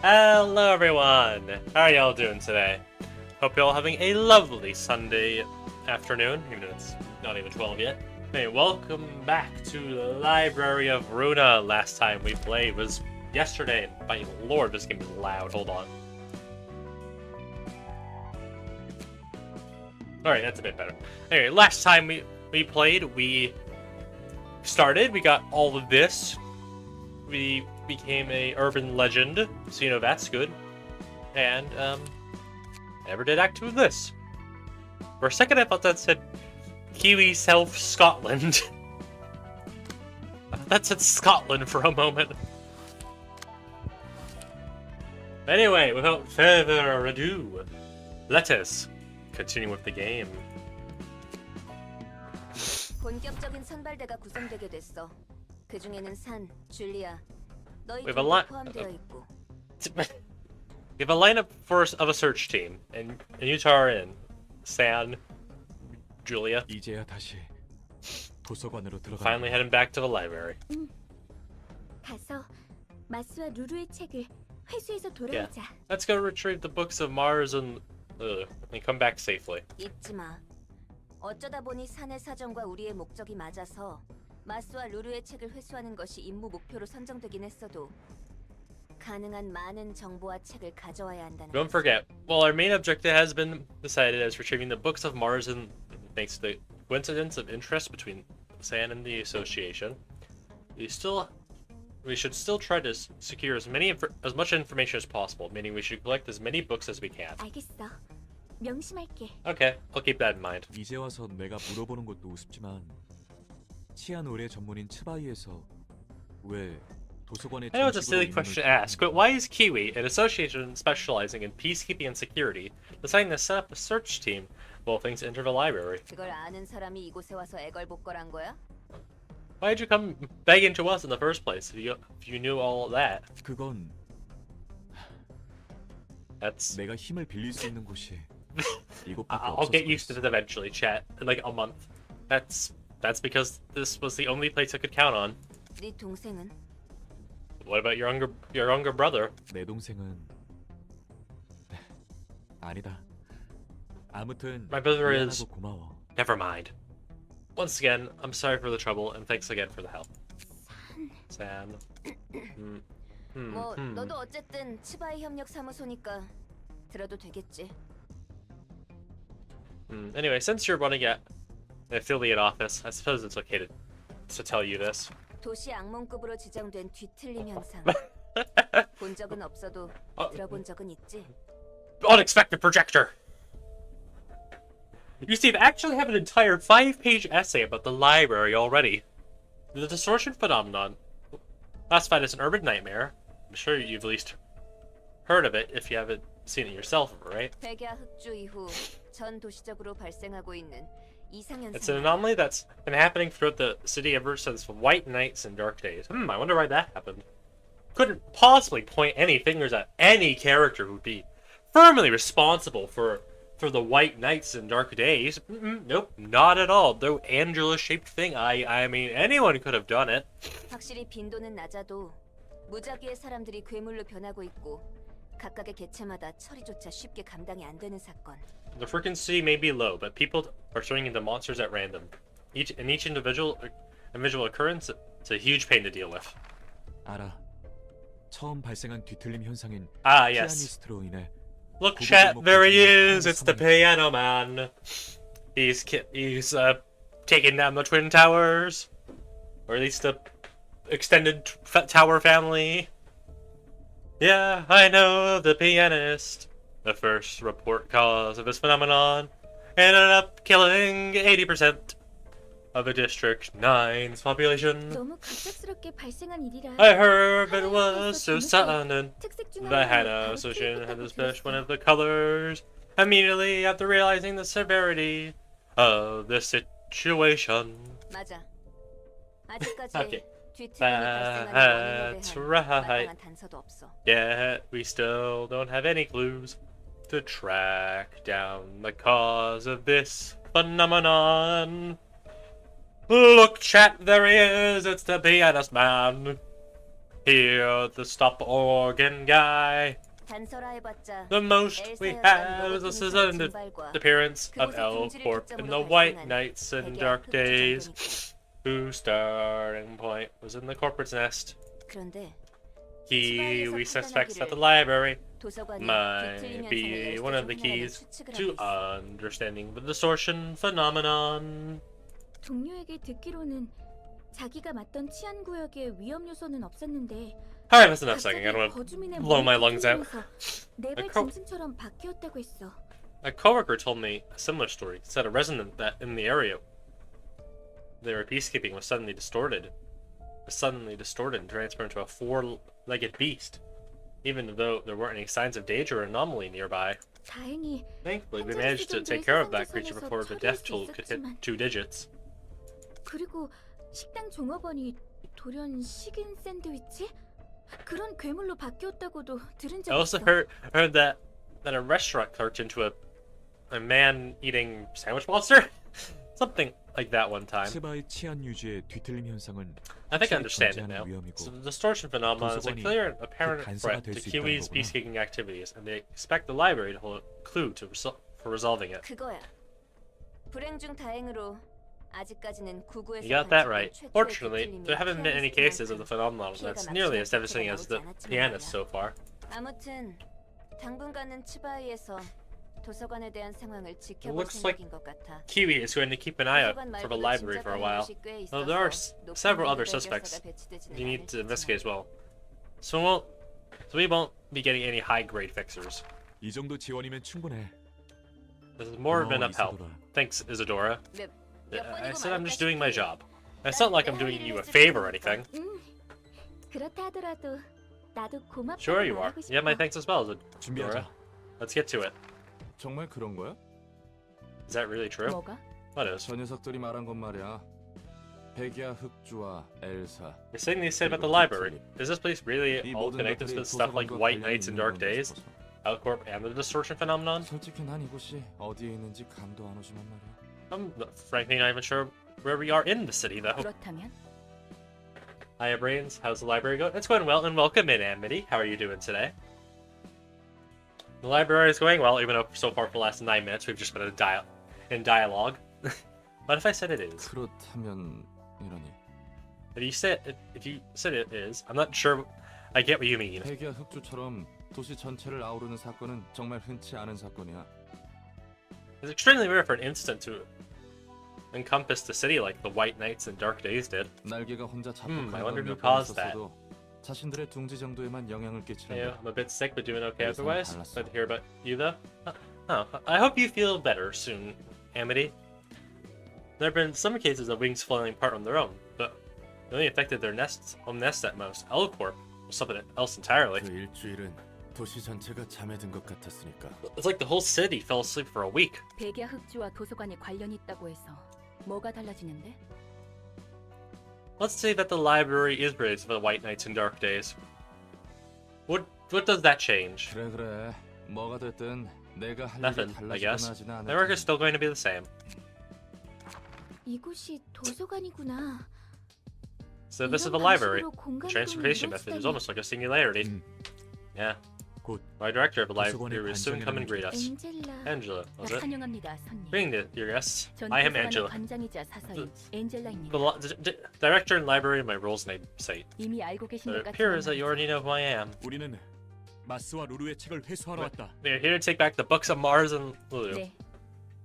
Hello everyone! How are y'all doing today? Hope y'all having a lovely Sunday afternoon, even though it's not even 12 yet. Hey, welcome back to the Library of Ruina. Last time we played was yesterday, and my lord, this game is loud. Hold on. Alright, that's a bit better. Anyway, last time we played, we got all of this. We became a urban legend, so you know that's good. And, never did Act 2 of this. For a second I thought that said Kiwi South Scotland. I thought that said Scotland for a moment. Anyway, without further ado, let us continue with the game. 본격적인 선발대가 구성되게 됐어. 그 중에는 산, 줄리아, 너희 We have a 둘도 lot. 포함되어 있고. We have a lineup of a search team, and you two are in. San, Julia. 이제야 다시 도서관으로 들어가. Finally heading back to the library. 가서 마스와 루루의 책을 회수해서 Yeah. 돌아오자. Let's go retrieve the books of Mars and come back safely. 잊지 마. 어쩌다 보니 산의 사정과 우리의 목적이 맞아서 마스와 루루의 책을 회수하는 것이 임무 목표로 선정되긴 했어도 가능한 많은 정보와 책을 가져와야 한다는. Don't forget, while our main objective has been decided as retrieving the books of Mars and thanks to the coincidence of interest between San and the Association, we should still try to secure as much information as possible, meaning we should collect as many books as we can. 알겠어. 명심할게. Okay, I'll keep that in mind. 이제 와서 내가 물어보는 것도 우습지만 치안 의뢰 전문인 츠바이에서 왜 도서관에 I know it's a silly question to ask, but why is Kiwi, an association specializing in peacekeeping and security, deciding to set up a search team of all things to enter the library? 그걸 아는 사람이 이곳에 와서 애걸복걸한 거야? Why'd you come begging to us in the first place if you knew all of that? 그건 That's... 내가 힘을 빌릴 수 있는 곳이 이곳밖에 I'll get 없었어. used to it eventually, chat. In like a month. That's because this was the only place I could count on. 네 동생은? What about your younger brother? 내 동생은 아니다. 아무튼 My brother is... 미안하고 고마워. Never mind. Once again, I'm sorry for the trouble, and thanks again for the help. San. 뭐 너도 어쨌든 치바이 협력 사무소니까 들어도 되겠지. Anyway, since you're running an affiliate office, I suppose it's okay to tell you this. 도시 악몽급으로 지정된 뒤틀림 현상. 본 적은 없어도 들어본 적은 있지. Unexpected projector! You see, I actually have an entire 5-page essay about the library already. The distortion phenomenon, classified as an urban nightmare. I'm sure you've at least heard of it if you haven't seen it yourself, right? 백야 흑주 이후 전 도시적으로 발생하고 있는 이상 현상. It's an anomaly that's been happening throughout the city ever since White Nights and Dark Days. I wonder why that happened. Couldn't possibly point any fingers at any character who would be firmly responsible for the White Nights and Dark Days. Nope, not at all. The Angela-shaped thing, I mean, anyone could have done it. 확실히 빈도는 낮아도 무작위의 사람들이 괴물로 변하고 있고 각각의 개체마다 처리조차 쉽게 감당이 안 되는 사건. The frequency may be low, but people are turning into monsters at random. Each individual occurrence, it's a huge pain to deal with. 알아. 처음 발생한 뒤틀림 현상인 Ah, yes. 피아니스트로 인해 Look, chat, there he is. It's the piano man. He's taking down the Twin Towers, or at least the extended tower family. Yeah, I know the pianist. The first report cause of this phenomenon ended up killing 80% of the District 9's population. 너무 갑작스럽게 발생한 일이라. I heard it was so sudden. The Hana Association had to dispatch one of the colors immediately after realizing the severity of the situation. 맞아. 아직까지 Okay. 뒤틀림이 발생한 원인에 That's 대한 right. 마땅한 단서도 없어. Yet we still don't have any clues to track down the cause of this phenomenon. Look, chat, there he is. It's the pianist man. Here, the stop organ guy. 단서라 해봤자 The most we have is the sudden 증발과 appearance of 그곳의 L 둥지를 Corp in the 거점으로 White 발생한 Nights and 백야 Dark 흑주 Days, 장군이다. whose starting point was in the corporate's nest. 그런데 He, 치바이에서 we suspect that the 판단하기를 library 도서관이 might 뒤틀림 be 현상의 one of the 열쇠 중 keys 하나라는 추측을 to 하고 있어. understanding the distortion phenomenon. 동료에게 듣기로는 자기가 맡던 치안 구역에 위험 요소는 없었는데 Alright, that's enough sucking. I don't want to 거주민의 blow my 몸이 lungs out. 뒤틀리면서 네발 co- 짐승처럼 바뀌었다고 했어. A coworker told me a similar story. Said a resident that in the area their peacekeeping was suddenly distorted and transformed into a four-legged beast, even though there weren't any signs of danger or anomaly nearby. 다행히 Thankfully, we managed to take care of that creature before the death toll could hit 2 digits. 그리고 식당 종업원이 돌연 식인 샌드위치? 그런 괴물로 바뀌었다고도 들은 I 적 also 있어. heard that a restaurant clerked into a man eating sandwich monster, something like that one time. 치바의 치안 유지의 뒤틀림 현상은 I think I 확실히 understand it 존재하는 now. 위험이고 So the distortion phenomenon is a 도서관이 clear and apparent 그 threat 단서가 to 될 수 있다는 Kiwi's 거구나. peacekeeping activities, and they expect the library to hold a clue for resolving it. 그거야. 불행 중 다행으로 아직까지는 구구에서 You got that 관측된 right. 최초의 Fortunately, 뒤틀림이 there haven't been any cases of the phenomenon 피해가 that's nearly as 막심한 devastating as the 상태가 나오지 pianist 않았지만 so far. 아무튼 당분간은 치바이에서 도서관에 대한 상황을 지켜볼 looks like 생각인 것 같아. Kiwi is going to keep an eye out 도서관 for the 말고도 library for a while. 짐작가는 곳이 꽤 Though there are 있어서 높은 several other 레벨의 suspects 결사가 배치되지는 you need to 않을 investigate as 테지만. well. So we won't be getting any high-grade fixers. 이 정도 지원이면 충분해. This has more been 고마워, of help. 이사도라. Thanks, Isadora. 몇 I 번이고 said I'm just doing my 말했다시피 job. It's not like I'm doing you a favor or anything. 그렇다 하더라도 나도 고맙다고 Sure you are. 말하고 싶어. You have my thanks as well, Isadora. 준비하자. Let's get to it. 정말 그런 거야? Is that really true? 뭐가? What is? 저 녀석들이 말한 건 말이야. 백야 흑주와 엘사. You're saying they said about the library. Is this place really 이 all 모든 connected to 것들이 stuff like 도서관과 White 관련이 Nights and 있는 Dark 건가 Days, 싶어서. Alcorp, and the distortion phenomenon? 솔직히 난 이곳이 어디에 있는지 감도 안 오지만 말이야. I'm frankly not even sure where we are in the city, though. 그렇다면 Hiya, Brains. How's the library going? It's going well, and welcome in, Amity. How are you doing today? The library is going well, even though so far for the last 9 minutes we've just been in dialogue. What if I said it is? 그렇다면 이러니. If you said it is, I'm not sure. I get what you mean. 백야 흑주처럼 도시 전체를 아우르는 사건은 정말 흔치 않은 사건이야. It's extremely rare for an incident to encompass the city like the White Nights and Dark Days did. 날개가 혼자 I 자폭하는 wonder who 건몇 번 caused that. 있었어도 자신들의 둥지 정도에만 영향을 끼치는 Yeah, 거야. I'm a bit sick, but doing okay Yes, I'm otherwise. Alice. Glad to hear about you, though. Oh, I hope you feel better soon, Amity. There have been some cases of wings falling apart on their own, but they only affected their home nest at most. L-Corp was something else entirely. 그 일주일은 도시 전체가 잠에 든 것 같았으니까. It's like the whole city fell asleep for a week. 백야 흑주와 도서관이 관련이 있다고 해서 뭐가 달라지는데? Let's say that the library is related to the White Nights and Dark Days. What does that change? 그래. 뭐가 됐든 내가 할 일이 Nothing, I guess. 달라지거나 하지는 않을 My work is 테니. still going to be the same. 이곳이 도서관이구나. So this is the 이런 library. 방식으로 공간 The transportation 이동이 method is 이루어지다니. almost like a singularity. Yeah. 곧 My director of the 도서관의 library will soon come and greet us. 엔젤라. Angela, was it? 환영합니다, 손님. Bring your guests. 전 I am 도서관의 Angela. 관장이자 사서인 The 엔젤라입니다. director and library, my role's name site. 이미 알고 계신 It 것 appears that you 같지만 already know who I am. 우리는 마스와 루루의 책을 회수하러 왔다. They're here to take back the books of Mars and Lulu. 네,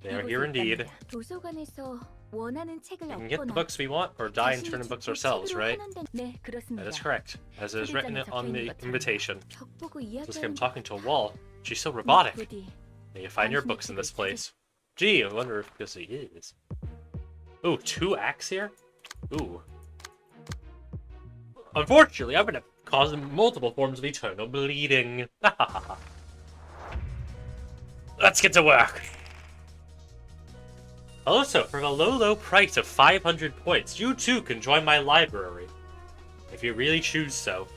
They are 이곳에 here indeed. 있답니다. 도서관에서 원하는 책을 We can get the 얻거나 books we want or die and 자신이 turn in books 직접 ourselves, 책으로 right? 환원된- 네, 그렇습니다. That is correct, as it is written on the invitation. 벽 보고 Just him 이야기하는 talking to a wall. She's so robotic. 부디 And you find your books in this place. Gee, I wonder if this is. Ooh, 2 acts here? Ooh. Unfortunately, I'm gonna cause multiple forms of eternal bleeding. Let's get to work. Also, for the low price of 500 points, you too can join my library. If you really choose so.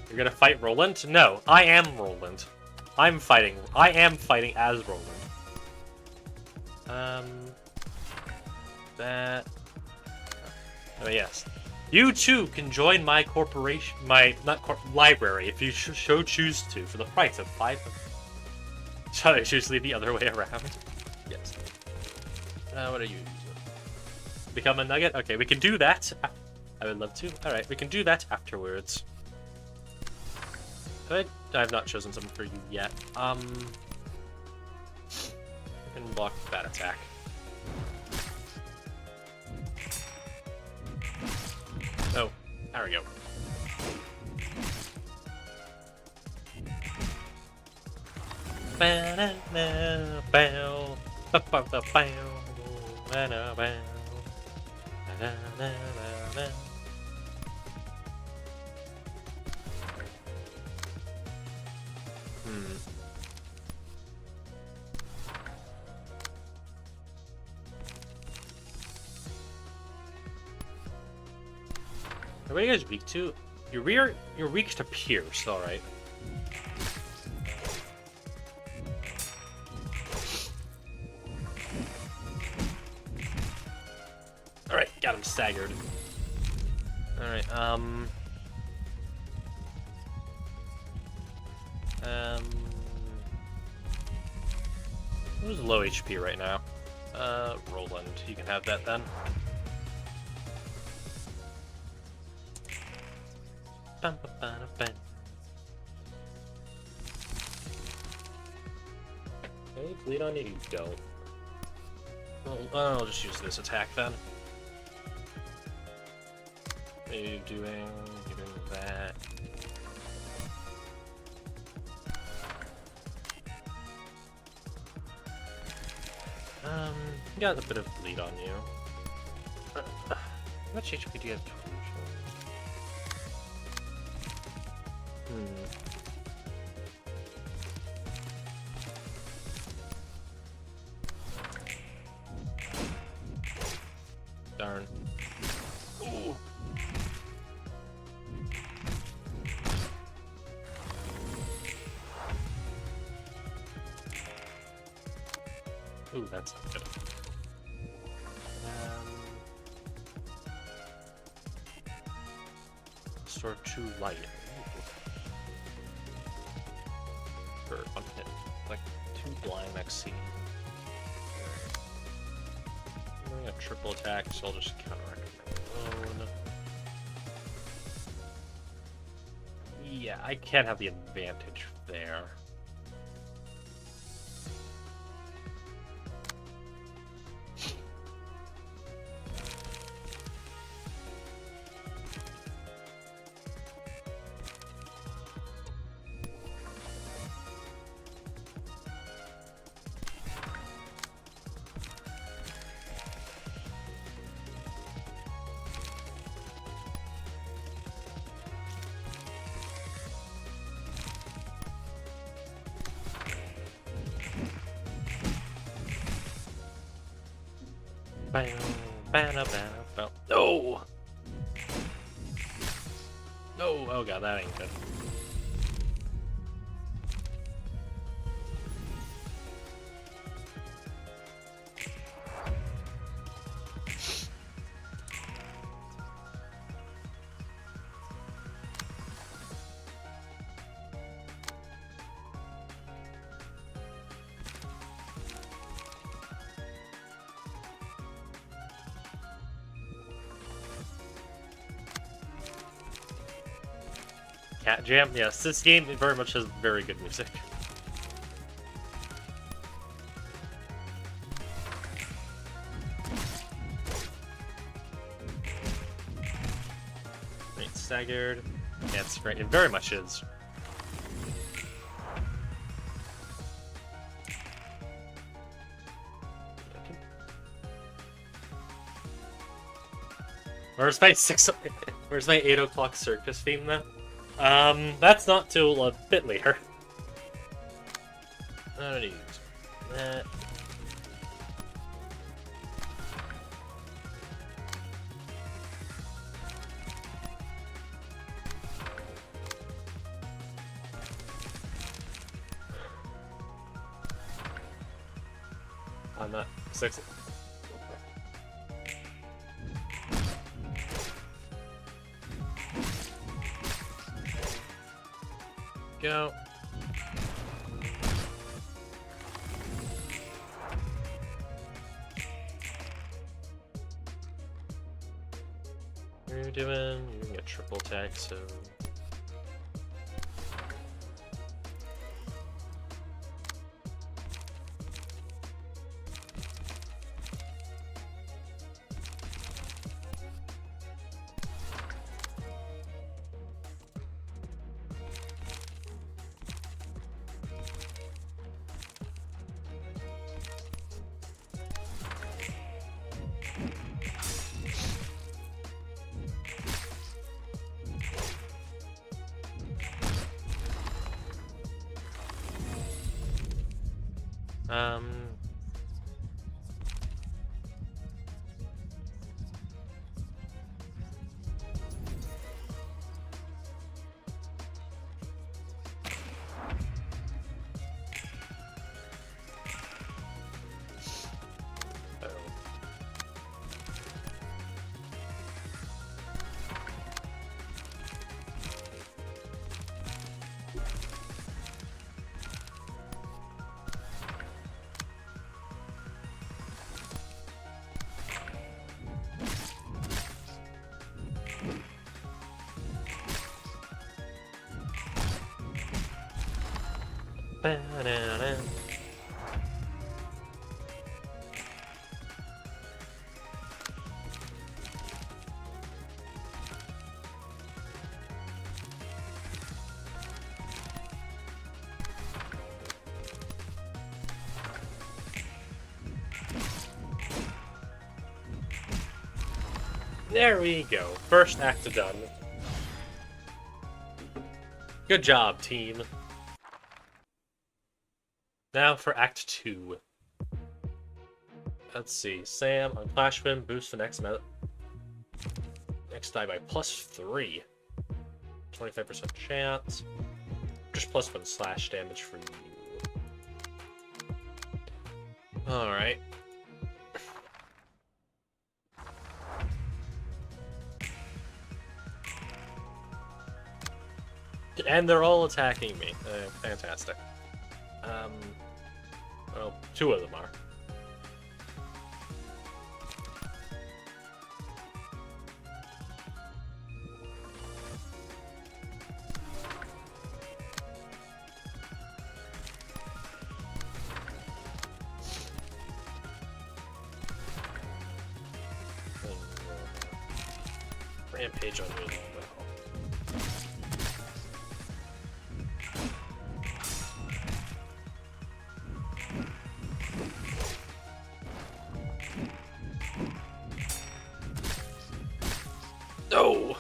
You're gonna fight Roland? No, I am Roland. I am fighting as Roland. That... Oh yes. You too can join my corporation, library if you so choose to, for the price of 5. Shall I choose the other way around? Yes. What are you? Become a nugget? Okay, we can do that. I would love to. Alright, we can do that afterwards. But I've not chosen something for you yet. I can block that attack. Oh, there we go. What are you guys weak to? You're weak to pierce, alright. Alright, got him staggered. Alright, who's low HP right now? Roland, you can have that then. Can you bleed on you? You don't. Well, I'll just use this attack then. You're doing that. Got a bit of bleed on you. How much HP do you have? Darn. Ooh. Ooh, that's not good. Restore 2 light. For 1 hit. Like 2 blind next scene. I'm doing a triple attack, so I'll just counteract my own. Yeah, I can't have the advantage there. No! No! Oh god, that ain't good. Cat Jam? Yes, this game very much has very good music. Right, staggered. Yeah, it's great. It very much is. Where's my Where's my 8 o'clock circus theme then? That's not till a bit later. I don't need that. I'm not 6. go. What are you doing? You're doing a triple attack, so. Um. Oh. Ba-da-da. There we go. First act done. Good job, team. Now for Act 2. Let's see. Sam on Clash Win boosts the next die by +3. 25% chance. Just +1 slash damage for you. Alright. And they're all attacking me. Fantastic. Well, 2 of them are. Rampage on you as well. No!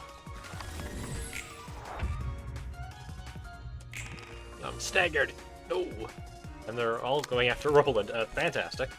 I'm staggered. No! And they're all going after Roland. Fantastic.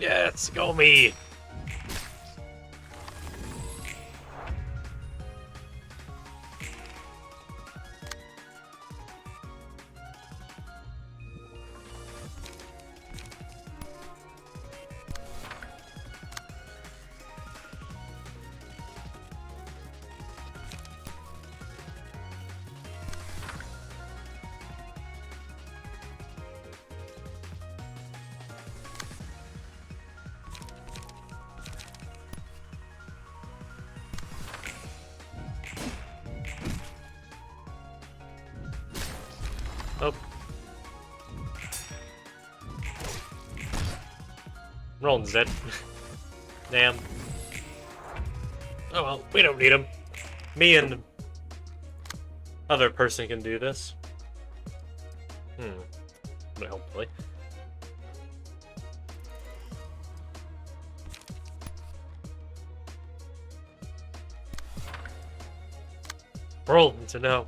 Yes, go me! Oh. Roland's dead. Damn. Oh well, we don't need him. Me and the other person can do this. But hopefully. Roland to know.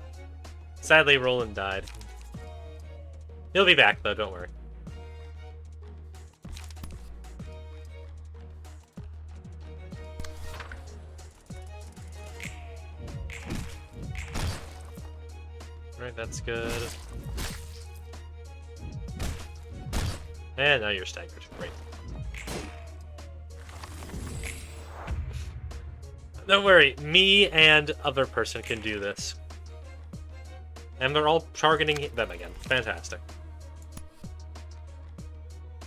Sadly, Roland died. He'll be back though, don't worry. Alright, that's good. And now you're staggered. Great. Don't worry, me and other person can do this. And they're all targeting them again. Fantastic.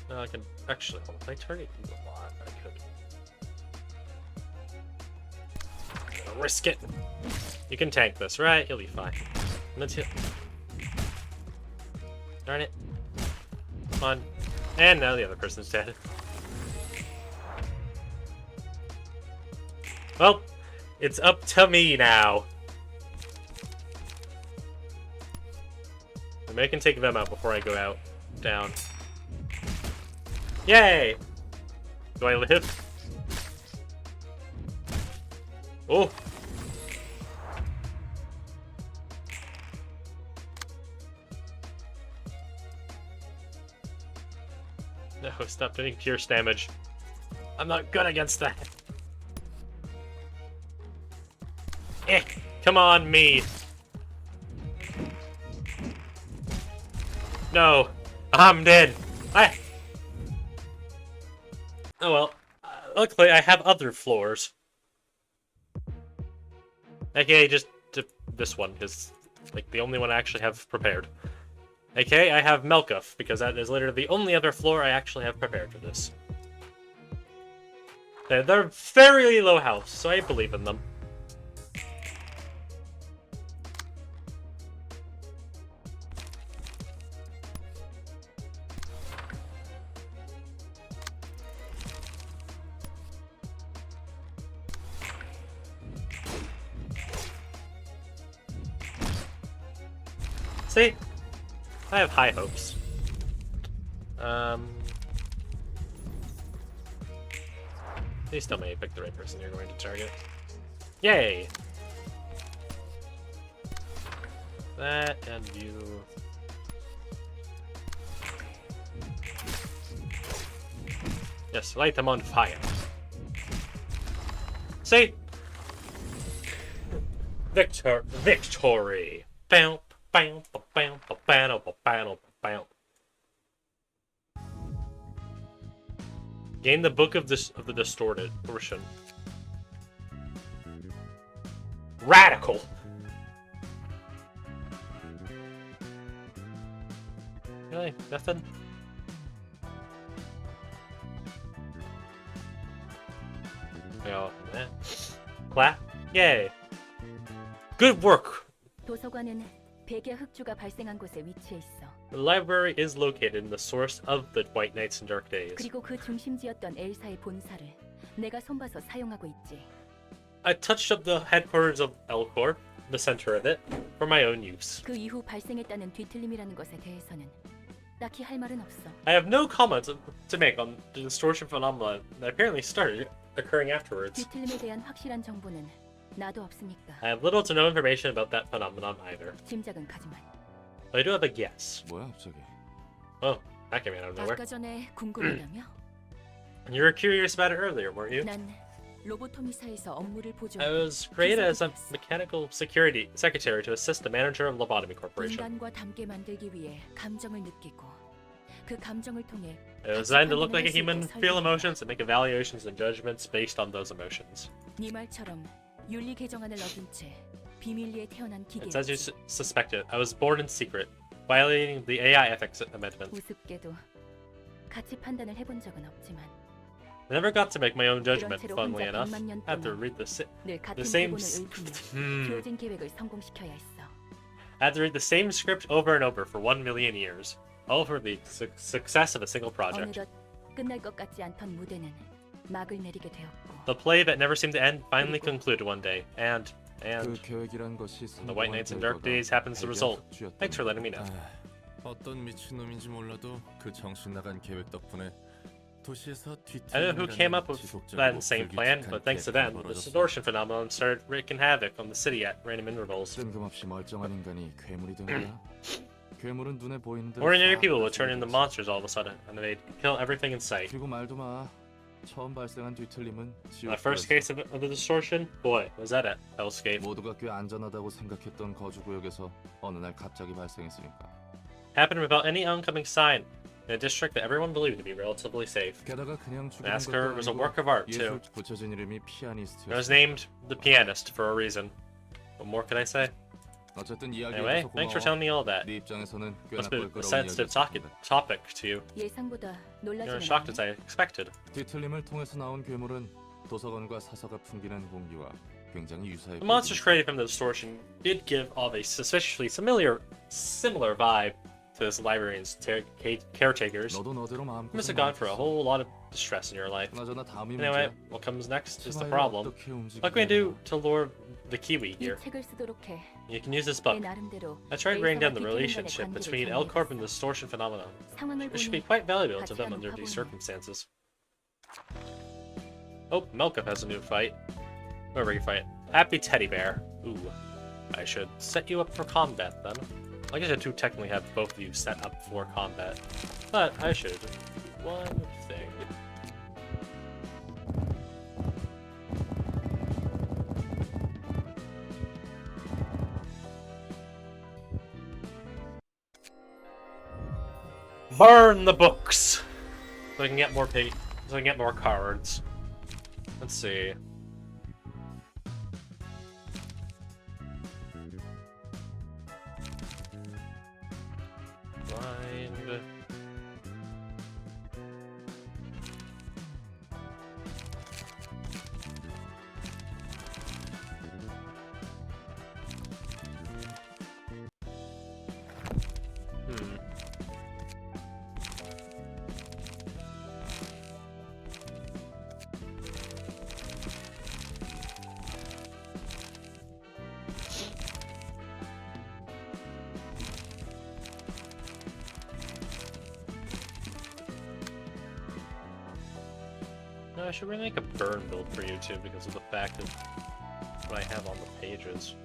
I can actually hold on. Can I target you a lot? I could. I'm gonna risk it. You can tank this, right? You'll be fine. Let's hit. Darn it. Come on. And now the other person's dead. Well, it's up to me now. I can take them out before I go out. Down. Yay! Do I live? Oh! No, stop doing pierce damage. I'm not good against that. Eh! Come on, me! No! I'm dead! Oh well. Luckily, I have other floors. Okay, just this one is like the only one I actually have prepared. Okay, I have Melkuff, because that is literally the only other floor I actually have prepared for this. They're very low health, so I believe in them. See? I have high hopes. Please tell me you picked the right person you're going to target. Yay! That and you. Yes, light them on fire. See? Victory. Bow, bow, bow, bow, bow, bow, bow, bow, bow. Gain the book of the distorted portion. Radical. Really? Nothing? Oh, eh. Clap? Yay. Good work. 도서관은 백야 흑주가 발생한 곳에 위치해 있어. The library is located in the source of the White Nights and Dark Days. 그리고 그 중심지였던 엘사의 본사를 내가 손봐서 사용하고 있지. I touched up the headquarters of Elcor, the center of it, for my own use. 그 이후 발생했다는 뒤틀림이라는 것에 대해서는 딱히 할 말은 없어. I have no comments to make on the distortion phenomenon that apparently started occurring afterwards. 뒤틀림에 대한 확실한 정보는 나도 없으니까. I have little to no information about that phenomenon either. 짐작은 가지만. But I do have a guess. 뭐야 갑자기? Oh, that came out of nowhere. 아까 전에 궁금하다며? You were curious about it earlier, weren't you? 난 로보토미사에서 업무를 I 보조하는 was created as a mechanical security secretary to assist the manager of Lobotomy Corporation. 인간과 닮게 만들기 위해 감정을 느끼고 그 감정을 통해 It was designed to look like a human, feel emotions, and make evaluations and judgments based on those emotions. 네 말처럼 윤리 개정안을 어긴 채 비밀리에 태어난 It's as you 기계였지. suspected. I was born in secret, violating the AI ethics amendment. 우습게도 가치 판단을 해본 적은 없지만 I never got to make my own 그런 judgment, 채로 funnily 혼자 enough. 100만 년 I had to 동안 read 늘 같은 the same 대본을 읊으며 주어진 계획을 성공시켜야 했어. I had to read the same script over and over for 1 million years, all for the success of a single project. 어느덧 끝날 것 같지 않던 무대는 막을 내리게 되었고 The play that never seemed to end finally concluded one day, and 그 계획이란 것이 the White Nights and Dark Days happens to result. Thanks for letting me know. 어떤 미친놈인지 몰라도 그 정신 나간 계획 덕분에 도시에서 I don't know who came up with that insane plan, but thanks to them, the distortion phenomenon started wreaking havoc on the city at random intervals. 뜬금없이 멀쩡한 인간이 괴물이 된 거야. 괴물은 눈에 보이는 대로 Ordinary 싹 people would turn 다 into monsters all of a sudden, and they'd kill everything in sight. 그리고 말도 마. 처음 발생한 뒤틀림은 My first case of the distortion? Boy, was that at Hellscape. 모두가 꽤 안전하다고 생각했던 거주구역에서 어느 날 갑자기 발생했으니까. Happened without any oncoming sign, in a district that everyone believed to be relatively safe. 게다가 그냥 죽이는 Massacre 것도 was a 아니고 work of art, too. 예술 붙여진 이름이 피아니스트였어. It was named the pianist for a reason. What more could I say? 어쨌든 Anyway, 이야기해줘서 thanks for 고마워. telling me all that. 네 입장에서는 꽤나 Must be a 껄끄러운 sensitive 이야기였을 topic to you. 예상보다 You're 놀라지는 as shocked as 않네. I expected. 뒤틀림을 통해서 나온 괴물은 도서관과 사서가 풍기는 공기와 굉장히 유사해. The monsters created from the distortion did give off a suspiciously similar vibe to this librarian's caretakers. 너도 너대로 You must have 마음고생 gone through a 많았어. whole lot of distress in your life. 그나저나 다음이 Anyway, 문제야. what comes next is the 치마이를 problem. 어떻게 What can we do 움직이냐고. to lure the Kiwi 이 here? 책을 쓰도록 해. You can use this 내 book. 나름대로 I tried writing down the 엘사와 relationship 뒤틀림 간의 between 관계를 Elcorp and 정리해봤어. the distortion phenomenon. 상황을 It should be 보니 quite valuable to 같이 them 한번 under these 가보네. circumstances. Oh, Melkup has a new fight. Whoever you fight. Happy Teddy Bear. Ooh. I should set you up for combat then. I guess I do technically have both of you set up for combat. But I should do one thing. Burn the books! So I can get more so I can get more cards. Let's see. Blind. Hmm. No, I should really make a burn build for you too because of the fact of what I have on the pages.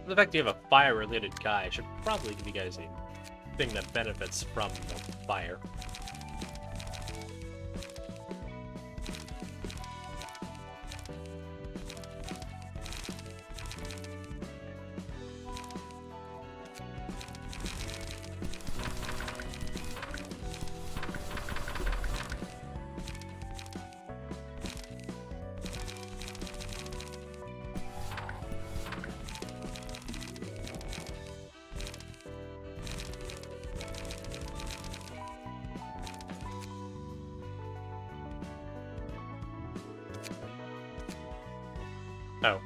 The fact you have a fire-related guy should probably give you guys a thing that benefits from the fire. Oh.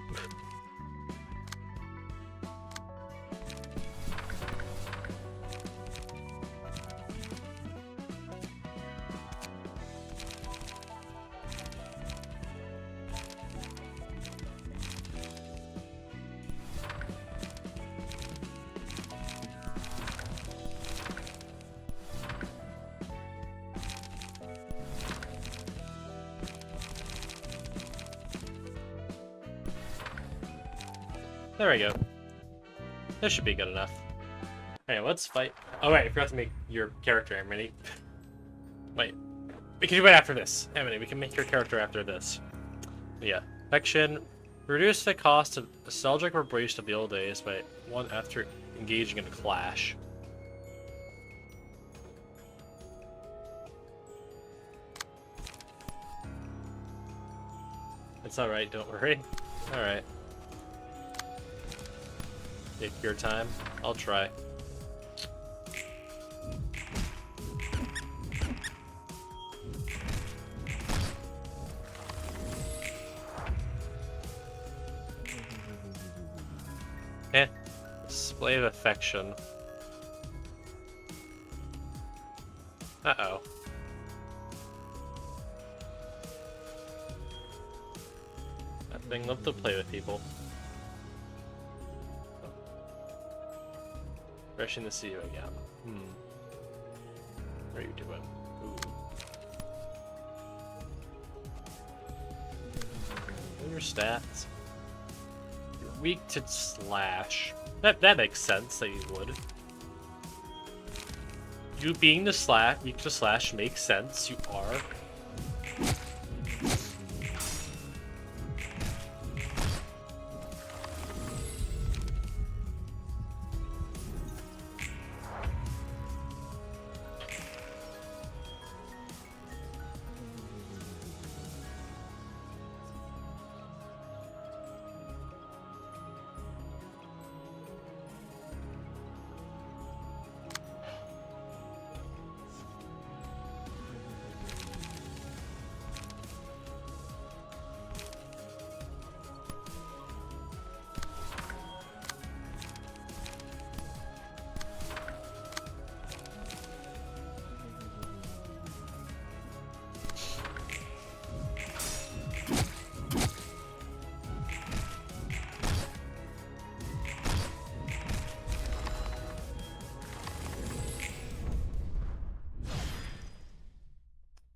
There we go. This should be good enough. Anyway, let's fight. Oh wait, I forgot to make your character Amity. Wait. We can do it after this. Amity, we can make your character after this. Yeah. Affection. Reduce the cost of nostalgic reparation of the old days by one after engaging in a clash. It's alright, don't worry. Alright. Take your time. I'll try. Eh. Display of affection. Uh-oh. That thing loved to play with people. Refreshing to see you again. What are you doing? Ooh. What are your stats? You're weak to slash. That makes sense that you would. You being the weak to slash makes sense. You are.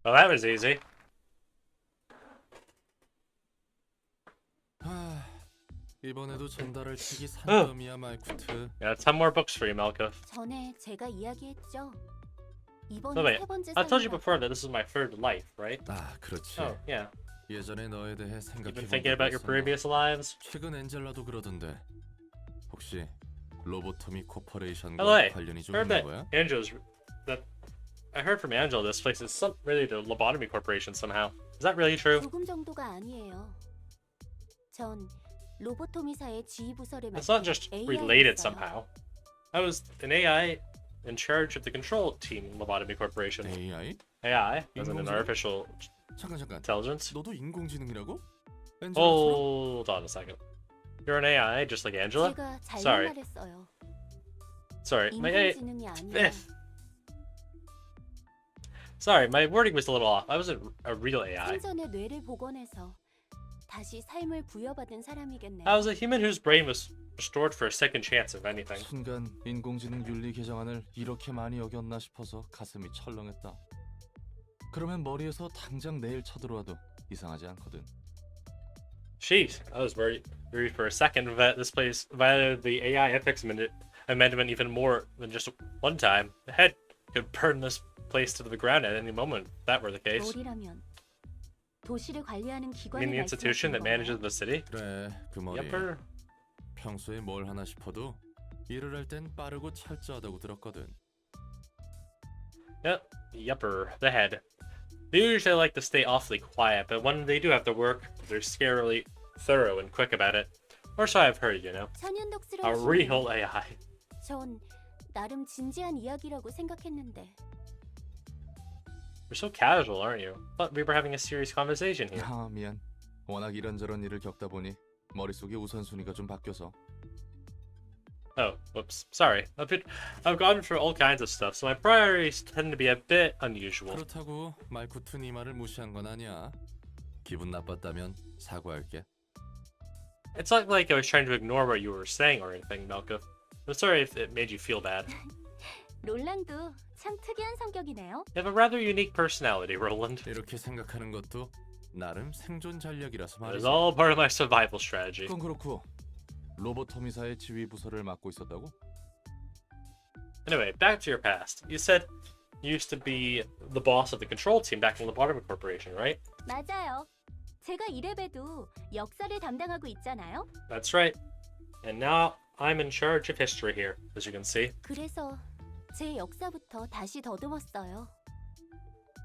Well, that was easy. 이번에도 전달할 책이 산더미야 말쿠트. Got 10 more books for you, Malka. 전에 제가 이야기했죠. No, 이번이 wait. 세 번째 I told you 생이라. before that this is my third life, right? 아, 그렇지. Oh, yeah. 예전에 너에 대해 You've 생각해 been 본 thinking 적이 about your 있었나? previous lives? 최근 엔젤라도 그러던데. 혹시 로보토미 코퍼레이션과 Hello, hey. 관련이 좀 Heard 있는 that 거야? Angela's that I heard from Angela this place is really the lobotomy corporation somehow. Is that really true? 조금 정도가 아니에요. 전 로보토미사의 지휘부서를 It's not 맡은 just AI였어요. related somehow. I was an AI in charge of the control team lobotomy corporation. AI? AI as in an 인공지능? artificial 잠깐. intelligence. 너도 인공지능이라고? 엔젤라처럼? Hold on a second. You're an AI just like Angela? 제가 잘못 Sorry. 말했어요. Sorry, my AI. 인공지능이 아니라 Sorry, my wording was a little off. I wasn't a real AI. 생전의 뇌를 복원해서 다시 삶을 부여받은 사람이겠네요. I was a human whose brain was restored for a second chance, if anything. 순간 인공지능 윤리 개정안을 이렇게 많이 여겼나 싶어서 가슴이 철렁했다. 그러면 머리에서 당장 내일 쳐들어와도 이상하지 않거든. Jeez, I was worried for a second that this place violated the AI ethics amendment even more than just one time. The head could burn this place to the ground at any moment if that were the case. 머리라면 도시를 관리하는 I 기관을 mean the institution that manages 말씀하시는 the city? 그래, 그 머리. Yepper. 평소에 뭘 하나 싶어도 일을 할 땐 빠르고 철저하다고 들었거든. Yep, yepper, the head. They usually like to stay awfully quiet, but when they do have to work, they're scarily thorough and quick about it. Or so I've heard, you know. A 천연덕스러운 real AI. 전 나름 진지한 이야기라고 생각했는데 You're so casual, aren't you? Thought we were having a serious conversation here. 아, 미안. 워낙 이런저런 일을 겪다 보니 머릿속의 우선순위가 좀 바뀌어서. Oh, whoops. Sorry. I've gone through all kinds of stuff, so my priorities tend to be a bit unusual. 그렇다고 말쿠트 네 말을 무시한 건 아니야. 기분 나빴다면 사과할게. It's not like I was trying to ignore what you were saying or anything, Malka. I'm sorry if it made you feel bad. 롤랑도 참 특이한 성격이네요. You have a rather unique personality, Roland. 이렇게 생각하는 것도 나름 생존 전략이라서 It is 말이지. all part of my survival strategy. 그건 그렇고 로보토미사의 지휘 부서를 맡고 있었다고? Anyway, back to your past. You said you used to be the boss of the control team back in the Lobotomy Corporation, right? 맞아요. 제가 이랩에도 역사를 담당하고 있잖아요. That's right. And now I'm in charge of history here, as you can see. 그래서 제 역사부터 다시 더듬었어요.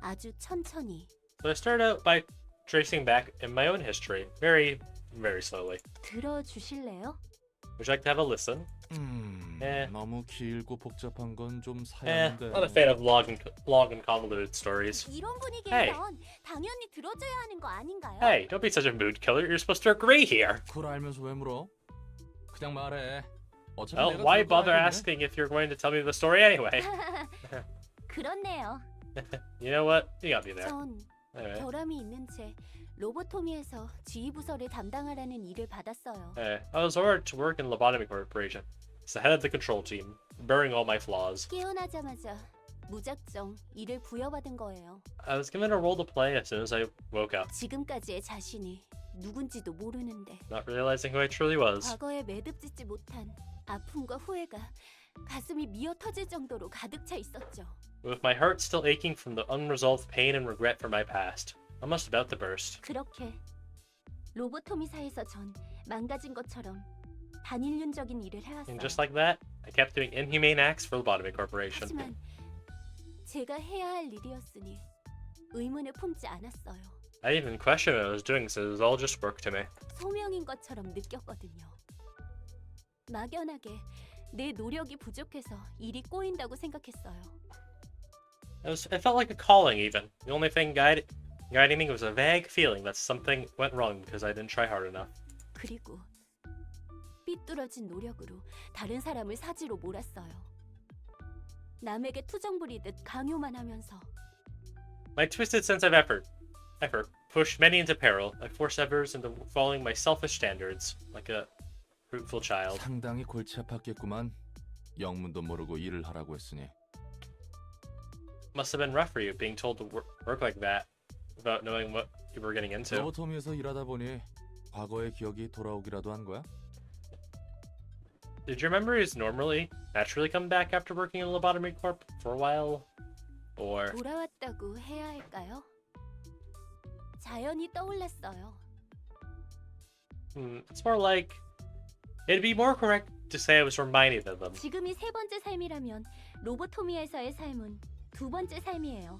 아주 천천히. So I started out by tracing back in my own history, very, very slowly. 들어주실래요? Would you like to have a listen? 예. 너무 길고 복잡한 건 좀 Not a 사양인데. fan of long and convoluted stories. 이런 분위기에선 당연히 들어줘야 하는 거 아닌가요? Hey, don't be such a mood killer. You're supposed to agree here. 그걸 알면서 왜 물어? 그냥 말해. 어차피 Well, 내가 why 들을 거 bother 알겠네. asking if you're going to tell me the story anyway? 그렇네요. You know what? You got me there. 전 Anyway, 결함이 있는 채 로보토미에서 지휘 부서를 담당하라는 일을 받았어요. I was ordered to work in Lobotomy Corporation. As the head of the control team, bearing all my flaws. 깨어나자마자 무작정 일을 부여받은 거예요. I was given a role to play as soon as I woke up, 지금까지의 자신이 누군지도 모르는데 not realizing who I truly was. 과거에 매듭짓지 못한 아픔과 후회가 가슴이 미어 터질 정도로 가득 차 있었죠. With my heart still aching from the unresolved pain and regret for my past, almost about to burst. 그렇게 로보토미사에서 전 망가진 것처럼 반인륜적인 일을 해왔어요. And just like that, I kept doing inhumane acts for Lobotomy Corporation. 하지만 제가 해야 할 일이었으니 의문을 품지 않았어요. I didn't even question what I was doing, so it was all just work to me. 소명인 것처럼 느꼈거든요. 막연하게 내 노력이 부족해서 일이 꼬인다고 생각했어요. It felt like a calling, even. The only thing guiding me was a vague feeling that something went wrong because I didn't try hard enough. 그리고 삐뚤어진 노력으로 다른 사람을 사지로 몰았어요. 남에게 투정 부리듯 강요만 하면서 My twisted sense of effort pushed many into peril. I forced others into following my selfish standards, like a fruitful child. 상당히 골치 아팠겠구만. 영문도 모르고 일을 하라고 했으니. Must have been rough for you being told to work like that without knowing what you were getting into. 로보토미에서 일하다 보니 과거의 기억이 돌아오기라도 한 거야? Did your memories naturally come back after working in Lobotomy Corp for a while? Or 돌아왔다고 해야 할까요? 자연히 떠올랐어요. it's more like it'd be more correct to say I was reminded of them. 지금이 세 번째 삶이라면 로보토미에서의 삶은 두 번째 삶이에요.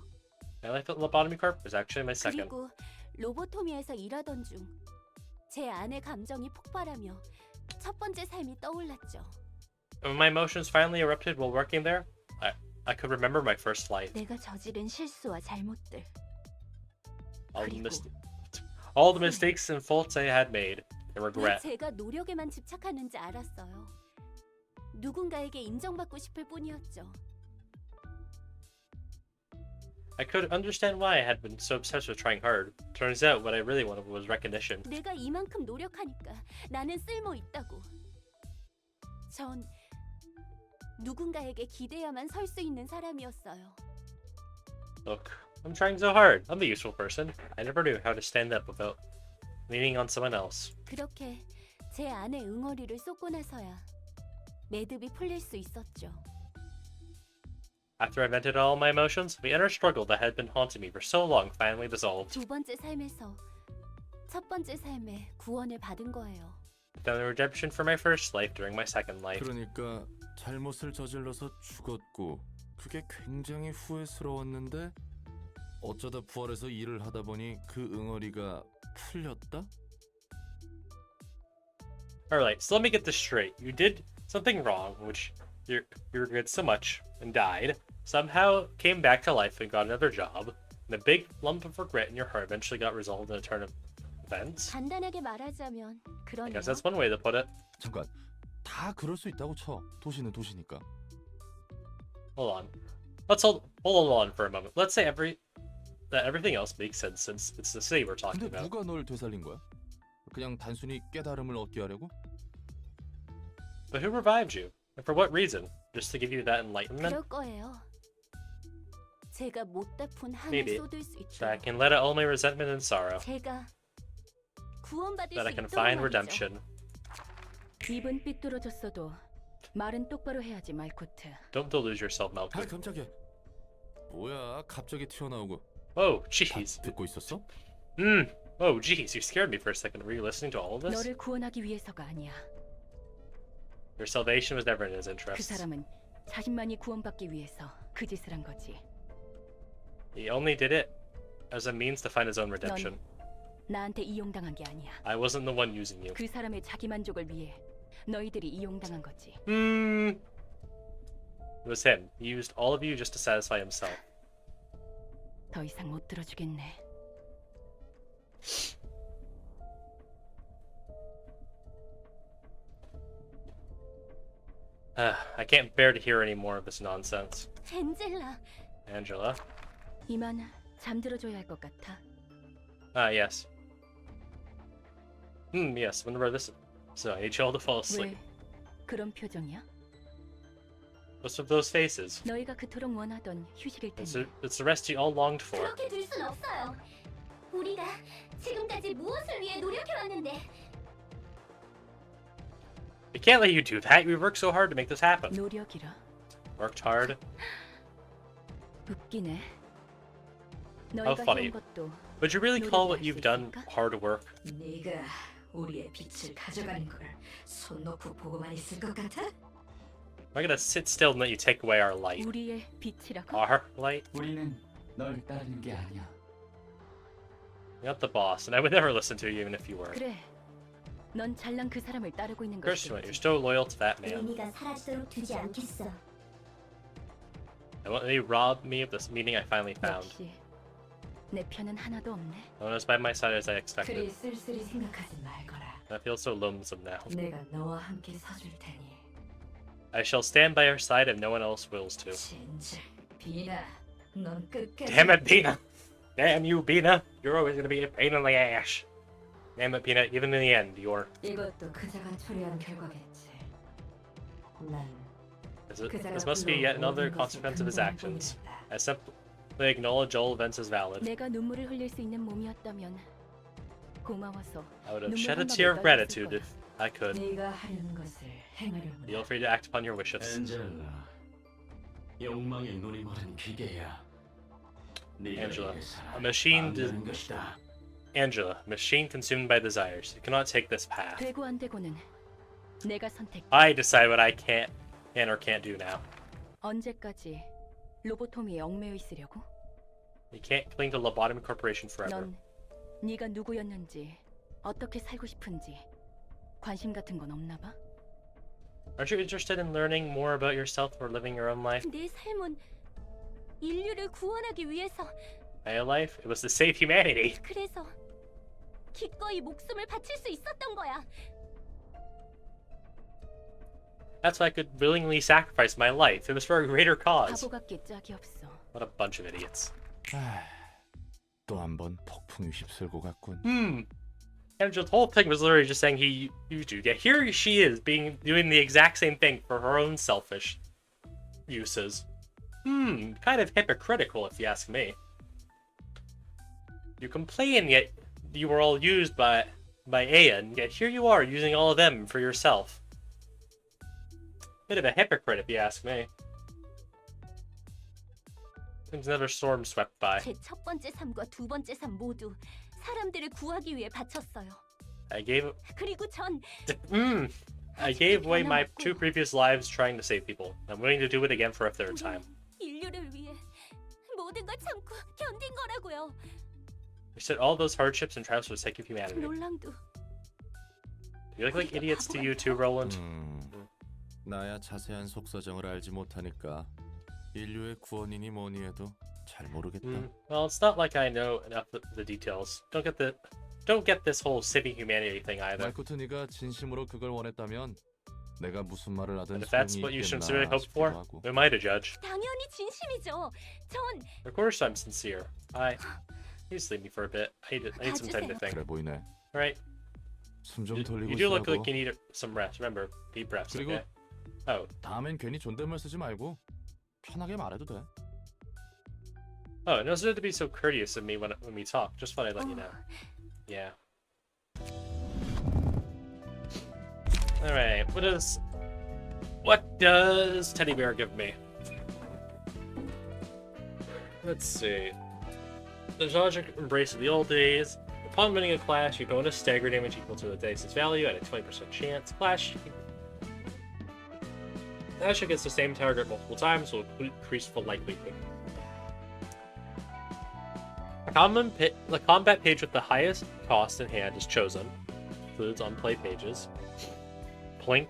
My life at Lobotomy Corp was actually my second. 그리고 로보토미에서 일하던 중 제 안의 감정이 폭발하며 첫 번째 삶이 떠올랐죠. When my emotions finally erupted while working there, I could remember my first life. 내가 저지른 실수와 잘못들. All the, 그리고 all the mistakes and faults I had made, and 왜 regret. 제가 노력에만 집착하는지 알았어요. 누군가에게 인정받고 싶을 뿐이었죠. I could understand why I had been so obsessed with trying hard. Turns out what I really wanted was recognition. 내가 이만큼 노력하니까 나는 쓸모 있다고. 전 누군가에게 기대야만 설 수 있는 사람이었어요. Look, I'm trying so hard. I'm a useful person. I never knew how to stand up without leaning on someone else. 그렇게 제 안에 응어리를 쏟고 나서야 매듭이 풀릴 수 있었죠. After I vented all my emotions, the inner struggle that had been haunting me for so long finally dissolved. 두 번째 삶에서 첫 번째 삶에 구원을 받은 거예요. Then the redemption for my first life during my second life. 그러니까 잘못을 저질러서 죽었고 그게 굉장히 후회스러웠는데 어쩌다 부활해서 일을 하다 보니 그 응어리가 풀렸다? Alright, so let me get this straight. You did something wrong, which you regret so much, and died, somehow came back to life and got another job, and the big lump of regret in your heart eventually got resolved in a turn of events. 간단하게 말하자면 I 그러네요. guess that's one way to put it. 잠깐, 다 그럴 수 있다고 쳐. 도시는 도시니까. Hold on. Let's hold on for a moment. Let's say that everything else makes sense since it's the city we're talking 근데 about. 누가 널 되살린 거야? 그냥 단순히 깨달음을 얻게 하려고? But who revived you? And for what reason? Just to give you that enlightenment? 그럴 거예요. 제가 못다 푼 한을 Maybe. 쏟을 수 있도록 So I can let out all my resentment and sorrow. 제가 구원받을 That I 수 can 있도록 find 말이죠. redemption. 입은 삐뚤어졌어도 말은 똑바로 해야지, 말코트. Don't delude yourself, 아 Malcolm. 깜짝이야. 뭐야 갑자기 튀어나오고. Oh, 다 jeez. 듣고 있었어? Oh, jeez. You scared me for a second. Were you listening to all of this? 너를 구원하기 위해서가 아니야. Your salvation was never in his 그 interests. 사람은 자신만이 구원받기 위해서 그 짓을 한 거지. He only did it as a means to find his own redemption. 나한테 이용당한 게 아니야. I wasn't the one using you. 그 사람의 자기 만족을 위해 너희들이 이용당한 거지. It was him. He used all of you just to satisfy himself. 더 이상 못 들어주겠네. I can't bear to hear any more of this nonsense. 엔젤라, Angela? 이만 잠들어줘야 할 것 같아. Ah, yes. Yes, remember this. So I need you all to fall asleep. 왜 그런 표정이야? What's with those faces? 너희가 그토록 원하던 휴식일 텐데. It's the rest you all longed for. 그렇게 둘 순 없어요. 우리가 지금까지 무엇을 위해 노력해왔는데 We can't let you do that. We worked so hard to make this happen. 노력이라. Worked hard. 웃기네. How 너희가 funny. 해온 것도 Would you really call what you've done 있을까? hard work? 네가 우리의 빛을 가져가는 걸 손 놓고 보고만 있을 것 같아? Am I gonna sit still and let you take away our light? 우리의 빛이라고? Our light? 우리는 널 따르는 게 아니야. You're not the boss, and I would never listen to you even if you were. 그래. 넌 잘난 그 사람을 따르고 있는 Of course 것이지. you are. You're still loyal to that man. 의미가 사라지도록 두지 않겠어. And won't they rob me of this meaning I finally found? 역시 내 편은 하나도 없네. No one is by my side as I 그리 expected. 쓸쓸히 생각하지 말거라. I feel so lonesome now. 내가 너와 함께 서줄 테니. I shall stand by your side if no one else wills to. 진짜 비나, 넌 끝까지. Damn it, Bina! Damn you, Bina! You're always gonna be a pain in the ass. Damn it, Bina! Even in the end, you're. 이것도 그자가 초래한 결과겠지. 난 This must be yet another consequence of his actions. I simply acknowledge all events as valid. 내가 눈물을 흘릴 수 있는 몸이었다면 고마워서 I would have 눈물 shed a 한 tear of 방울 gratitude 떨어졌을 if I could. 네가 하려는 것을 행하려면 Feel free to act upon your wishes. 엔젤라, 욕망에 눈이 멀은 기계야. 네가 Angela, 이길 사람 a machine 안 did- 되는 것이다. Angela, machine consumed by desires. You cannot take this path. 되고 안 되고는 내가 선택. I decide what I can or can't do now. 언제까지 로보토미에 얽매여 있으려고? You can't cling to Lobotomy Corporation forever. 넌 네가 누구였는지 어떻게 살고 싶은지 관심 같은 건 없나 봐? Aren't you interested in learning more about yourself or living your own life? 내 삶은 인류를 구원하기 위해서 My life? It was to save humanity. 그래서 기꺼이 목숨을 바칠 수 있었던 거야. That's why I could willingly sacrifice my life. It was for a greater cause. 바보 같게 짝이 없어. What a bunch of idiots. 또 한 번 폭풍이 휩쓸고 갔군. Angela's whole thing was literally just saying he used you. Yeah, here she is doing the exact same thing for her own selfish uses. Kind of hypocritical if you ask me. You complain yet you were all used by Ayan, yet here you are using all of them for yourself. Bit of a hypocrite if you ask me. Things never storm swept by. 제 첫 번째 삶과 두 번째 삶 모두 사람들을 구하기 위해 바쳤어요. I gave 그리고 전 I gave away my 2 previous lives trying to save people. I'm willing to do it again for a 3rd time. 인류를 위해 모든 걸 참고 견딘 거라고요. We said all those hardships and trials for the sake of humanity. 롤랑도 You look like idiots to you too, Roland. 나야 자세한 속사정을 알지 못하니까 인류의 구원이니 뭐니 해도 잘 모르겠다. Well, it's not like I know enough of the details. Don't get don't get this whole saving humanity thing either. 말코트 네가 진심으로 그걸 원했다면 내가 무슨 말을 하든 And if that's 소용이 what you 있겠나 sincerely hope for, 싶기도 하고. who am I to judge? 당연히 진심이죠. 전 Of course I'm sincere. You just leave me for a bit. I need some time to think. 그래 보이네. Alright. 숨 좀 You 돌리고 do look 있으라고. like you need some rest. Remember, deep breaths, 그리고 okay? Oh. 다음엔 괜히 존댓말 쓰지 말고 편하게 말해도 돼. Oh, it doesn't have to be so courteous of me when we talk. Just thought I'd let you know. Yeah. Alright, what does Teddy Bear give me? Let's see. The nostalgic embrace of the old days. Upon winning a clash, you bonus stagger damage equal to the dice's value at a 20% chance. Clash against the same target multiple times will increase the likelihood. The combat page with the highest cost in hand is chosen. Includes on-play pages. Plink.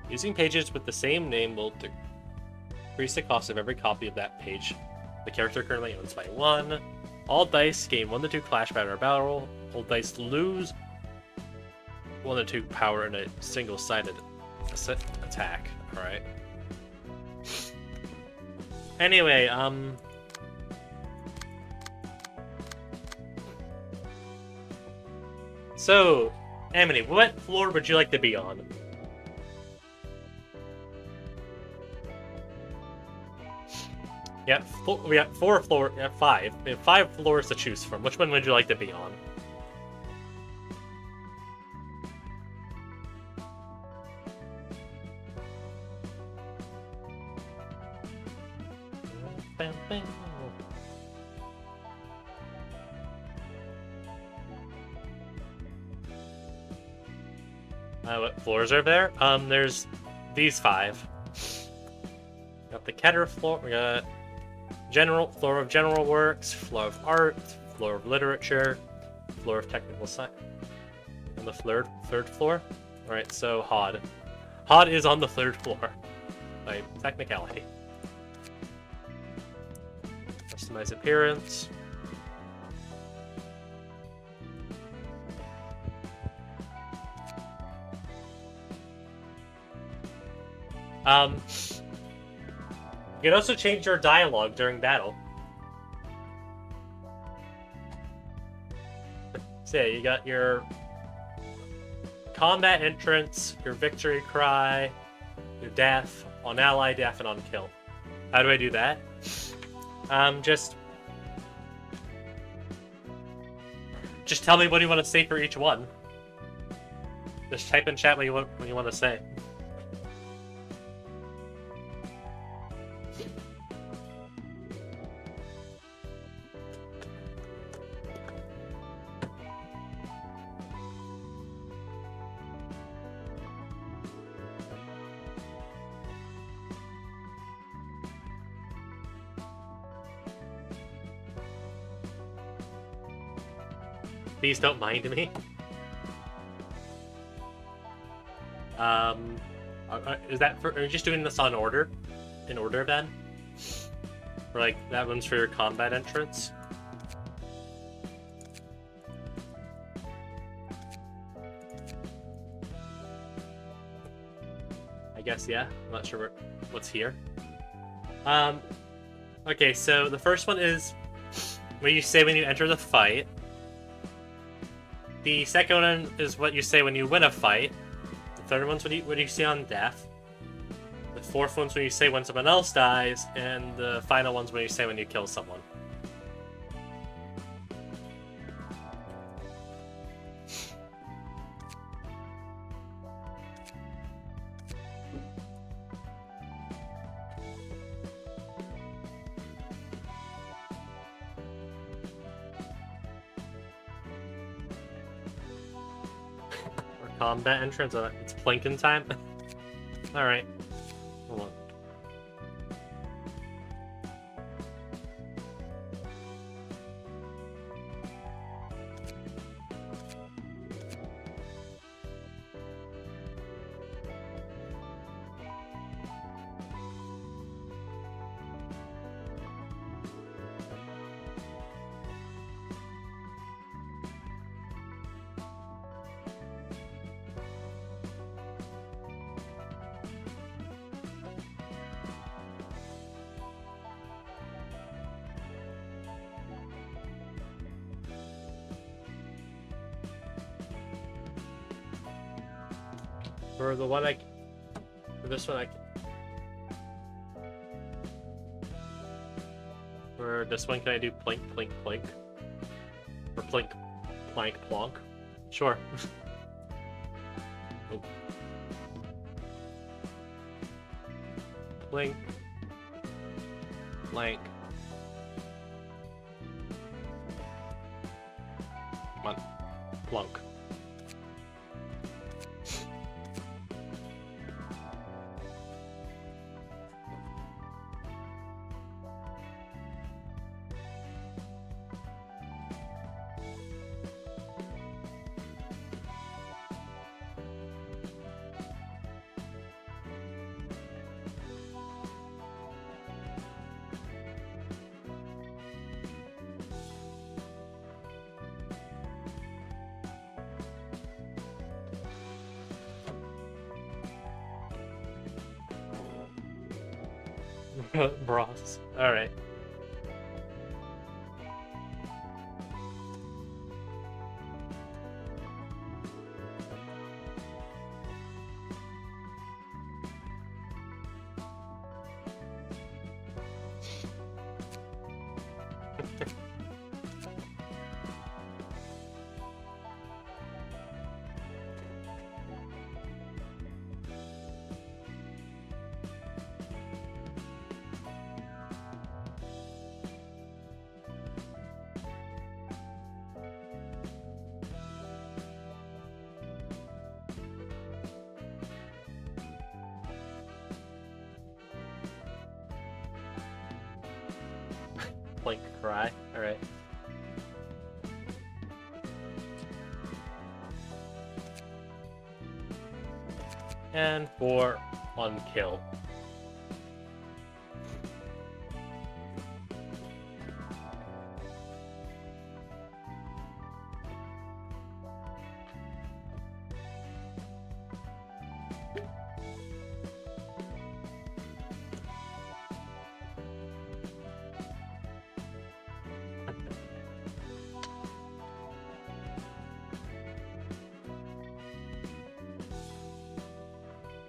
Using pages with the same name will decrease the cost of every copy of that page the character currently owns by 1. All dice gain 1 to 2 clash power battle. All dice lose 1 to 2 power in a single-sided attack. Alright. Anyway, so, Amity, what floor would you like to be on? Yeah, we have 4 floors. We have 5. We have 5 floors to choose from. Which one would you like to be on? What floors are there? There's these 5. We got the Keter floor. We got floor of general works, floor of art, floor of literature, floor of technical science. On the third floor. All right, so Hod. Hod is on the 3rd floor by technicality. Customize appearance. You can also change your dialogue during battle. So yeah, you got your combat entrance, your victory cry, your death, on ally death, and on kill. How do I do that? Just tell me what you want to say for each one. Just type in chat what you want to say. Please don't mind me. Is that for? Are you just doing this on order? In order, then? Or like that one's for your combat entrance? I guess yeah. I'm not sure what's here. Okay, so the first one is what you say when you enter the fight. The second one is what you say when you win a fight. The third one's what you say on death. The fourth one's when you say when someone else dies, and the final one's when you say when you kill someone. Combat entrance, it's Plinkin time. Alright. Hold on. For the one for this one for this one, can I do plink, plink, plink? Or plink, plank, plonk? Sure. Oh. Plink, plank. Come on, plunk. Bros. Alright. Blink, cry. Alright. And for unkill.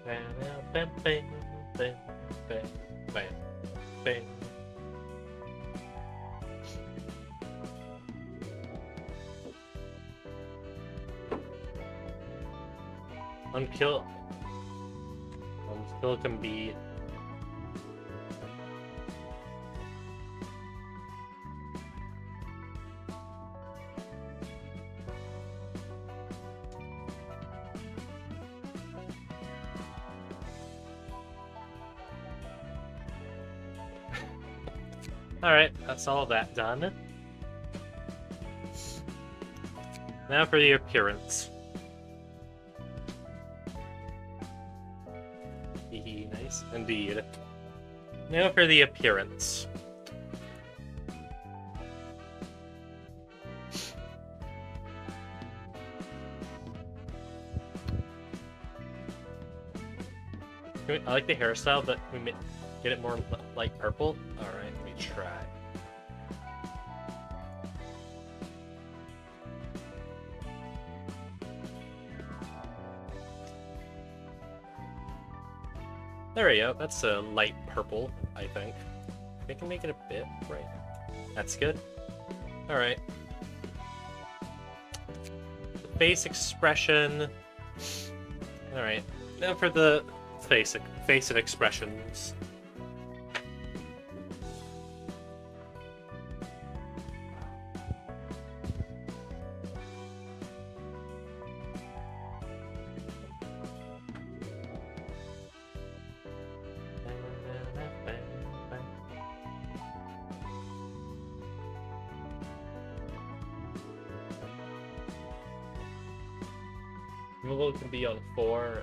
Bam, bam, bam, bam, bam, bam, bam. Unkill. Unkill can be. Alright, that's all that done. Now for the appearance. Nice, indeed. Now for the appearance. I like the hairstyle, but we get it more light purple. Alright, let me try. There we go. That's a light purple, I think. I can make it a bit right. That's good. Alright. The face expression. Alright. Now for the face and expressions. Removal can be on 4.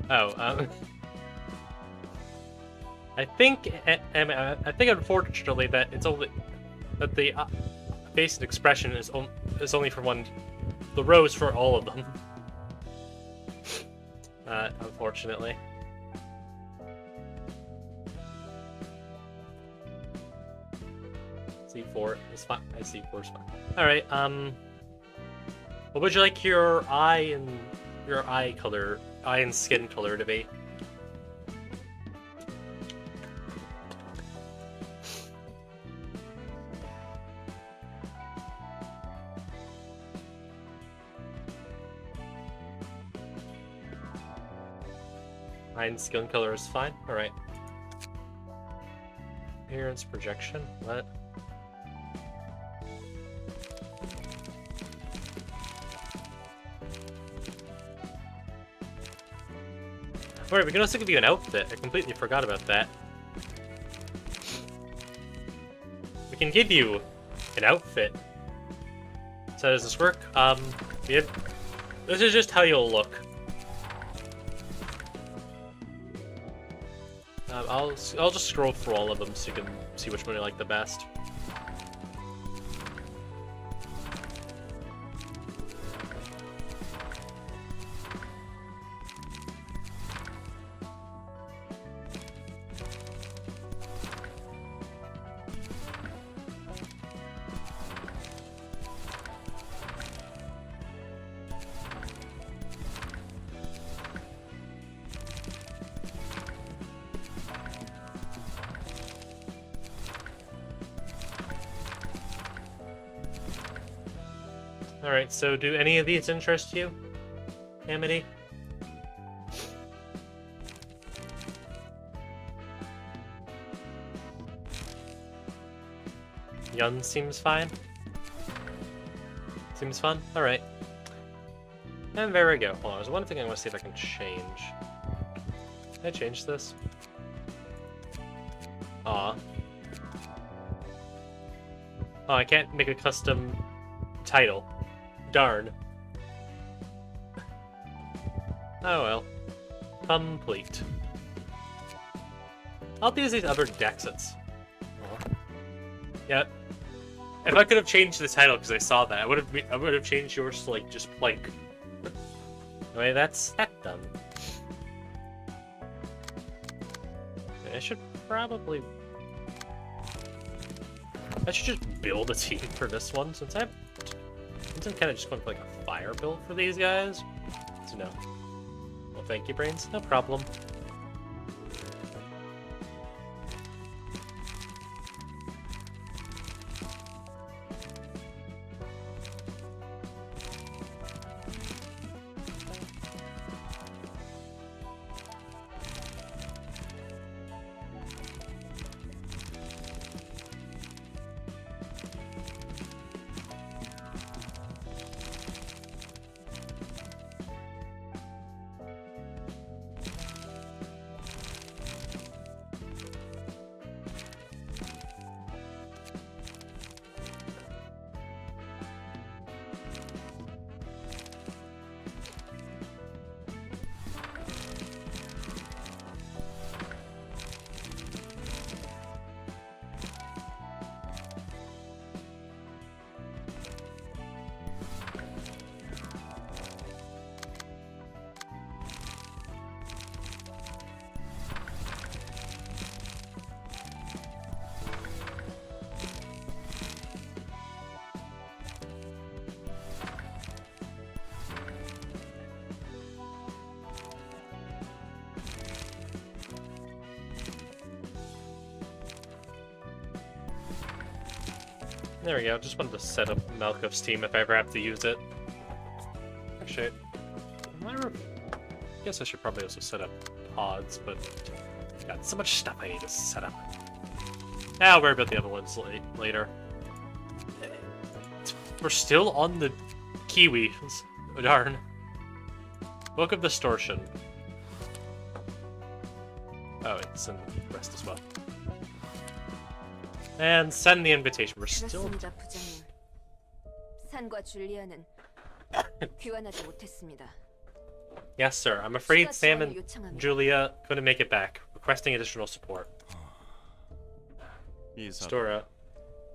Oh, I think unfortunately that it's only that the face and expression is only for one, the rows for all of them. Unfortunately. C4 is fine. I see 4 is fine. All right. What would you like your eye and skin color to be? Eye and skin color is fine. All right. Appearance projection. What? Alright, we can also give you an outfit. I completely forgot about that. We can give you an outfit. So how does this work? This is just how you'll look. I'll just scroll through all of them so you can see which one you like the best. Alright, so do any of these interest you, Amity? Yun seems fine. Seems fun? Alright. And there we go. Hold on, there's one thing I want to see if I can change. Can I change this? Aw. Oh, I can't make a custom title. Darn. Oh well. Complete. I'll use these other Dexits. Yeah. If I could have changed the title because I saw that, I would have changed yours to like just Plank. Anyway, that's that done. I should probably. I should just build a team for this one since I'm kind of just going for like a fire build for these guys. So no. Well, thank you, Brains. No problem. There we go, just wanted to set up Malkov's team if I ever have to use it. Actually, I guess I should probably also set up pods, but got so much stuff I need to set up. I'll worry about the other ones later. We're still on the Kiwis. Oh, darn. Book of Distortion. Oh, it's in the rest as well. And send the invitation. We're still. 그렇습니다, 부장님. 산과 줄리아는 귀환하지 못했습니다. Yes, sir. I'm afraid 추가 Sam 지원을 and 요청합니다. Julia couldn't make it back. Requesting additional support. Stora,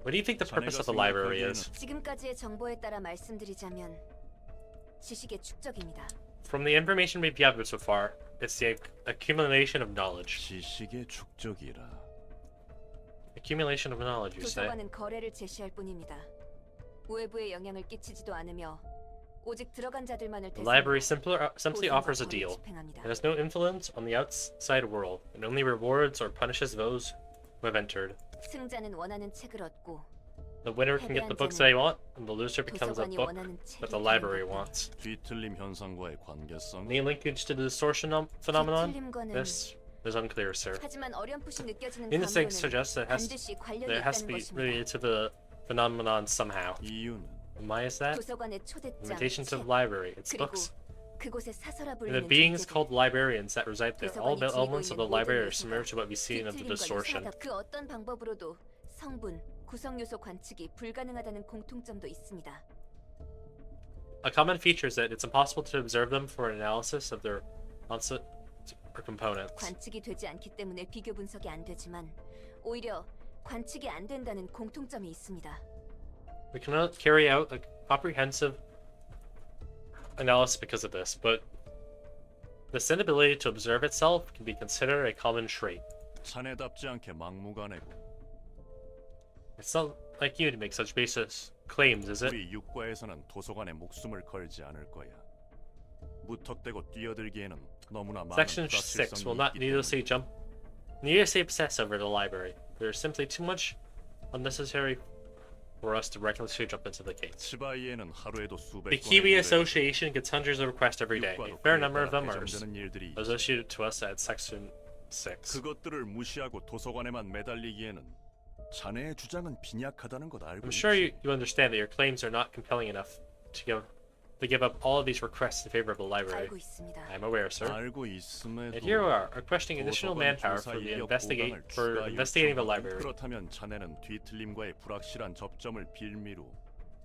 what do you think the purpose of the library is? 지금까지의 정보에 따라 말씀드리자면 지식의 축적입니다. From the information we've gathered so far, it's the accumulation of knowledge. 지식의 축적이라. Accumulation of knowledge, you say? 도서관은 거래를 제시할 뿐입니다. 외부에 영향을 끼치지도 않으며 오직 들어간 자들만을 The 대상으로 library simply 보상과 offers a 벌을 deal. 집행합니다. It has no influence on the outside world, and only rewards or punishes those who have entered. 승자는 원하는 책을 얻고 The winner can get the books they want, and the loser becomes a 도서관이 book 원하는 that 책을 the 타는 library 것들. wants. 뒤틀림 현상과의 관계성? Any linkage to the distortion phenomenon? 뒤틀림과는 This is unclear, sir. 하지만 어렴풋이 느껴지는 Instincts 감으로는 suggest that 반드시 관련이 it has to 있다는 be 것입니다. related to the phenomenon somehow. 이유는 And why is that? 도서관의 초대장, Invitation to the 책, library, its 그리고 books, 그곳에 사서라 and the 불리는 beings 존재들. called librarians that reside there. All the 도서관이 elements of 지니고 the 있는 library are 모든 similar to what we see in the 뒤틀림과 distortion. 유사하다. 그 어떤 방법으로도 성분, 구성 요소 관측이 불가능하다는 공통점도 있습니다. A common feature is that it's impossible to observe them for an analysis of their concept or components. 관측이 되지 않기 때문에 비교 분석이 안 되지만 오히려 관측이 안 된다는 공통점이 있습니다. We cannot carry out a comprehensive analysis because of this, but this inability to observe itself can be considered a common trait. 자네답지 않게 막무가내고 It's not like you to make such baseless claims, is it? 우리 육과에서는 도서관에 목숨을 걸지 않을 거야. 무턱대고 뛰어들기에는 너무나 많은 Section 6 will not needlessly obsess over the library. There's simply too much unnecessary for us to recklessly jump into the case. 치바이에는 하루에도 수백 The Kiwi Association gets hundreds of requests every day. A fair number of them are 일들이 associated to us at Section 6. 그것들을 무시하고 도서관에만 매달리기에는 자네의 주장은 빈약하다는 것 알고 I'm sure you understand that your claims are not compelling enough to give up all of these requests in favor of the library. 알고 있습니다. I'm aware, sir. 알고 있음에도 And here we are requesting additional manpower for investigating the library. 그렇다면 자네는 뒤틀림과의 불확실한 접점을 빌미로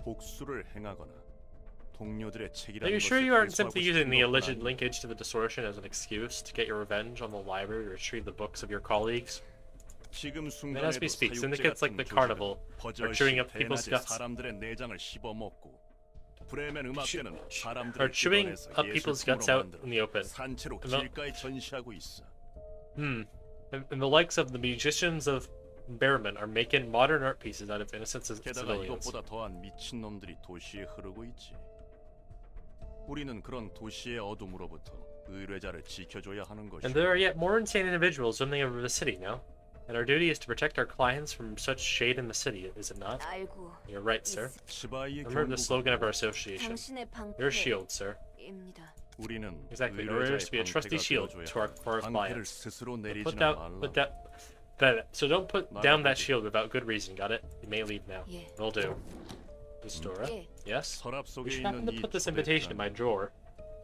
복수를 행하거나 동료들의 책이라는 Are you sure 것을 you aren't 회수하고 simply using the 싶은 것은 alleged 아니오? linkage to the distortion as an excuse to get your revenge on the library or retrieve the books of your colleagues? 지금 And as we 순간에도 speak, 사육제 syndicates like 같은 the Carnival 조직은 are chewing up 버젓이 people's 대낮에 guts. 사람들의 내장을 씹어먹고 브레멘 음악대는 are 사람들을 chewing 뜯어내서 up people's guts 예술품으로 out 만들어 in the open. 산채로 And the- 길가에 전시하고 있어. And the likes of the musicians of Behrman are making modern art pieces out of innocent 게다가 civilians. 이것보다 더한 미친놈들이 도시에 흐르고 있지. 우리는 그런 도시의 어둠으로부터 의뢰자를 지켜줘야 하는 것이오. And there are yet more insane individuals roaming over the city now. And our duty is to protect our clients from such shade in the city, is it not? 알고 You're right, sir. 치바이의 Remember the 경고가 slogan of our association. 당신의 Your shield, sir. 방패입니다. 우리는 Exactly. Our order is to be a trusty shield to our 방패를 clients. 스스로 Put 내리지는 that, 말라. so don't put down that shield without good reason, got it? You may leave now. 예. Will do. Miss Dora? 예. Yes? 서랍 You 속에 should happen 있는 to 이 put this invitation in my drawer.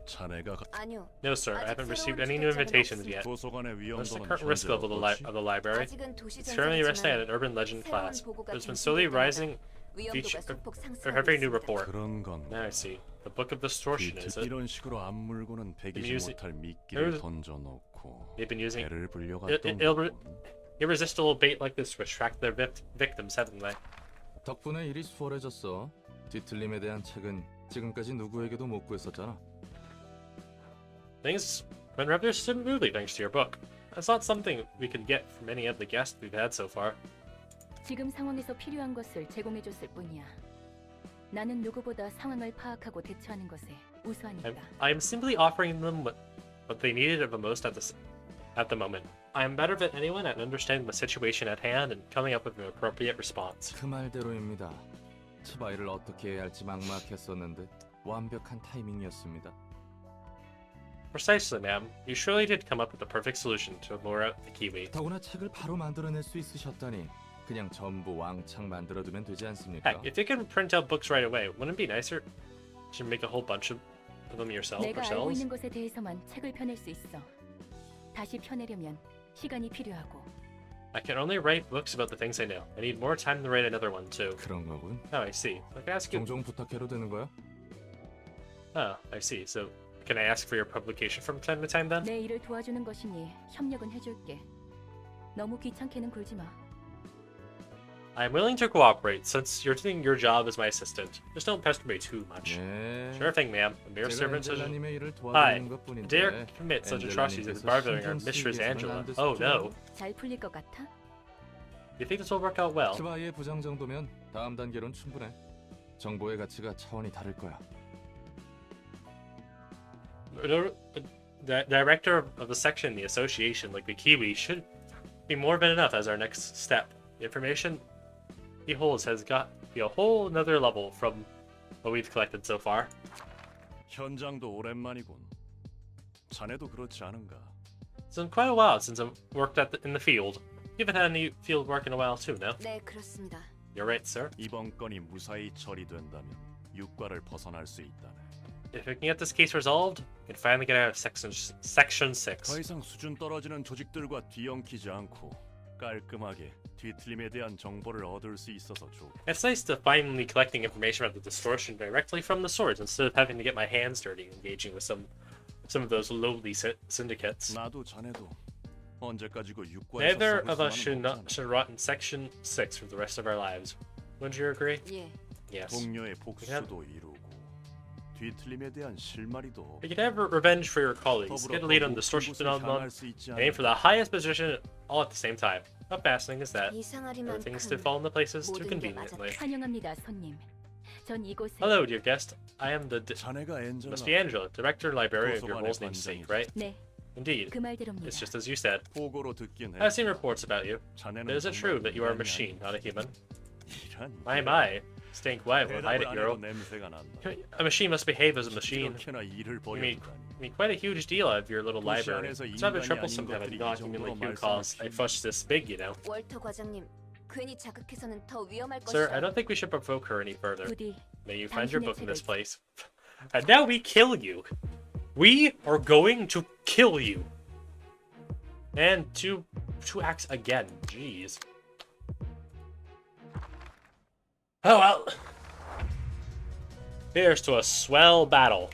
자네가 아니요. No, sir. I 아직 haven't received 새로운 any new 초대장은 invitations 없습니다. yet. 도서관의 What's the 위험도는 current risk 현재 level 어떻지? of the library? 아직은 도시 It's currently resting at 전쟁이지만 an urban legend 새로운 class. 보고가 There's been slowly 갱신될 rising 때마다 위험도가 feature 소폭 or 상승하고 every new 있습니다. report. 그런 건 Now I see. The Book of Distortion, is it? 이런 식으로 안물고는 배기지 music- 못할 미끼를 there's- 던져놓고 They've been using 배를 불려갔던 irresistible bait like this to attract their victims, haven't they? 덕분에 일이 수월해졌어. 뒤틀림에 대한 책은 지금까지 누구에게도 못 구했었잖아. Things went rather smoothly thanks to your book. That's not something we could get from any of the guests we've had so far. 지금 상황에서 필요한 것을 제공해줬을 뿐이야. 나는 누구보다 상황을 파악하고 대처하는 것에 우수하니까. I'm simply offering them what they needed of the most at the moment. I am better than anyone at understanding the situation at hand and coming up with an appropriate response. 그 말대로입니다. 치바이를 어떻게 해야 할지 막막했었는데 완벽한 타이밍이었습니다. Precisely, ma'am. You surely did come up with the perfect solution to lure out the Kiwi. 더구나 책을 바로 만들어낼 수 있으셨다니 그냥 전부 왕창 만들어두면 되지 않습니까? Heck, if you could print out books right away, wouldn't it be nicer to make a whole bunch of them yourself 내가 알고 ourselves? 있는 것에 대해서만 책을 펴낼 수 있어. 다시 펴내려면 시간이 필요하고. I can only write books about the things I know. I need more time to write another one too. 그런 거군. Oh, I see. I can ask you. 종종 부탁해도 되는 거야? Oh, I see. So, can I ask for your publication from time to time then? 내 일을 도와주는 것이니 협력은 해줄게. 너무 귀찮게는 굴지 마. I'm willing to cooperate since you're doing your job as my assistant. Just don't pester me too much. 네. Sure thing, ma'am. A mere 제가 servant is. 엔젤라님의 일을 Hi. 도와드리는 것뿐인데 Dare commit such atrocities as bothering our mistress Angela. Oh no. 잘 풀릴 것 같아? You think this will work out well? 치바이의 부장 정도면 다음 단계론 충분해. 정보의 가치가 차원이 다를 거야. the director of the section, the association, like the Kiwi, should be more than enough as our next step. The information he holds has got to be a whole another level from what we've collected so far. 현장도 오랜만이군. 자네도 그렇지 않은가? It's been quite a while since I've worked in the field. You haven't had any field work in a while too, no? 네, 그렇습니다. You're right, sir. 이번 건이 무사히 처리된다면 육과를 벗어날 수 있다네. If we can get this case resolved, we can finally get out of Section 6. 더 이상 수준 떨어지는 조직들과 뒤엉키지 않고 깔끔하게 뒤틀림에 대한 정보를 얻을 수 있어서 좋고. It's nice to finally collecting information about the distortion directly from the source instead of having to get my hands dirty engaging with some of those lowly syndicates. 나도 자네도 언제까지고 육과에서 Neither 썩을 of us should 수만은 없잖아. rot in Section 6 for the rest of our lives. Wouldn't you agree? 예. Yes. 동료의 복수도 이루고 뒤틀림에 대한 실마리도 You can have revenge for your colleagues, get a lead on the distortion phenomenon, and aim for the highest position all at the same time. How fascinating is that? 이상하리만큼 Things to fall into places too 모든 게 conveniently. 환영합니다, 손님. 전 이곳에 Hello, dear guest. I am the 자네가 엔젤라. must be Angela, director library of your role's 도서관의 namesake, 관장이지. right? 네, Indeed. 그 말대로입니다. It's just as you said. 보고로 듣긴 해. I've seen reports about you. 자네는 But is it 정말 true that you are a 인간이 machine, not a human? 이런 My. Staying quiet will hide 대답을 it, 안 girl. 해도 냄새가 난다. A machine must behave as a machine. 이렇게나 일을 You made, 벌였다니. made quite a huge deal out of your little 도시 library. 안에서 It's not a 인간이 troublesome 아닌 to have a 것들이 이 document 정도로 like you 말썽을 cause a 피우는 fuss this big, you know. 월터 과장님, 괜히 자극해서는 더 위험할 Sir, I 것이다. don't think we should provoke her any further. 부디 May you find your 당신의 book in this 책을- place. And now we kill you. We are going to kill you. And two acts again. Jeez. Oh well. Here's to a swell battle.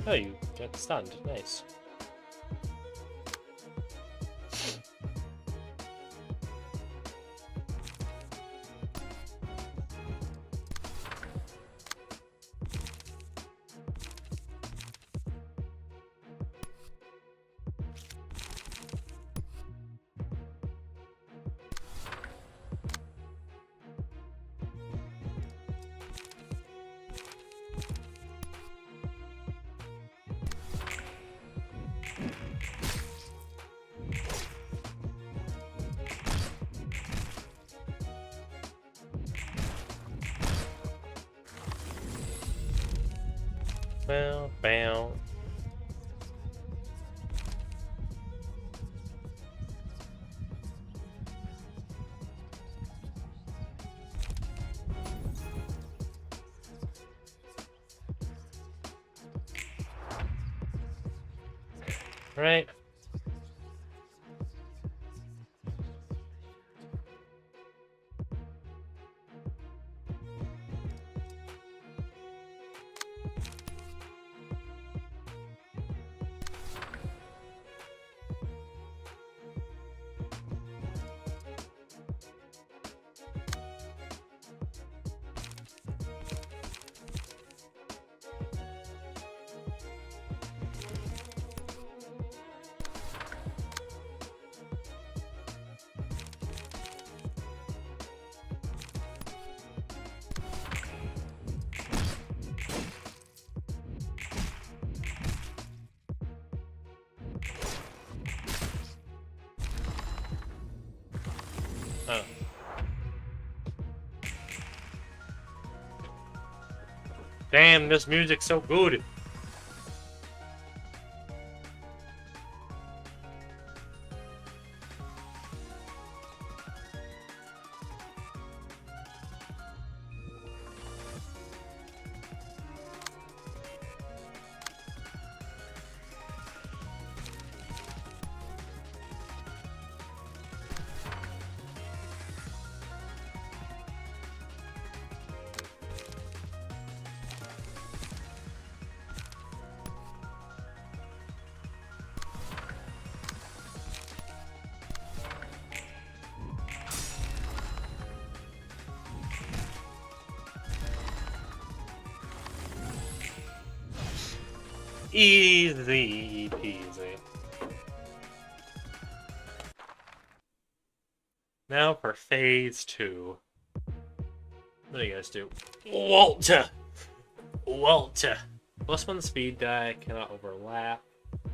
Oh, you got stunned. Nice. Bow, bow. Right. Oh. Damn, this music's so good. Easy peasy. Now for phase 2. What do you guys do? Walter! Walter! +1 speed die, cannot overlap.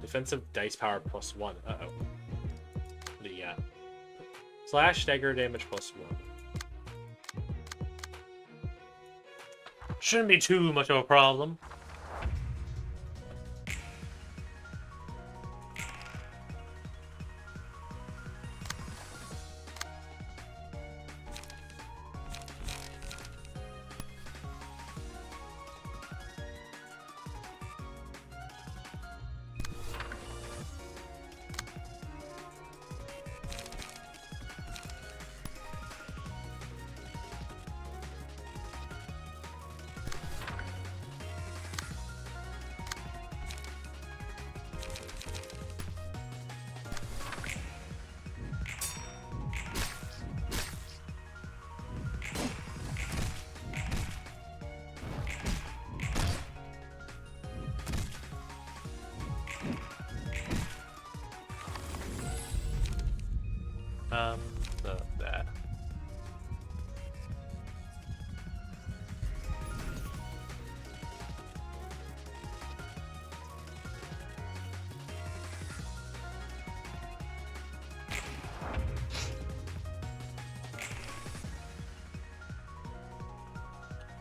Defensive dice power +1. Uh-oh. What do you got? Slash dagger damage +1. Shouldn't be too much of a problem. That.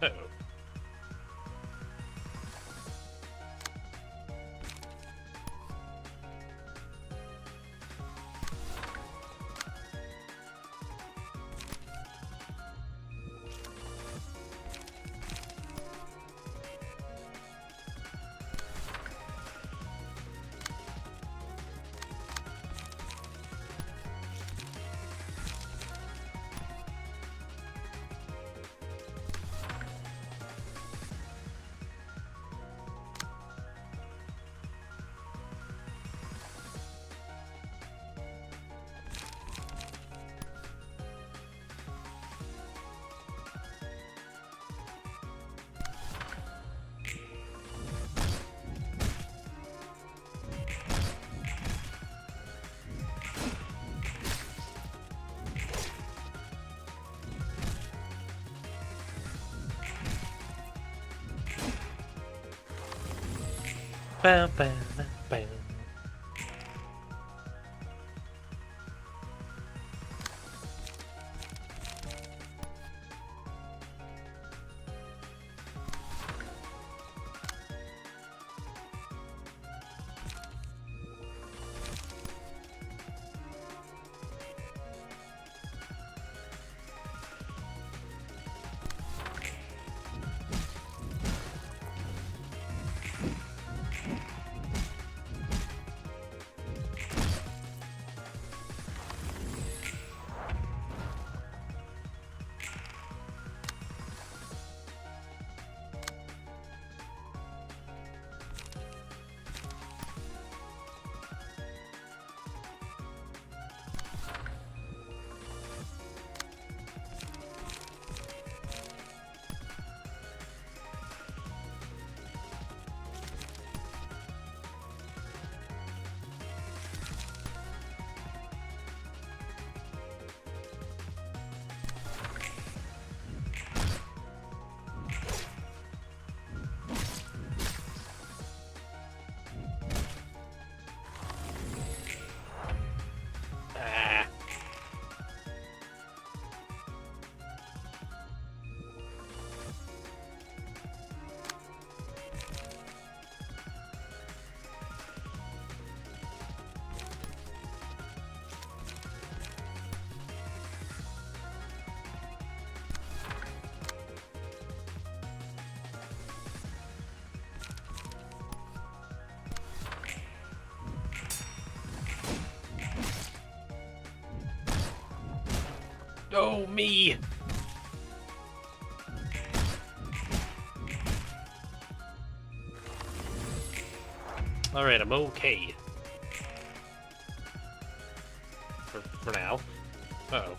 Uh-oh. Bam, bam, bam. Oh, me! Alright, I'm okay. For now. Uh-oh.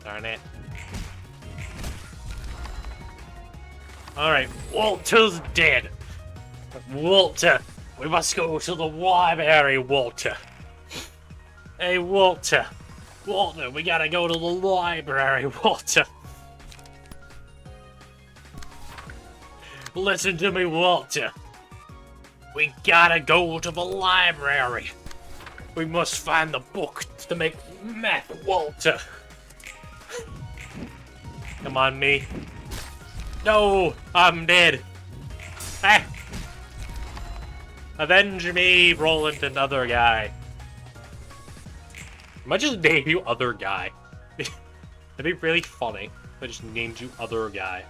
Darn it. Alright, Walter's dead. Walter, we must go to the library, Walter. Hey, Walter. Walter, we gotta go to the library, Walter. Listen to me, Walter. We gotta go to the library. We must find the book to make meth, Walter. Come on, me. No, I'm dead. Ah. Avenge me, Roland, and other guy. I might just name you other guy. That'd be really funny if I just named you other guy.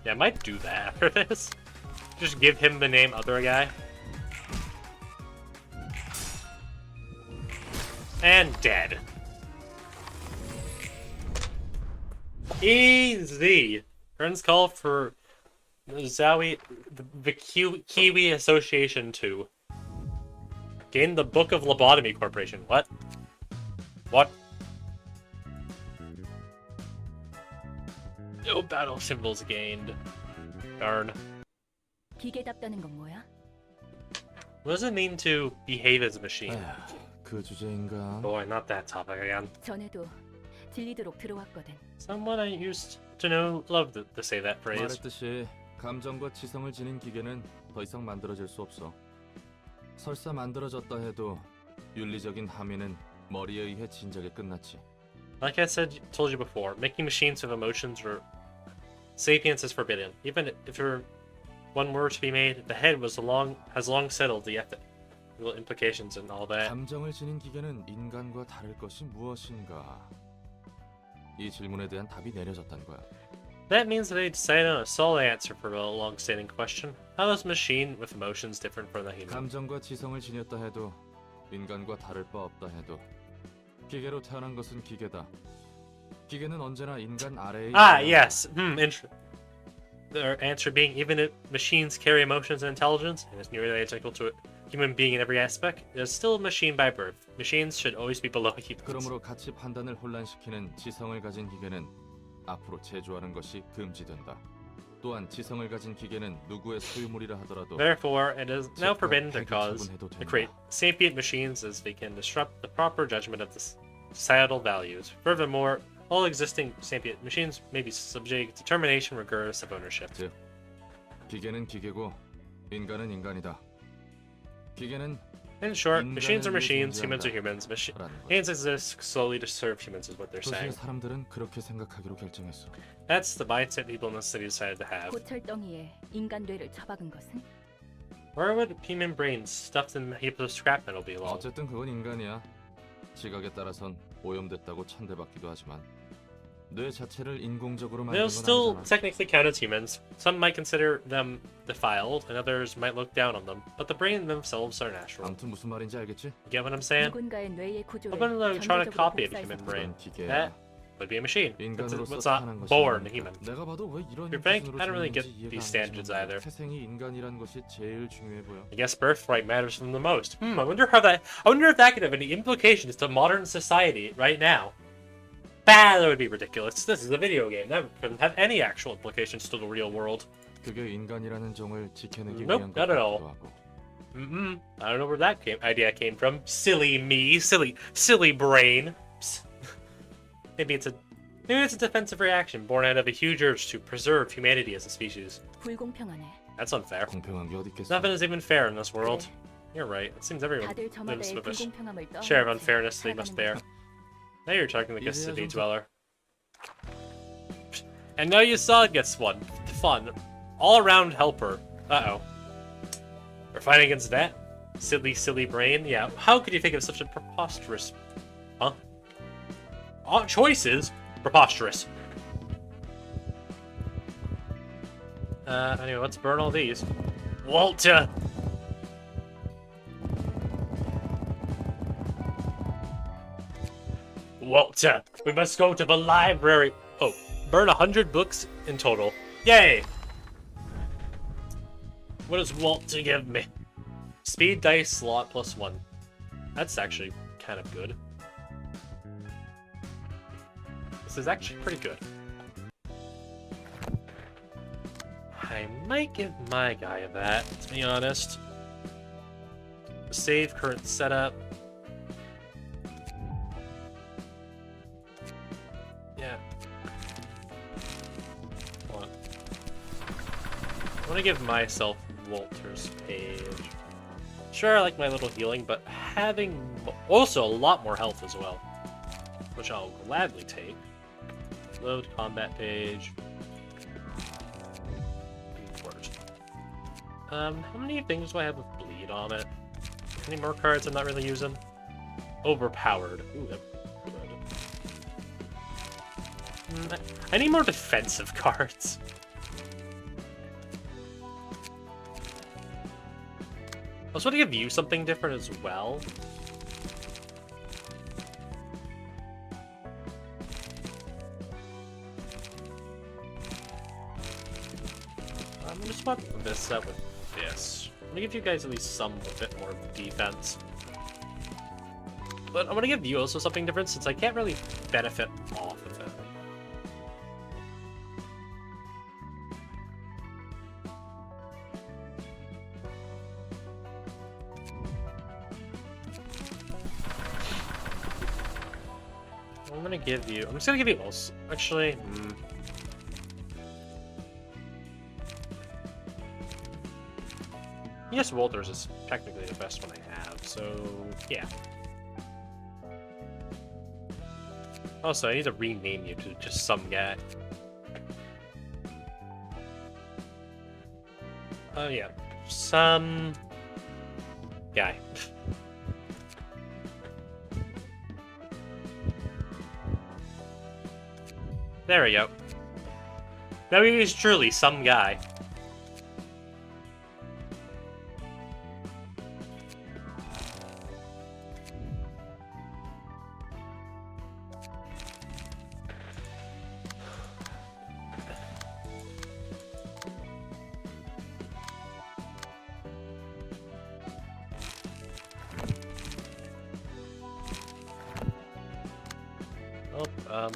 Yeah, I might do that after this. Just give him the name other guy. And dead. Easy. Friends call for Zowie, the Kiwi Association to gain the Book of Lobotomy Corporation. What? What? No battle symbols gained. Darn. 기계답다는 건 뭐야? What does it mean to behave as a machine? 에휴, 그 주제인가? Boy, not that topic again. 전에도 들리도록 들어왔거든. Someone I used to know loved to say that phrase. 말했듯이 감정과 지성을 지닌 기계는 더 이상 만들어질 수 없어. 설사 만들어졌다 해도 윤리적인 함의는 머리에 의해 진작에 끝났지. Like I told you before, making machines with emotions or sapience is forbidden. Even if one were to be made, the head has long settled the ethical implications and all that. 감정을 지닌 기계는 인간과 다를 것이 무엇인가? 이 질문에 대한 답이 내려졌단 거야. That means that they decided on a solid answer for a long-standing question. How is a machine with emotions different from the human? 감정과 지성을 지녔다 해도 인간과 다를 바 없다 해도 기계로 태어난 것은 기계다. 기계는 언제나 인간 아래에 Yes. The answer being, even if machines carry emotions and intelligence, and is nearly identical to a human being in every aspect, it is still a machine by birth. Machines should always be below humans. 그러므로 가치 판단을 혼란시키는 지성을 가진 기계는 앞으로 제조하는 것이 금지된다. 또한 지성을 가진 기계는 누구의 소유물이라 하더라도 Therefore, it is now 즉각 forbidden to 폐기 처분해도 create 된다. sapient machines as they can disrupt the proper judgment of the societal values. Furthermore, all existing sapient machines may be subject to termination regardless of ownership. 즉, 기계는 기계고 인간은 인간이다. 기계는 In short, 인간을 machines are 위해 machines, humans are 존재한다. humans. 라는 거야. Machines exist solely to serve humans, is what they're 도시의 saying. 사람들은 그렇게 생각하기로 결정했어. That's the mindset people in the city decided to have. 고철덩이에 인간 뇌를 처박은 것은? Where would human brains stuffed in heaps of scrap metal belong? 어쨌든 그건 인간이야. 지각에 따라선 오염됐다고 천대받기도 하지만 뇌 자체를 인공적으로 만든 They'll 건 still 아니잖아. technically count as humans. Some might consider them defiled, and others might look down on them. But the brain themselves are natural. 아무튼 무슨 말인지 알겠지? You get what I'm saying? 누군가의 뇌의 구조를 Open an electronic 전체적으로 copy of a 복사해서 human brain. 그건 기계야. That would be a machine. 인간으로서 It's 태어난 not 것이 born a 아니니까. human. 내가 봐도 왜 이런 You're frank? 기준으로 I don't really get 정했는지 이해가 these 안 standards 되지만 either. 태생이 인간이란 것이 제일 중요해 보여. I guess birthright matters from the most. I wonder if that could have any implications to modern society right now. That would be ridiculous. This is a video game. That couldn't have any actual implications to the real world. 그게 인간이라는 종을 지켜내기 Nope, 위한 not 것 at all. 같기도 하고. I don't know where that idea came from. Silly me, silly brain. Maybe it's a defensive reaction born out of a huge urge to preserve humanity as a species. 불공평하네. That's unfair. 공평한 게 어디 있겠어? Nothing is even fair in this world. You're right. It seems everyone 다들 lives 저마다의 with a 불공평함을 share of 떠안고 unfairness they must bear. Now you're talking like a 이제야 city 좀 dweller. And now you saw it gets one. Fun. All-around helper. Uh-oh. We're fighting against that? Silly, silly brain? Yeah, how could you think of such a preposterous... Huh? Choices? Preposterous. Anyway, let's burn all these. Walter! Walter, we must go to the library. Oh, burn 100 books in total. Yay! What does Walter give me? Speed dice slot +1. That's actually kind of good. This is actually pretty good. I might give my guy that, to be honest. Save current setup. Yeah. Hold on. I want to give myself Walter's page. Sure, I like my little healing, but having also a lot more health as well, which I'll gladly take. Load combat page. How many things do I have with bleed on it? Any more cards I'm not really using? Overpowered. Ooh, that's good. I need more defensive cards. I was going to give you something different as well. I'm gonna swap this out with this. I'm gonna give you guys at least some a bit more defense. But I'm gonna give you also something different since I can't really benefit off of it. I'm gonna give you... I'm just gonna give you also... Actually... Yes, Walters is technically the best one I have, so yeah. Also, I need to rename you to just some guy. Oh yeah, some guy. There we go. Now he is truly some guy.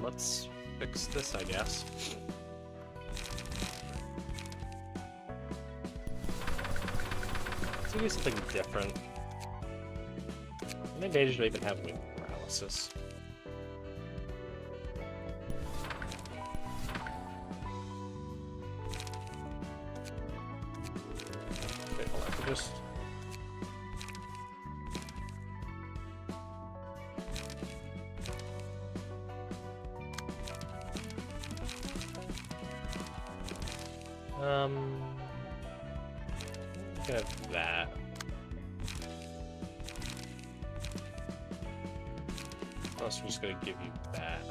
Let's fix this, I guess. Let's do something different. Maybe I should even have wing paralysis. Wait, hold on, I could just... I'm gonna have that. Plus, I'm just gonna give you that.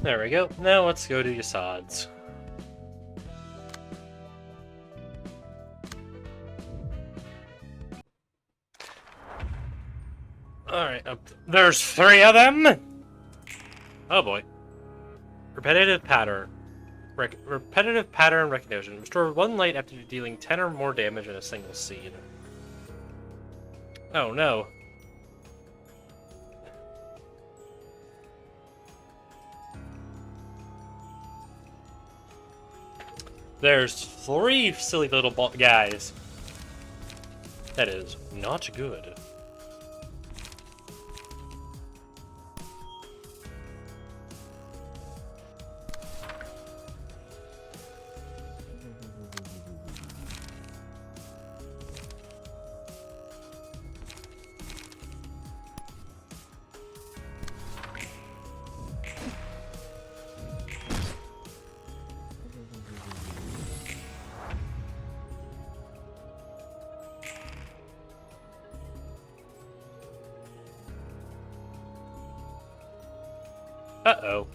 There we go. Now let's go to Yasad's. Alright, there's 3 of them! Oh boy. Repetitive pattern. Repetitive pattern recognition. Restore 1 light after dealing 10 or more damage in a single scene. Oh no. There's 3 silly little guys. That is not good. Uh-oh.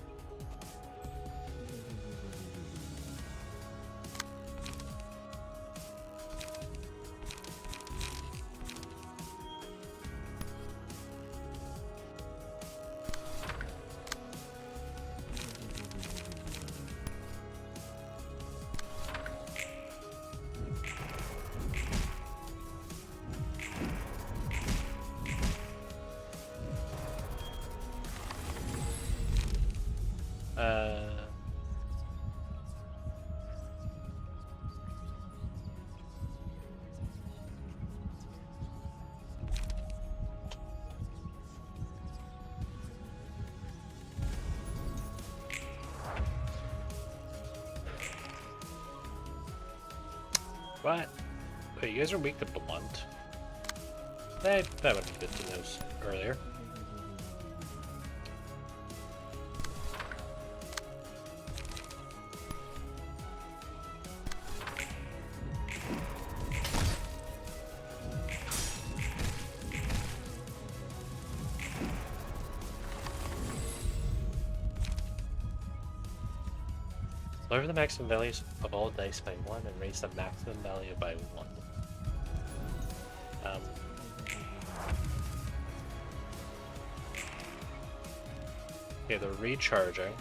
What? Wait, you guys are weak to blunt? That would be good to know earlier. Lower the maximum values of all dice by 1 and raise the maximum value by 1. Okay, they're recharging.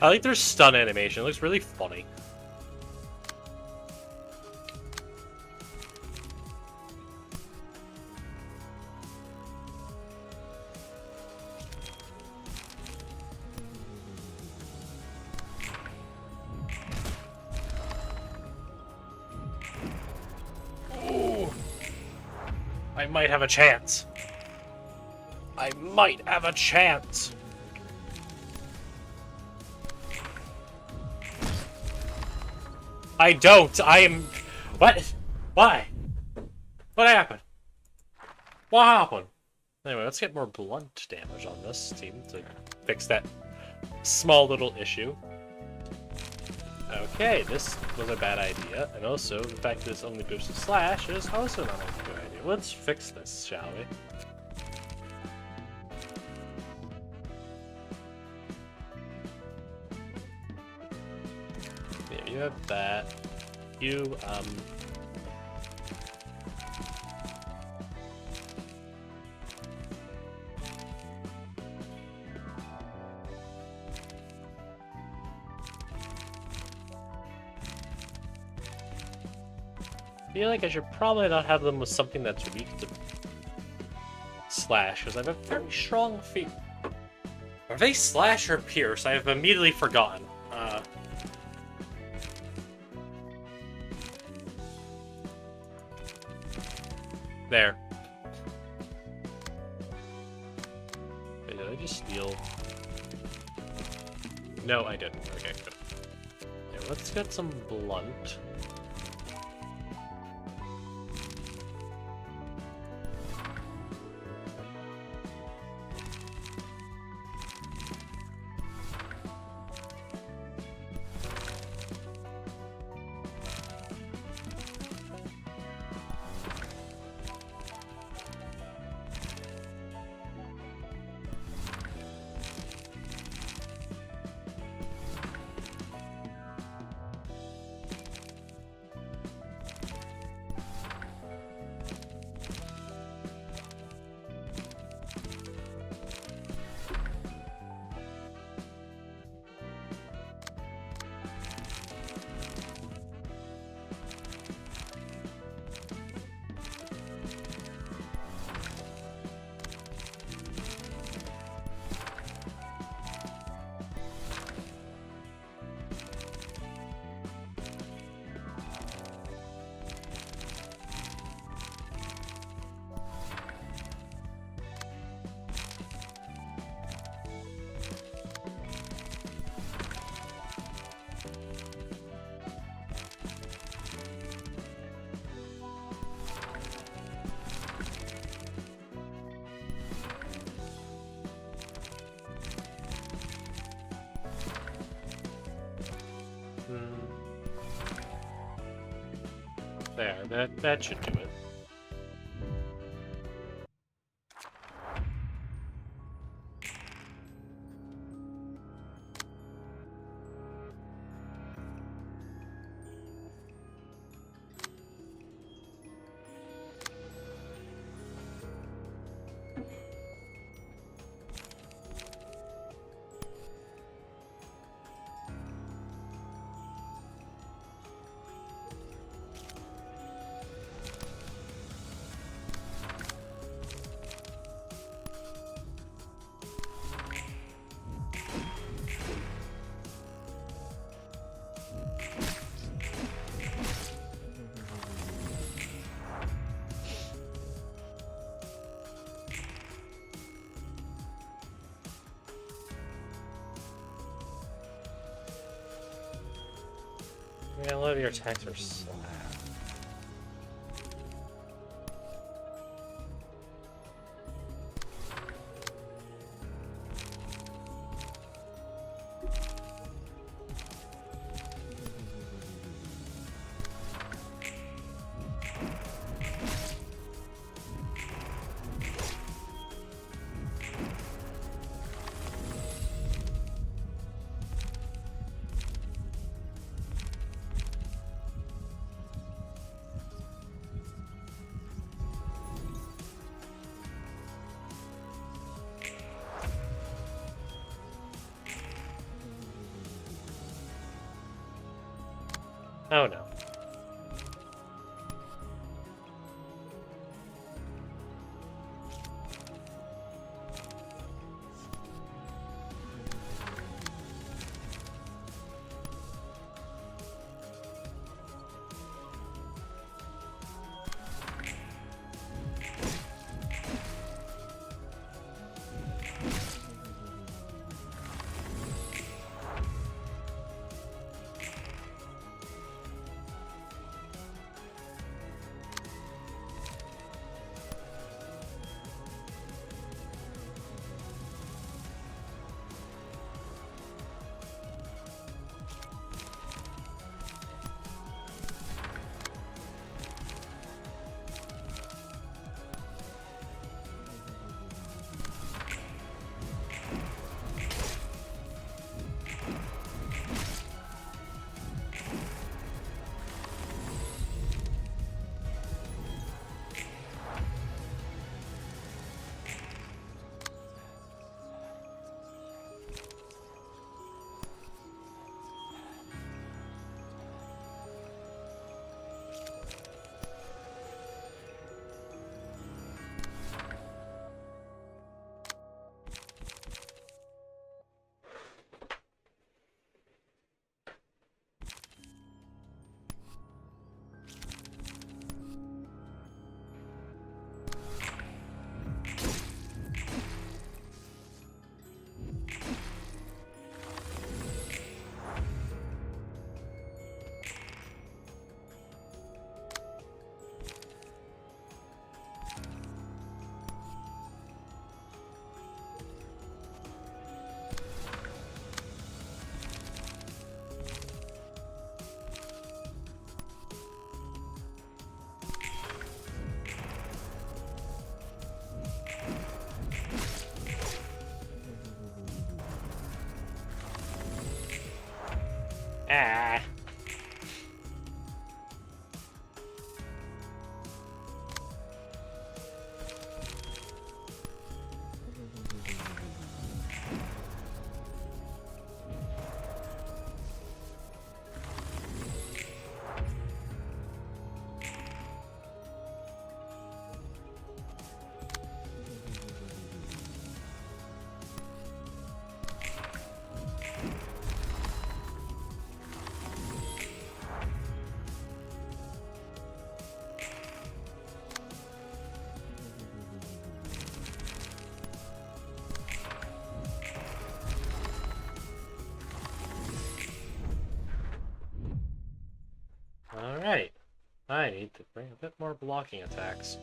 I like their stun animation. It looks really funny. I might have a chance. I might have a chance. I don't. I am... What? Why? What happened? What happened? Anyway, let's get more blunt damage on this team to fix that small little issue. Okay, this was a bad idea, and also the fact that this only boosted slash is also not a good idea. Let's fix this, shall we? Yeah, you have that. You, I feel like I should probably not have them with something that's weak to slash, because I have a very strong feat. Are they slash or pierce? I have immediately forgotten. There. Wait, did I just steal? No, I didn't. Okay, good. Yeah, let's get some blunt. There, that should do it. Yeah, a lot of your attacks are slash. Oh no. Ah. Alright. I need to bring a bit more blocking attacks.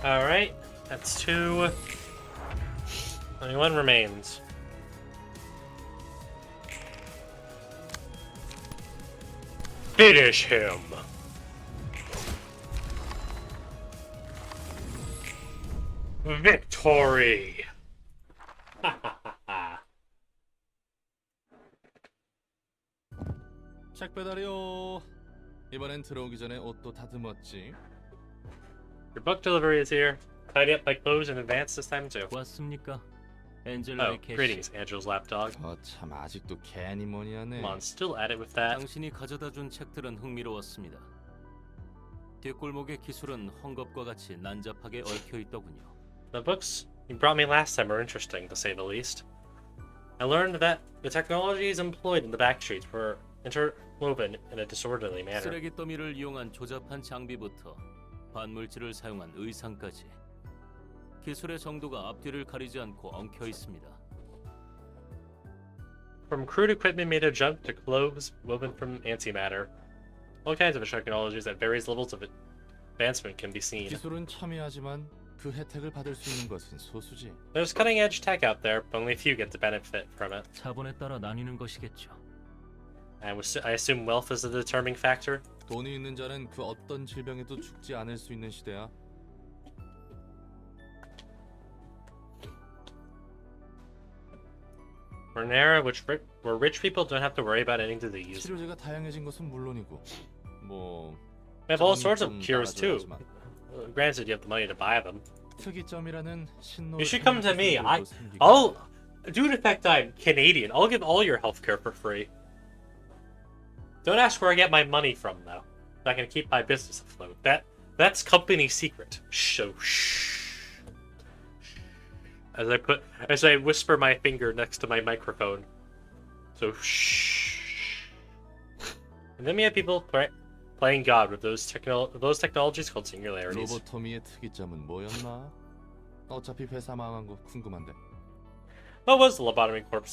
Alright, that's 2. Only 1 remains. Finish him! Victory! 책 배달이요. 이번엔 들어오기 전에 옷도 다듬었지. Your book delivery is here. Tidy up my clothes in advance this time too. 왔습니까? Oh, 엔젤라의 캐시. greetings, Angel's lapdog. 참 아직도 괜히 뭐냐네. Come on, still at it with that. 당신이 가져다 준 책들은 흥미로웠습니다. 뒷골목의 기술은 헝겊과 같이 난잡하게 얽혀 있더군요. The books you brought me last time were interesting, to say the least. I learned that the technologies employed in the back streets were interwoven in a disorderly manner. 쓰레기 더미를 이용한 조잡한 장비부터 반물질을 사용한 의상까지 기술의 정도가 앞뒤를 가리지 않고 엉켜 있습니다. From crude equipment made of junk to clothes woven from antimatter, all kinds of technologies at various levels of advancement can be seen. 기술은 첨예하지만 그 혜택을 받을 수 있는 것은 소수지. There's cutting-edge tech out there, but only few get to benefit from it. 자본에 따라 나뉘는 것이겠죠. I assume wealth is the determining factor. 돈이 있는 자는 그 어떤 질병에도 죽지 않을 수 있는 시대야. We're in an era where rich people don't have to worry about any disease. 치료제가 다양해진 것은 물론이고, 뭐 We have all sorts of 좀 cures too. 따라줘야지만. Granted, you have the money to buy them. 특이점이라는 신노. You should come to me. Due to the fact I'm Canadian, I'll give all your healthcare for free. Don't ask where I get my money from, though. I can keep my business afloat. That's company secret. So shh. As I whisper my finger next to my microphone. So shh. And then we have people playing God with those technologies called singularities. 로보토미의 특이점은 뭐였나? 어차피 회사 망한 거 궁금한데. What was the lobotomy corpse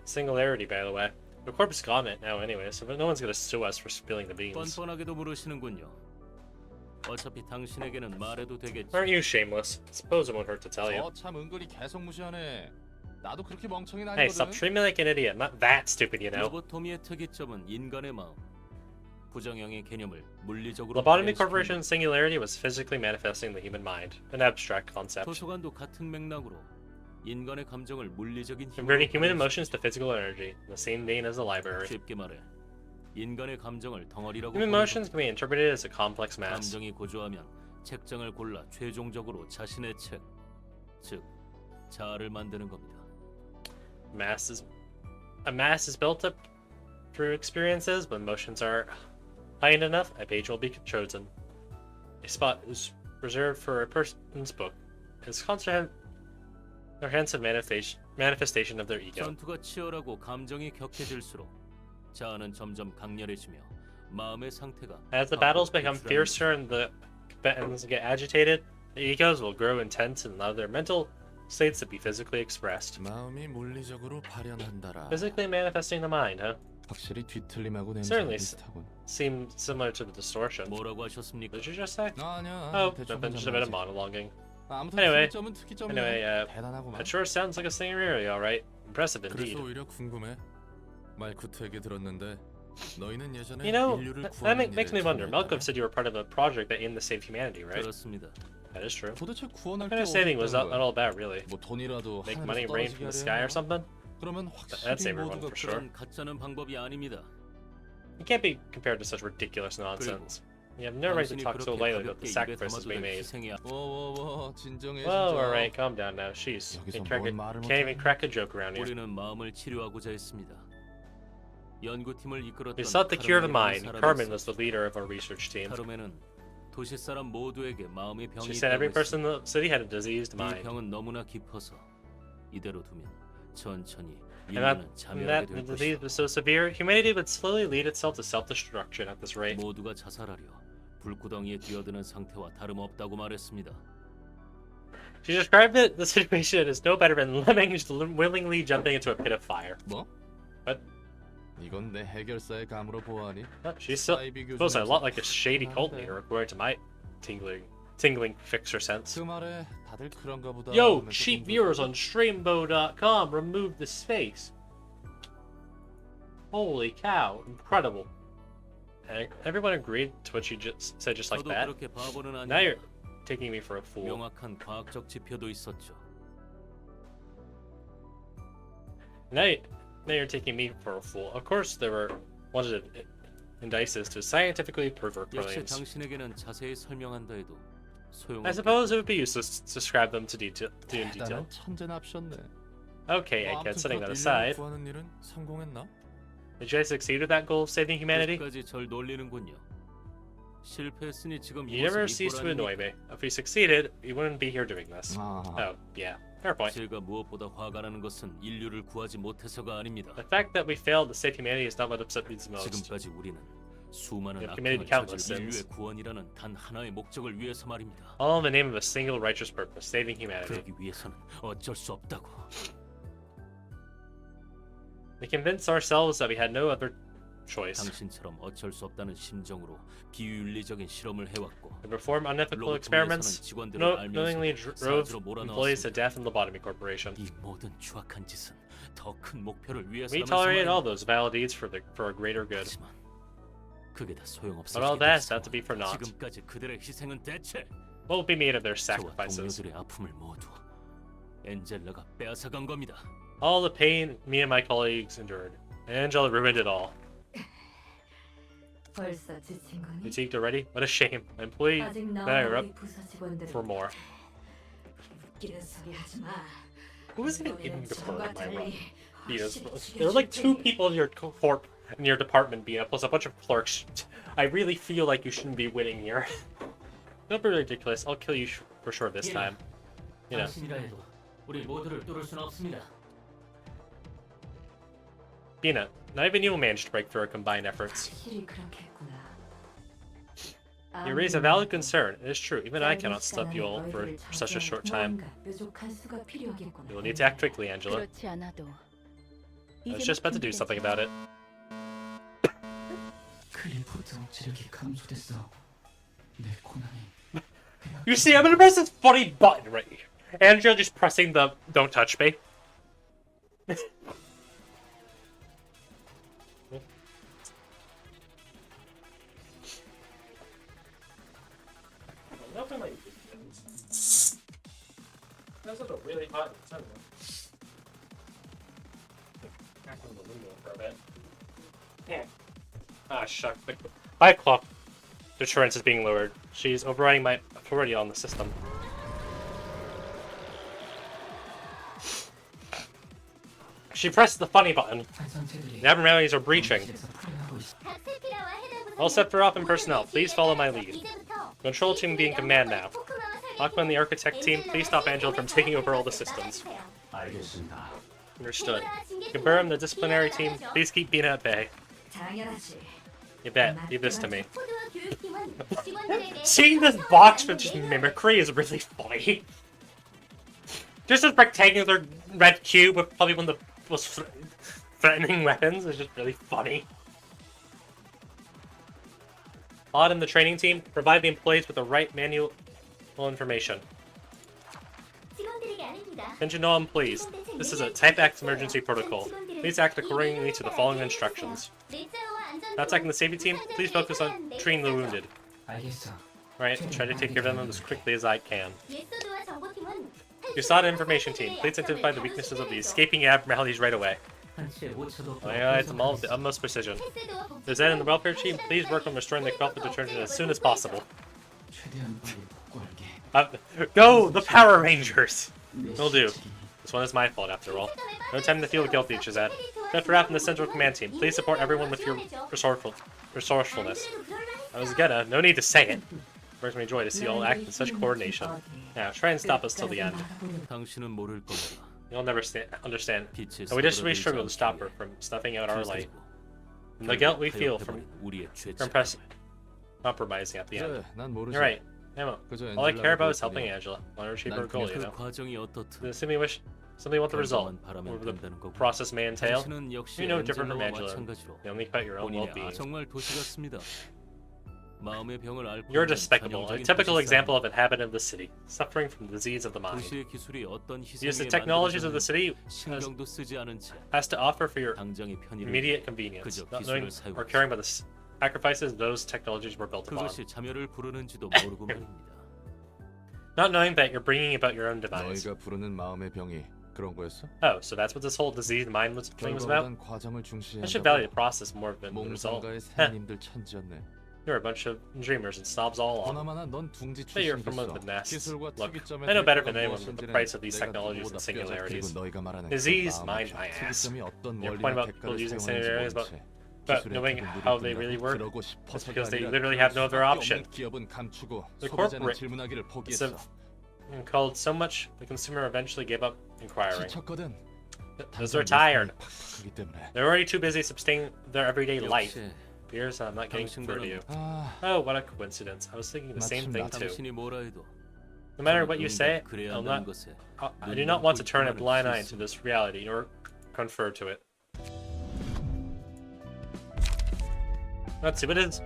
singularity, by the way? The corpse is gone now anyway, so no one's gonna sue us for spilling the beans. 뻔뻔하게도 물으시는군요. 어차피 당신에게는 말해도 되겠지. Aren't you shameless? Suppose it won't hurt to tell you. 참 은근히 계속 무시하네. 나도 그렇게 멍청이 Hey, stop 아니거든. treating me like an idiot. I'm not that stupid, you know. 로보토미의 특이점은 인간의 마음. 부정형의 개념을 물리적으로 Lobotomy 발현시키는 Corporation's singularity was physically manifesting the human mind, an abstract concept. 도서관도 같은 맥락으로 인간의 감정을 물리적인 힘으로 Converting human 발현시키는 emotions to physical energy, in the same vein as the library. 쉽게 말해 인간의 감정을 덩어리라고 Human 보는 emotions can be interpreted as a complex 것. mass. 감정이 고조하면 책장을 골라 최종적으로 자신의 책, 즉 자아를 만드는 겁니다. A mass is built up through experiences. When emotions are heightened enough, a page will be chosen. A spot is reserved for a person's book. It's comprehensive manifestation of their ego. 전투가 치열하고 감정이 격해질수록 자아는 점점 강렬해지며 마음의 상태가 As the battles become fiercer and the combatants get agitated, the egos will grow intense and allow their mental states to be physically expressed. 마음이 물리적으로 발현한다라. Physically manifesting the mind, huh? 확실히 뒤틀림하고 Certainly 냄새가 비슷하군. Seems similar to the distortion. 뭐라고 하셨습니까? What did you just say? 아니야. Oh, 대충 I've been just a bit of 혼잣말이지. monologuing. 아무튼 Anyway, 특이점은 특이점이야. Anyway, 대단하구만. that sure sounds like a singularity, alright. Impressive indeed. 그래서 오히려 궁금해. 말쿠트 얘기 들었는데 너희는 예전에 You know, 인류를 that 구하는 makes me 일에 wonder. 참여했다며? Malcolm said you were part of a project that aimed to save humanity, right? 그렇습니다. That is true. 도대체 구원할 What kind 게 of saving was 어디 that 있다는 all 거야? about, really? 뭐 돈이라도 Make 하늘에서 money rain 떨어지게 from the 하려 sky or 했나? something? 그러면 That's 확실히 everyone 모두가 for sure. 그런 가짜는 방법이 아닙니다. You can't be compared to such ridiculous nonsense. You have no right to 당신이 talk so 그렇게 lightly about 가볍게 the 입에 sacrifices 담아도 we 될 made. 희생이 워워워 진정해 Whoa, 진짜. alright, calm down now. Jeez. 여기서 Can't even crack a joke around here. 우리는 마음을 치료하고자 했습니다. 연구팀을 이끌었던 We sought the cure of the mind. Carmen 카르멘이 was the leader of our research team. 카르멘은 도시 사람 모두에게 마음의 병이 She said every 있다고 person 했습니다. in the city had a diseased 이 mind. 병은 너무나 깊어서 이대로 두면 천천히 And that, 인류는 and 자멸하게 that 될 the disease 것이다. was so severe, humanity would slowly lead itself to self-destruction at this rate. 모두가 자살하려 불구덩이에 뛰어드는 상태와 다름없다고 말했습니다. She described the situation as no better than lemmings willingly jumping into a pit of fire. 뭐? What? 이건 내 해결사의 감으로 보아하니? She's so, 사이비 교주 feels a 냄새 lot like a shady 나는데. cult leader, according to my tingling fixer sense. 그 말에 다들 그런가 보다. Yo, 하면서 cheap 동조를 viewers on streambo.com remove the space. Holy cow, incredible. And everyone agreed to what you just said just like 저도 that. 그렇게 바보는 Now you're 아니에요. taking me for a fool. 명확한 과학적 지표도 있었죠. Now you're taking me for a fool. Of course there were wanted indices to scientifically prove our 역시 claims. 당신에게는 자세히 설명한다 해도 I 소용없겠죠. suppose it would be useless to describe them to in detail. 대단한 천재납셨네. Okay, Egghead, setting that aside. 구하는 일은 성공했나? Did you guys succeed with that goal of saving humanity? 끝까지 절 놀리는군요. 실패했으니 지금 You never 이곳에 cease to annoy 이꼴 me. If we succeeded, we wouldn't be here doing this. 아, Oh, yeah. Fair point. 제가 무엇보다 화가 나는 것은 인류를 구하지 못해서가 아닙니다. The fact that we failed to save humanity is not what upset me the most. 지금까지 우리는 수많은 We've committed 악행을 countless 저질 인류의 sins. 구원이라는 단 하나의 목적을 위해서 말입니다. All in the name of a single righteous purpose, saving humanity. 그러기 위해서는 어쩔 수 없다고. We convinced ourselves that we had no other choice. 당신처럼 어쩔 수 없다는 심정으로 비윤리적인 실험을 해왔고 We performed unethical 로봇 experiments, 통해서는 직원들을 knowingly 알면서 drove 사지로 employees to 몰아넣었습니다. death in the Lobotomy Corporation. 이 모든 추악한 짓은 더 큰 목표를 We 위해서라면서 tolerated all 말입니다. those vile deeds for a greater good. 하지만 그게 다 소용없을 But all that had to be for naught. 지금까지 그들의 희생은 대체 What will be made of their 저와 sacrifices? 동료들의 아픔을 모두 엔젤라가 빼앗아간 겁니다. All the pain me and my colleagues endured. Angela ruined it all. 벌써 지친 거니? Fatigued already? What a shame. My employee 아직 better 나와 up 우리 부서 직원들은 for more. 웃기는 소리 하지 마. Who is even in the 전과 department? 달리 Yes, 확실히 there are like 죽여줄 2 people in your corp in your department, Bina, plus a bunch of clerks. I really feel like you shouldn't be winning here. Don't be ridiculous. I'll kill you for sure this time. You know. 당신이라 해도 우리 모두를 뚫을 수는 없습니다. Bina, not even you will manage to break through our combined efforts. 확실히 그렇게 했구나. You raise a valid concern. It is true. Even I cannot stop you all for such a short time. You will need to act quickly, Angela. 그렇지 않아도 I was just about to do something about it. 클리포트 억지력이 감소됐어. 내 고난이. You see, I'm gonna press this funny button right here. Angela just pressing the don't touch me. That's a really hot sun. Back on the window for a bit. Yeah. Ah, shuck. My clock deterrence is being lowered. She's overriding my authority on the system. She pressed the funny button. The abnormalities are breaching. All set for op and personnel, please follow my lead. Control team be in command now. Aqua and the architect team, please stop Angela from taking over all the systems. 알겠습니다. Understood. Confirm the disciplinary team, please keep Bina at bay. 당연하지. You bet. Leave this to me. Seeing this box with just mimicry is really funny. Just a rectangular red cube with probably one of the most threatening weapons is just really funny. Odd and the training team, provide the employees with the right manual information. Attention all employees. This is a Type X emergency protocol. Please act accordingly to the following instructions. Attacking the safety team, please focus on treating the wounded. 알겠어. Alright, try to take care of them as quickly as I can. USADA information team, please identify the weaknesses of the escaping abnormalities right away. 한치의 오차도 없고 Highlight them all with the utmost precision. The Zen and the welfare team, please work on restoring the conflict deterrent as soon as possible. 최대한 빨리 복구할게. Go, the Power Rangers! Will do. This one is my fault after all. No time to feel guilty, Shazad. Good for from the Central Command Team. Please support everyone with your resourcefulness. I was gonna, no need to say it. Brings me joy to see you all act in such coordination. Now, try and stop us till the end. 당신은 모를 겁니다. You'll never understand. 빛이 And we desperately 사그라들지 struggle to stop her 않기 from snuffing out our light. 위해 And the guilt we feel from 타협해버린 우리의 죄책. compromising at the end. 그래, 난 모르지. You're right. Emma, 그저 all I care about is 엔젤라가 helping 그랬더니 Angela. Want to achieve her 난 goal, 그냥 you 그 know. 과정이 어떻든 The simply want the result. 결과만 바라면 Whatever 된다는 the 거고. process may entail. 당신은 역시 You're no different from 엔젤라와 Angela. 마찬가지로 You only about your own 본인의 well-being. 정말 도시 같습니다. 마음의 병을 앓고 You're 있는 despicable, a 전형적인 typical 도시 example 사람. of an inhabitant of the city, suffering from the disease of the mind. 도시의 기술이 어떤 Use the 희생에 technologies of the city 신경도 쓰지 않은 채 has to offer for your 당장의 편의를 immediate 위해 convenience, 그저 not knowing 기술을 or 사용하지. caring about the sacrifices those technologies were built upon. 그것이 자멸을 부르는지도 모르고 말입니다. Not knowing that you're bringing about your own demise. 너희가 부르는 마음의 병이 그런 거였어? Oh, so that's what this whole disease mind thing was about? 결과보단 과정을 I should value the 중시한다고. process more than the result. 몽상가의 Heh, 새님들 천지였네. you're a bunch of dreamers and snobs all along. 보나마나 넌 둥지 But you're from 출신이겠어. the nest. 기술과 Look, 특이점의 I know better than 대가가 anyone what the 무엇인지는 price of these 내가 technologies and 누구보다 뼈 singularities. 그리고 너희가 말하는 Disease, 그 mind 마음의 my ass. 특이점이 어떤 Your 원리나 point about people 대가를 using 사용하는지 scenarios, 모른 but 채 knowing 기술의 how 특을 they really work, 그러고 it's 싶어서가 because they 아니라 literally have no other 그럴 option. 수밖에 없는 기업은 감추고 The 소비자는 corporate 질문하기를 It's 포기했어. called so much, the consumer eventually gave up inquiring. 지쳤거든. Because they're tired. 팍팍하기 때문에. They're already too busy sustaining their everyday life. 역시 Fears I'm not getting through to you. 아, Oh, what a coincidence. I was thinking the same thing too. 당신이 뭐라 해도 No matter what you say, 그래야 I'll 한다는 not, 것에 I do not want to turn a blind eye to this reality nor confer to it. Let's see what it is.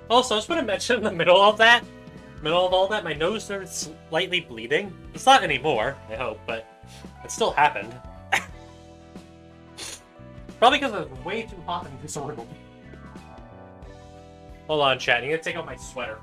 Also, I just want to mention in the middle of all that, my nose started slightly bleeding. It's not anymore, I hope, but it still happened. Probably because it was way too hot and disorderly. Hold on, chat. I need to take out my sweater.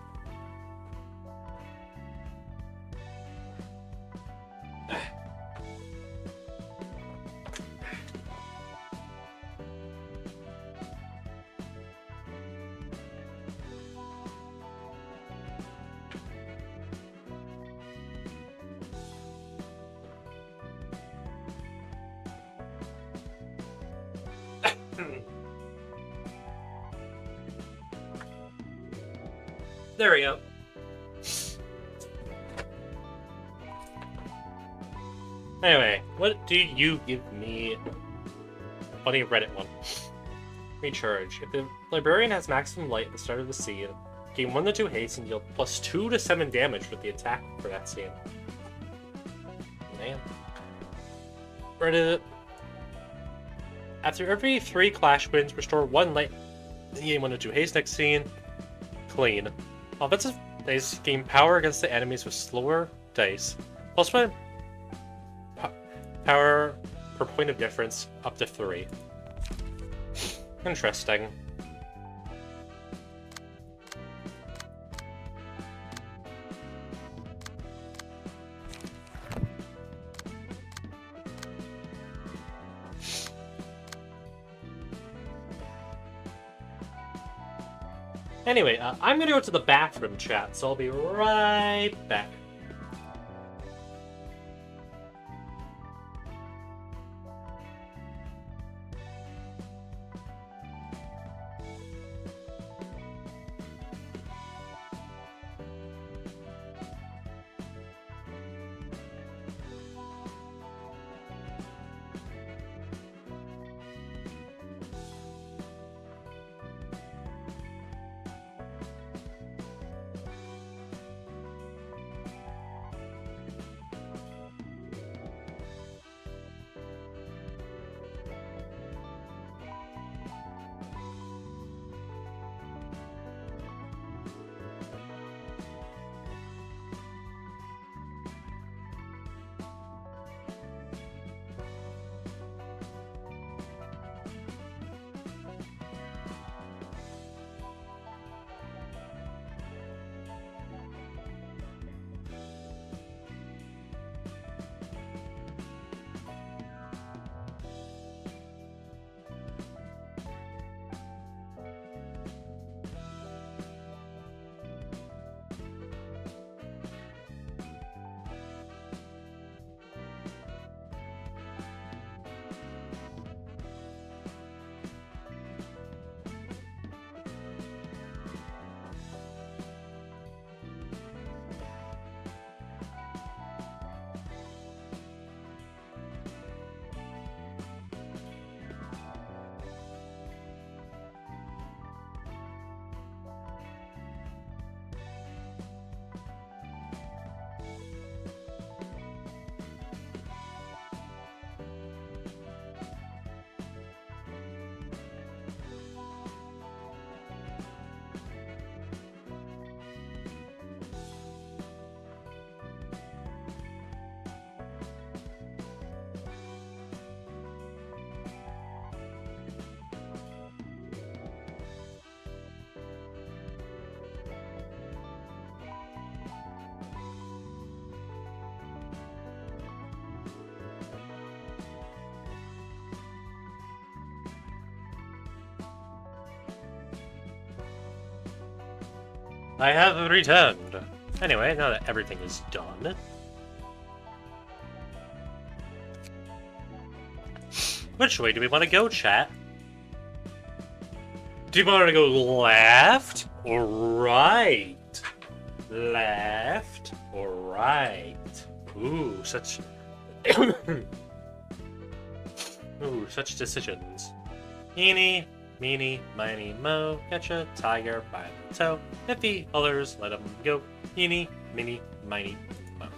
There we go. Anyway, what do you give me? Funny Reddit one. Recharge. If the librarian has maximum light at the start of the scene, gain 1 to 2 haste and deal plus 2 to 7 damage with the attack for that scene. Man. Reddit. After every 3 clash wins, restore 1 light and gain 1 to 2 haste next scene. Clean. Offensive dice gain power against the enemies with slower dice. Plus 1 power per point of difference up to 3. Interesting. Anyway, I'm gonna go to the bathroom, chat, so I'll be right back. I have returned. Anyway, now that everything is done. Which way do we want to go, chat? Do you want to go left or right? Left or right? Ooh, such... Ooh, such decisions. Eeny, meeny, miny, mo. Catch a tiger by the toe. If the others let him go. Eeny, meeny, miny, mo.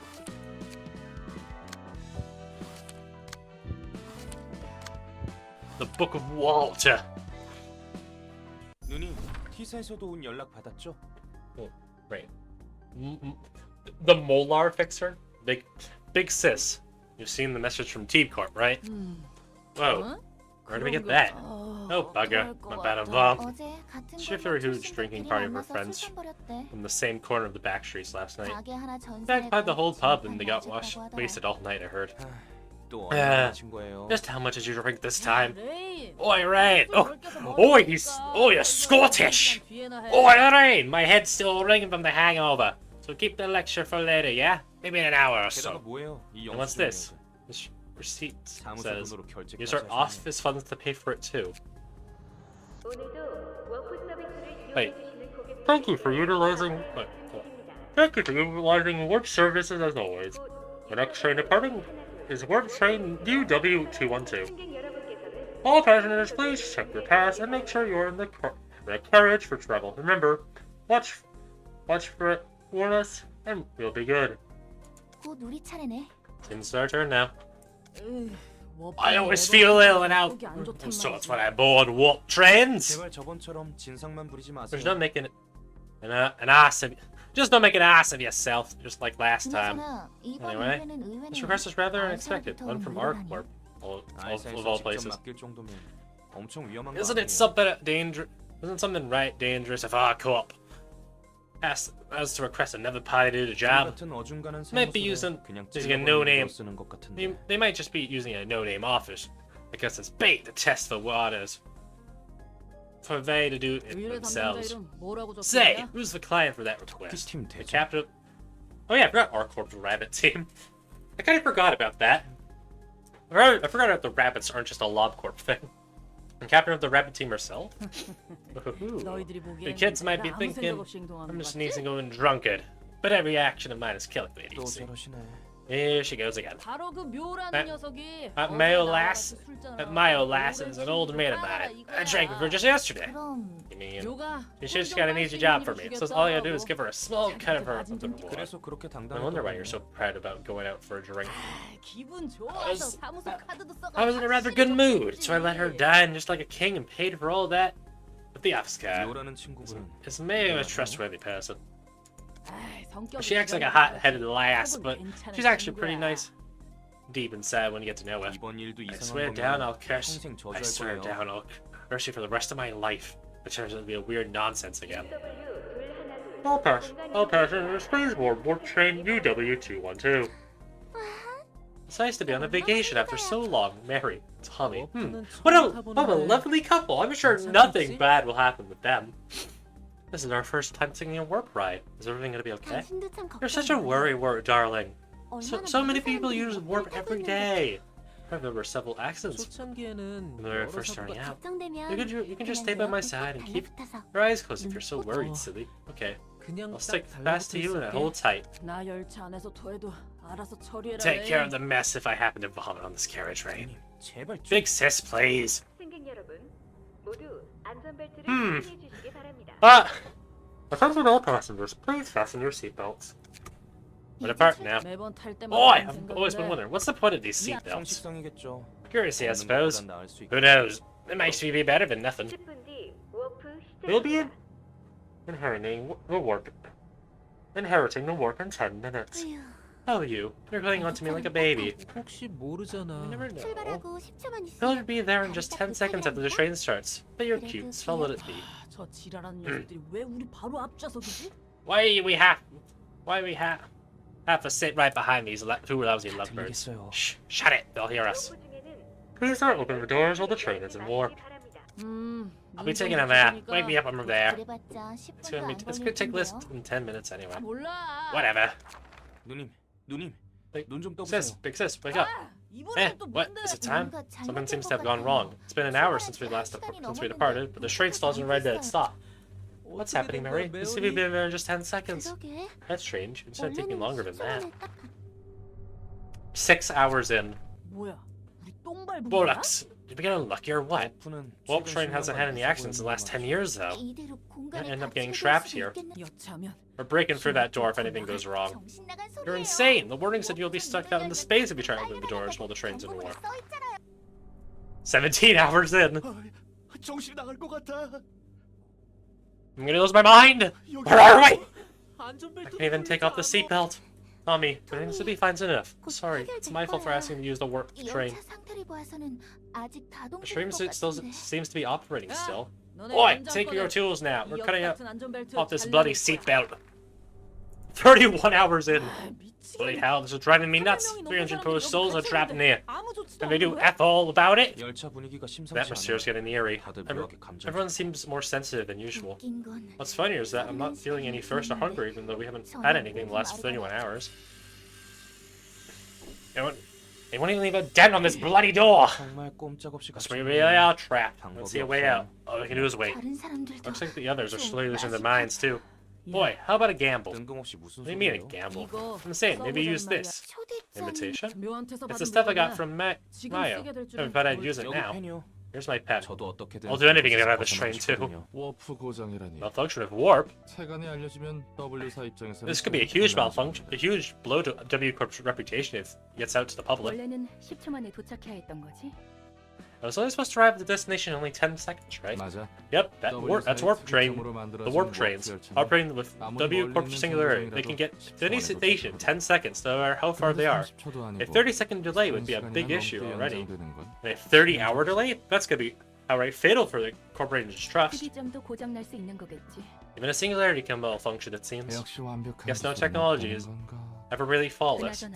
The Book of Walter. 누님, T사에서도 온 연락 받았죠? Oh, right. The Molar Fixer? Big sis. You've seen the message from Team Corp, right? Whoa. Where did we get that? Oh, bugger. My bad involved. She threw a huge drinking party of her friends from the same corner of the back streets last night. Bagpiped the whole pub and they got wasted all night, I heard. 또 얼마나 마신 거예요? Just how much did you drink this time? Oi, Rain! Oh, you're Scottish! Oi, Rain! My head's still ringing from the hangover. So keep the lecture for later, yeah? Maybe in an hour or 게다가 so. 뭐예요? 이 And what's this? This receipt 사무소 says, 돈으로 결제까지 use our 하셨네. office funds to pay for it too. Wait. Thank you for utilizing... Thank you for utilizing warp services as always. The next train departing is warp train UW212. All passengers, please check your pass and make sure you're in the carriage for travel. Remember, watch for it, warn us, and we'll be good. 곧 우리 차례네. Seems our turn now. I always feel ill and out of sorts when I board warp trains. 제발 저번처럼 진상만 부리지 마세요. Just don't make an ass of just don't make an ass of yourself, just like last time. Anyway, this request is rather unexpected. One from our corp, of all places. 맡길 정도면 엄청 위험한 거 Isn't it 아니에요? something dangerous? Isn't something right dangerous if our corp as to request another party to do the job? 같은 어중간한 Might be 사무소를 using 그냥 a 찔러버리는 no-name. 걸 쓰는 것 같은데. They might just be using a no-name office because it's bait to test the waters. For they to do it themselves. Say, who's the client for that request? 팀 The 되죠? captain. Oh yeah, I forgot our corp's rabbit team. I kind of forgot about that. I forgot that the rabbits aren't just a Lob Corp thing. And captain of the rabbit team herself? The kids might be thinking I'm just sneezing going drunkard, but every action of mine is calculated. 또 You see. 저러시네. Here she goes again. 바로 그 묘라는 녀석이 That Mayo lass is an old mate of mine. I drank with her just yesterday. 그럼 You mean 묘가 she's got an easy job for me, so all I gotta do is give her a small cut of her reward. 그래서 그렇게 I 당당한 wonder why you're so proud about going out for a drink. 기분 좋아서 사무소 카드도 I was in a rather good mood, so I let her dine just like a king and paid for all that. But the office guy 묘라는 친구분은 is Mayo a trustworthy person. 성격이 She acts like a hot-headed lass, but she's actually pretty nice. Deep inside when you get to know her. 이번 일도 I 이상한 swear down, 거면 I'll curse. 평생 I 저주할 swear 거예요. down, I'll curse you for the rest of my life. It turns out to be a weird nonsense again. All passengers, please board warp train UW212. It's nice to be on a vacation after so long, Mary, Tommy. What a lovely couple. I'm sure nothing bad will happen with them. This is our first time taking a warp ride. Is everything gonna be okay? 당신도 참 You're such a worry, darling. 얼마나 So many 많은 people 사람들이 use warp every 있는데. day. I remember several accidents 초창기에는 when we were 여러 first starting 사고가 out. 걱정되면 You can just stay by my side and keep 달라붙어서 your eyes closed if you're so worried, silly. Okay, 그냥 I'll 딱 stick fast to you and 달라붙어 hold tight. 나 열차 안에서 토해도 알아서 처리해라. Take care of the mess if I happen to vomit on this carriage train. 제발 좀 Big sis, please. 승객 여러분, 모두 안전벨트를 Hmm. 착용해 주시기 바랍니다. Attention all passengers, please fasten your seatbelts. We're depart now. 매번 탈 때마다 Boy, 하는 I've always been 생각인데 wondering, what's the point of these seatbelts? 형식성이겠죠. Curiosity, I 없는 suppose. 것보단 나을 수 Who 있겠죠. knows? It makes me be better than nothing. 10분 뒤 워프 We'll be 시작합니다. inheriting the warp in 10 minutes. 휴, Oh, you're clinging onto me like a baby. 혹시 You 모르잖아. never know. 출발하고 10초만 He'll 있으면 be there in just 10 seconds after the train starts. But you're cute, so let it be. 저 지랄하는 녀석들이 왜 우리 바로 앞좌석이지? Why we have to sit right behind these two lousy lovebirds? 들리겠어요. Shh, shut it, they'll hear us. 워프 중에는 Please don't open the doors while the train is in warp. 바랍니다. I'll be taking a nap. Wake me up when we're there. 그래봤자 It's 10분도 안 gonna take less 걸릴 than 10 minutes anyway. 몰라. Whatever. 누님, 눈 좀 Sis, 떠보세요. big sis, wake up. Eh, what? Is it time? Something seems to have gone wrong. It's been an hour since we departed, but the train still hasn't arrived at its stop. What's happening, Mary? You seem to be there in just 10 seconds. 그러게. That's strange. It's not taking 원래는 longer than that. 10분 안에 딱 6 hours in. 뭐야? 우리 똥 밟은 거야? Bollocks! You begin lucky or what? 푸는 Warp train hasn't had any accidents in the last 10 years, though. 이대로 공간에 End up 갇히게 getting 될 trapped 수도 here. 있겠네. 여차하면 We're breaking through that door if anything goes wrong. 정신 나간 You're 소리예요. insane! The warning said you'll be stuck out in the space if you try to open the doors while the train's in warp. 17 hours in! 정신이 나갈 것 같아. I'm gonna lose my mind! Where are we? I 안전벨트 can't even take off the seatbelt. Tommy, everything will be fine enough. 곧 Sorry, it's my fault for asking you to use the warp 이 train. 열차 상태를 봐서는 아직 The 가동되는 train 것 still 같은데. seems to be operating still. 너네 Boy, 연장 take your 꺼내. tools now. 이 We're 역 cutting 같은 안전벨트 off this 달려낼 bloody 거야. seatbelt. 31 hours in. 아, Bloody 미치겠네. hell, this is driving me nuts. 300명이 넘는 300 사람들이 poor souls are 여기 trapped in here. 아무 조치도 Can they do 없는 거야? F all about it? 열차 분위기가 The 심상치 atmosphere's 않아요. getting eerie. 다들 묘하게 감정. Everyone seems more sensitive than usual. 웃긴 건 What's funnier is that I'm not feeling any thirst or hunger even though we haven't had anything in the last 31 hours. They won't even leave a dent on this bloody door! 정말 꼼짝없이 Guess 같이 we really are trapped. 방법이 Let's see a way out. All we can do is wait. 다른 사람들도 Looks like the others are 좀 slowly losing their 마시고 minds too. Boy, how about a gamble? What 뜬금없이 무슨 do you mean a 소리예요? gamble? 이거 I'm saying, maybe use 써보자는 this. 초대장 Invitation? 묘한테서 It's 받은 the stuff I got 물건이야. from 지금 Mayo. 쓰게 될 줄은 Never thought I'd use it 여기 now. 펜이요. Here's my pen. 저도 어떻게든 I'll do anything to get out of this 벗어나고 train too. 싶거든요. 워프 고장이라니. Malfunction of warp? 세간에 알려지면 W사 입장에서 This could be a huge malfunction, a huge blow to W Corp's reputation if it gets out to the public. 원래는 10초 만에 도착해야 했던 거지. I was only supposed to arrive at the destination in only 10 seconds, right? 맞아. Yep, that's warp train. The warp trains operating with W Corp Singularity. They can get to any station in 10 seconds, no matter how far they are. A 30-second delay would be a big issue already. And a 30-hour delay? That's gonna be outright fatal for the corporation's trust. 특이점도 고장 날 수 있는 거겠지. Even a singularity can malfunction, it seems. 역시 완벽한 Guess no 기술은 technology 없는 is 건가? ever really flawless.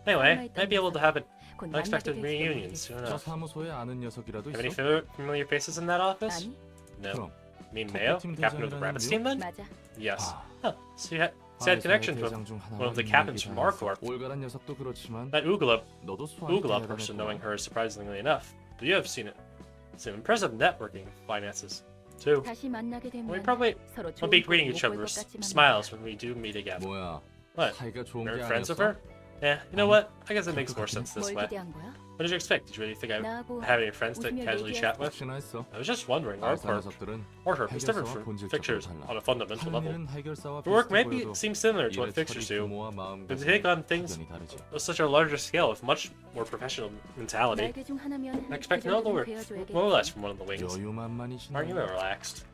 Anyway, might be able to have an 곧 unexpected 만나게 될지도 reunion 모르겠어. soon 저 enough. 사무소에 아는 녀석이라도 Have any 있어? familiar faces in that office? 아니, No. 그럼 You mean Mayo? 토끼팀 Captain of the 대장이라는 Rabbits 뮤? team then? 맞아. Yes. 아. Huh. So you had connections with 대장 중 one of the 하나만 captains from 얘기하면서 Marcorp. 올가란 녀석도 그렇지만 That Oogla 너도 수완이 person, 대단했구나. knowing her is surprisingly enough. But you have seen it. Some impressive networking finances, too. 다시 만나게 되면 We probably 서로 won't be 좋은 greeting 모습 each 못볼 other 것 with 같지만 smiles when we do meet again. 뭐야? What? 사이가 좋은 You're 게 friends with 아니었어? her? Yeah, you know what? I guess it makes more sense this 뭘 way. 기대한 거야? What did you expect? Did you really think I 나하고 have any friends to 웃으며 casually 얘기할 chat with? 혹시나 했어. I was just wondering. 아사 Marcorp 녀석들은 is different 해결사와 from 본질적으로 fixtures 달라. on a fundamental 하는 level. 일은 해결사와 The work 비슷해 maybe 보여도 seems similar to what 일의 fixtures 처리 do, 규모와 but they take on 마음가짐은 things 완전히 다르지. with such a larger scale with much more professional mentality. 날개 중 하나면 I expect 그 no other 정도는 work, 배워줘야겠지. more or less from one of the wings. 여유만만이시네. Aren't you relaxed?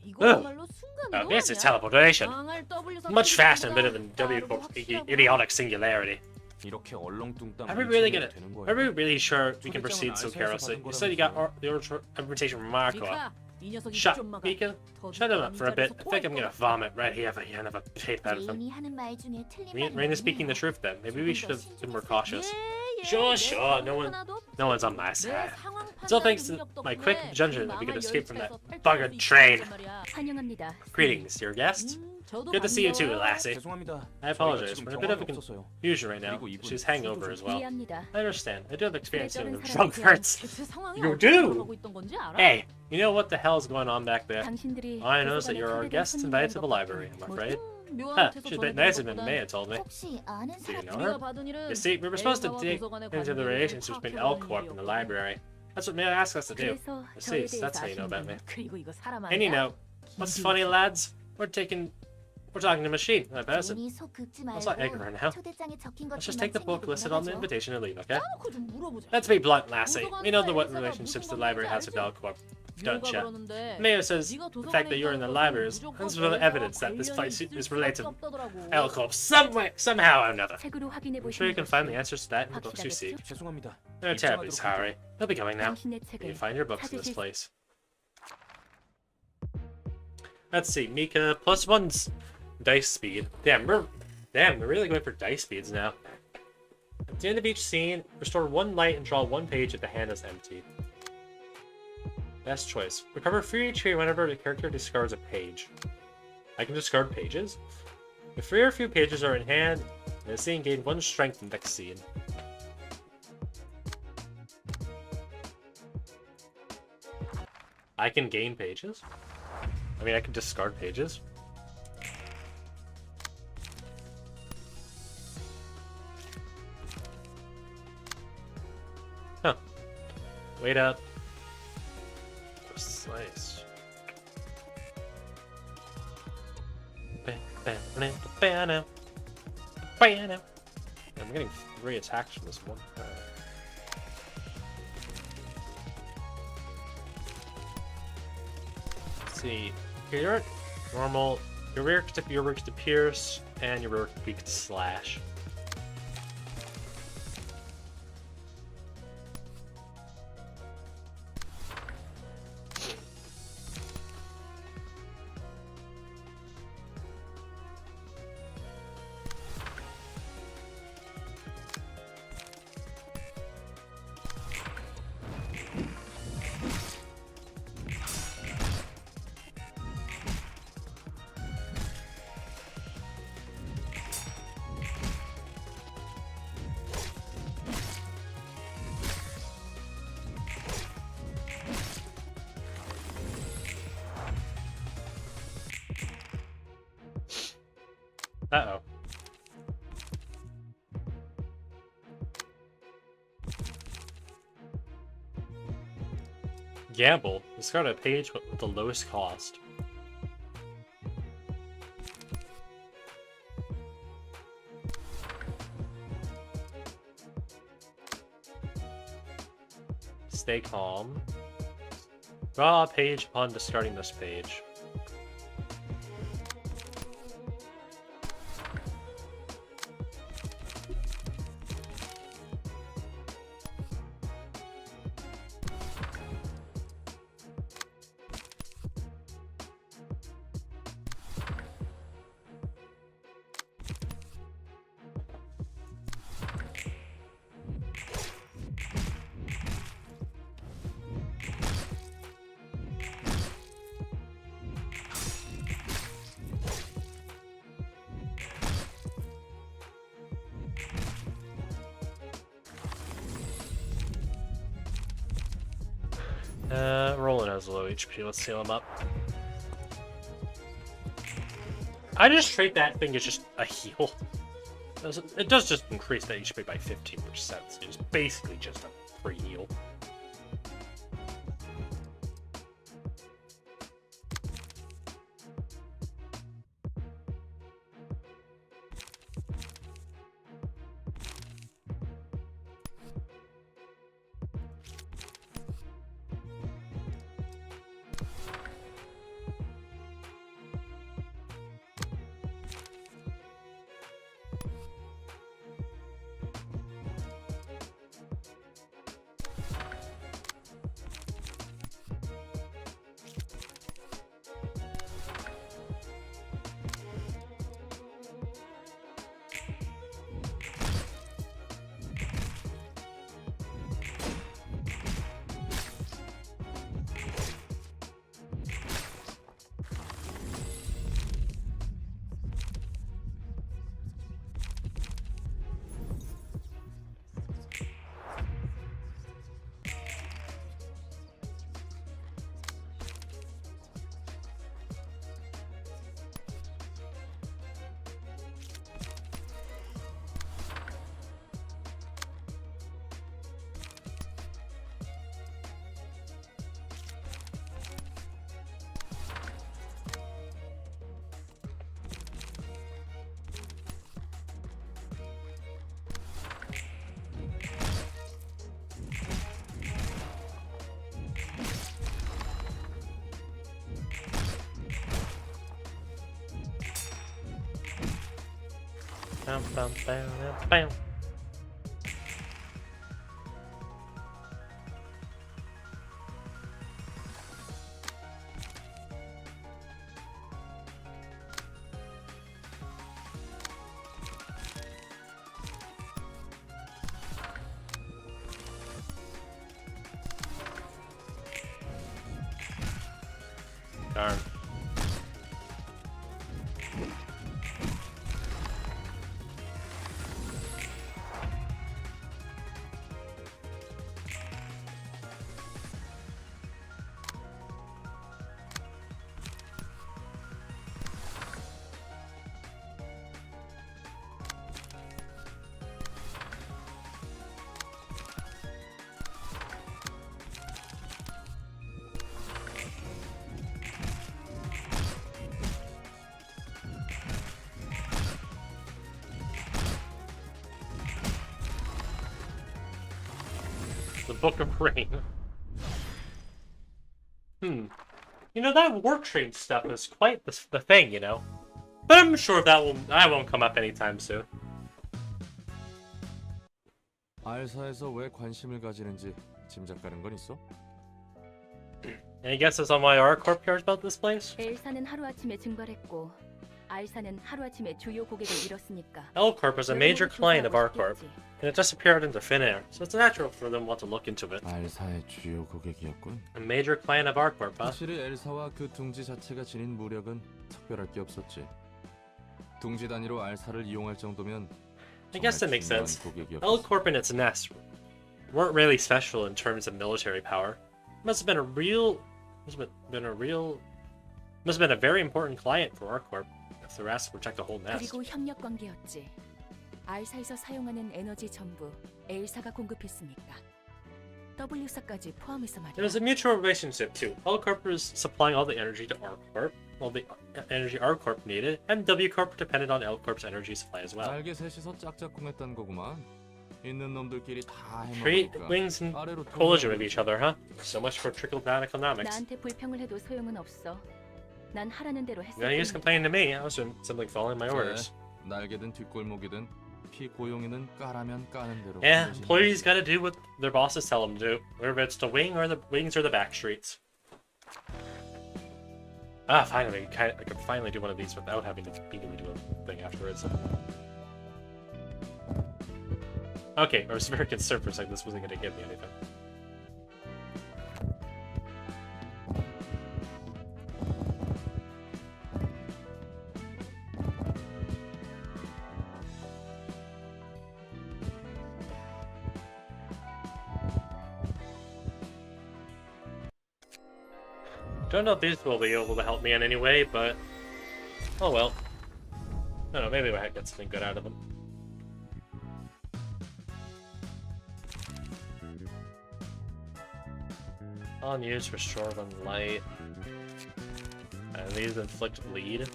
이거야말로 순간 Now this is 이동이야. teleportation. 망할 W Much faster and better 상태보다 than W 빠르고 Corp's 확실하고 idiotic singularity. 이렇게 얼렁뚱땅 Are we really 뭉치면 gonna? 되는 Are we 거예요? really sure we can proceed so carelessly? You said you got the invitation from Marco. 미카, 이 녀석이 Shut, 좀 막아. Mika. 더 Shut him up for a bit. 자리에서 I think I'm gonna vomit right here at the end of a tape out of him. 개인이 하는 말 중에 틀린 말이 Rain is speaking the truth then. Maybe we should have been more cautious. Sure. No one's on my side. Still thanks to my quick judgment that we could escape from that buggered train. 환영합니다. Greetings, dear guest. Good to see you too, lassie. 죄송합니다. I apologize. 지금 We're in a bit of a 경험이 없어서요. confusion right now. 그리고 이분 She's hangover as well. 이해합니다. I understand. I do have experience dealing with 그랬던 drunk 사람에 hurts. 대체 상황이 You 어떻게 do. 돌아가고 있던 건지 알아? Hey, you know what the hell is going on back there? 당신들이 All I know is that 도서관에 you're our 초대된 guests invited to the 손님이란 library, I'm 것도 afraid. 묘한 Huh, 데서 she's a bit 전해드린 nicer than 것보단 Maya told me. 혹시 아는 Do you 사람 know 우리가 her? 받은 일은 You see, we were supposed to 엘사와 dig 도서관의 into the 관계를 relationship between L Corp and the library. That's what Maya asked us to do. 그래서 I 저에 see, 대해서 that's how you know about me. 아시는 그리고 이거 사람 And you 아니야? know, what's funny, lads? We're talking to a machine, not a person. 괜히 속 긁지 Let's not egg her 말고 now. 초대장에 적힌 Let's just 것들만 take the book 챙기고 listed on the 돌아가죠. invitation and leave, okay? 까놓고 좀 물어보자. Let's be blunt, lassie. We know what relationships the library has with L Corp, don't 묘가 ya? 그러는데 Mayo says 네가 the fact that you're in the library is 무조건 further evidence that this 관련이 place 있을 is 수밖에 related to 없다더라고. L Corp somehow or another. 책으로 확인해 I'm sure you 보시는 can find the 것이 answers to that in the books you seek. 죄송합니다. No, terribly sorry. He'll be coming now. 당신의 You 책을 find your books in this 찾으실 place. Let's see, Mika plus one's dice speed. Damn, we're really going for dice speeds now. At the end of each scene, restore one light and draw one page if the hand is empty. Best choice. Recover free HP whenever the character discards a page. I can discard pages? If 3 or few pages are in hand, in a scene, gain 1 strength in next scene. I can gain pages? I mean, I can discard pages. Huh. Wait up. Slice. I'm getting 3 attacks from this one. Let's see. You're at normal. Your rear weak to pierce, and your rear weak to slash. Uh-oh. Gamble. Discard a page with the lowest cost. Stay calm. Draw a page upon discarding this page. Roland has low HP. Let's heal him up. I just treat that thing as just a heal. It does just increase the HP by 15%. So it's basically just a free heal. Bam, bam, bam, bam. Darn. The Book of Rain. You know, that war train stuff is quite the thing, you know. But I'm sure that won't come up anytime soon. 알사에서 왜 관심을 가지는지 짐작 가는 건 있어? Any guesses on why R-Corp cares about this place? 엘사는 하루아침에 증발했고 알사는 하루아침에 주요 고객을 잃었으니까. L-Corp is a major client of R-Corp, 싶겠지. and it disappeared into thin air, so it's natural for them to want to look into it. 알사의 주요 고객이었군. A major client of R-Corp, huh? 확실히 엘사와 그 둥지 자체가 지닌 무력은 특별할 게 없었지. 둥지 단위로 알사를 이용할 정도면 I guess that 정말 makes 중요한 sense. 고객이었겠어. L-Corp and its nest weren't really special in terms of military power. Must have been a very important client for R-Corp if they're asked to protect the whole nest. 그리고 협력 관계였지. 알사에서 사용하는 에너지 전부 엘사가 공급했으니까. W사까지 포함해서 It was 말이야. a mutual relationship too. L-Corp was supplying all the energy to R-Corp, all the energy R-Corp needed, and W-Corp depended on L-Corp's energy supply as well. 날개 셋이서 짝짝꿍했단 거구만. 있는 놈들끼리 다 Create 해먹으니까 wings in 아래로 collision with 통일하고 each other, huh? So much for trickle-down economics. 나한테 불평을 해도 소용은 없어. 난 하라는 대로 했을 No use 뿐이니까. complaining to me. I was simply following my orders. 날개든 뒷골목이든 피고용이는 까라면 까는 대로. Yeah, 하는 employees 거지. gotta do what their bosses tell them to do, whether it's the wings or the back streets. Ah, finally, I can finally do one of these without having to immediately do a thing afterwards. Okay, I was very concerned for a second this wasn't gonna give me anything. Don't know if these will be able to help me in any way, but oh well. I don't know, maybe I get something good out of them. On use, restore when light. And these inflict bleed.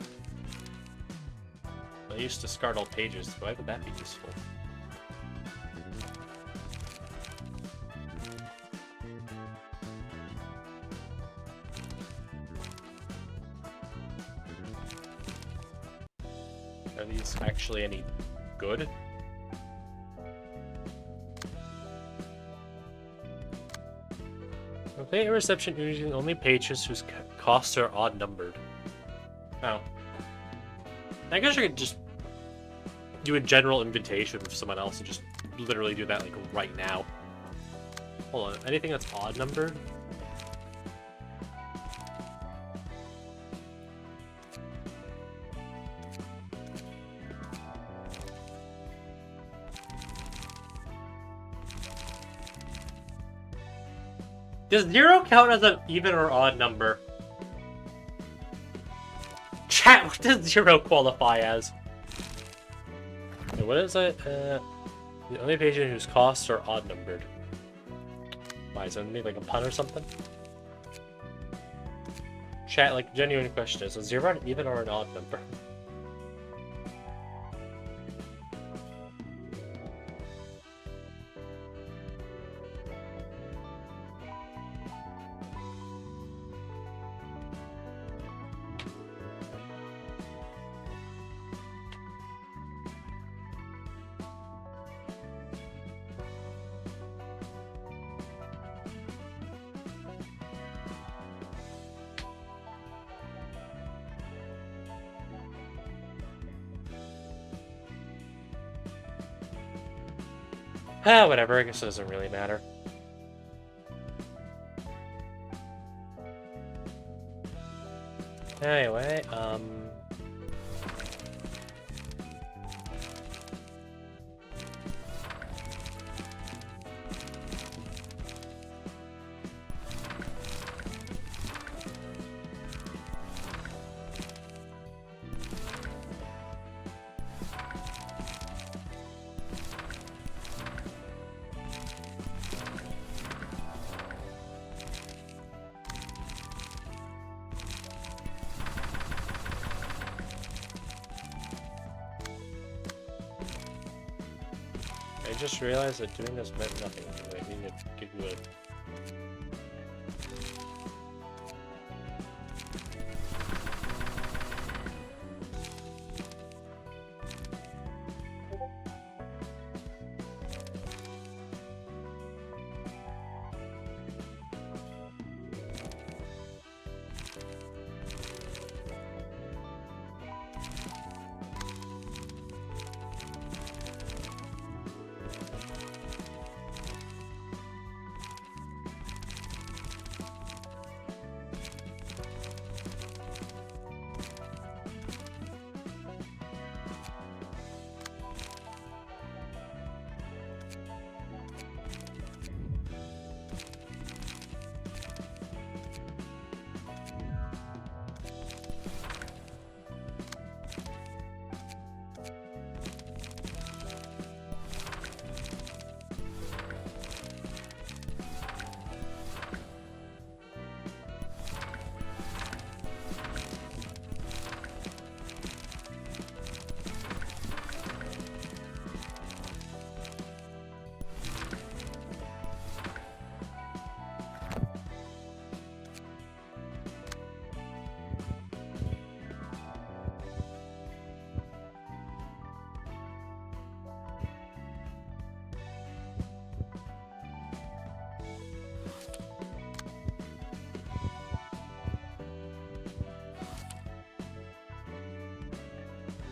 I used to discard all pages. Why would that be useful? Are these actually any good? Complete a reception using only pages whose costs are odd numbered. Oh. I guess I could just do a general invitation with someone else and just literally do that like right now. Hold on, anything that's odd numbered? Does 0 count as an even or odd number? Chat, what does 0 qualify as? Okay, what is it? The only patient whose costs are odd numbered. Why, is it maybe like a pun or something? Chat, like, genuine question, is 0 an even or an odd number? Ah, whatever, I guess it doesn't really matter. Anyway, I just realized that doing this meant nothing. I need to give you a...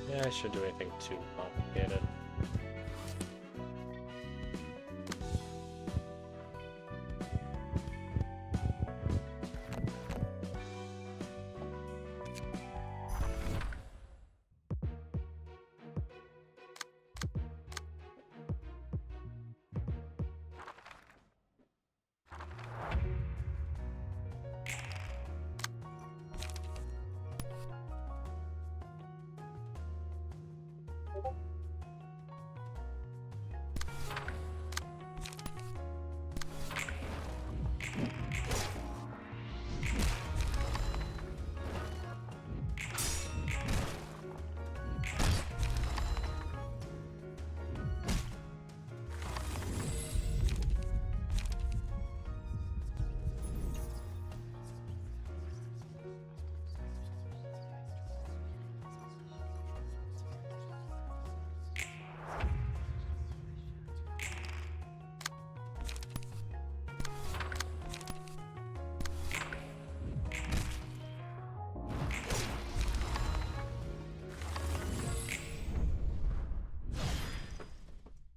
Yeah, I shouldn't do anything too complicated.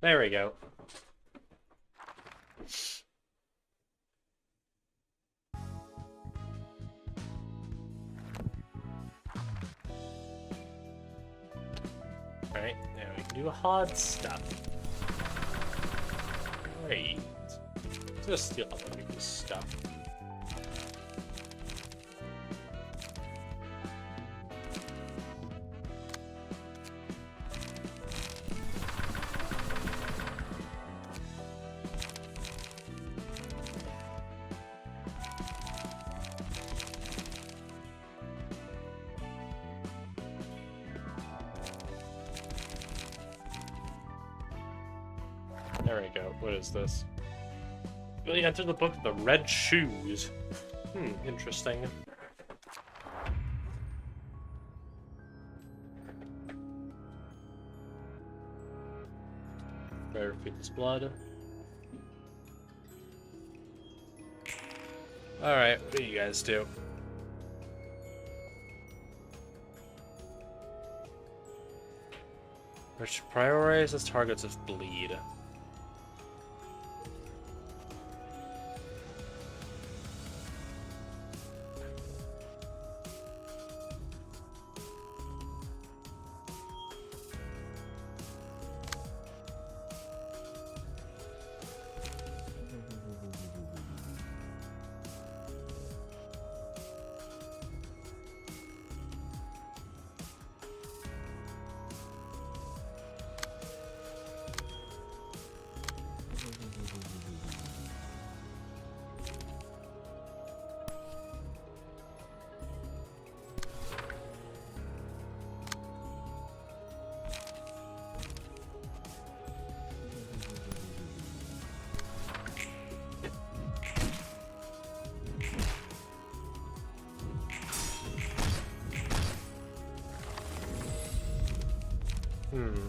There we go. Alright, now we can do hard stuff. Great. Just steal other people's stuff. There we go. What is this? Really enter the book of the red shoes. Interesting. Rare people's blood. Alright, what do you guys do? Which prioritizes targets of bleed. Hmm.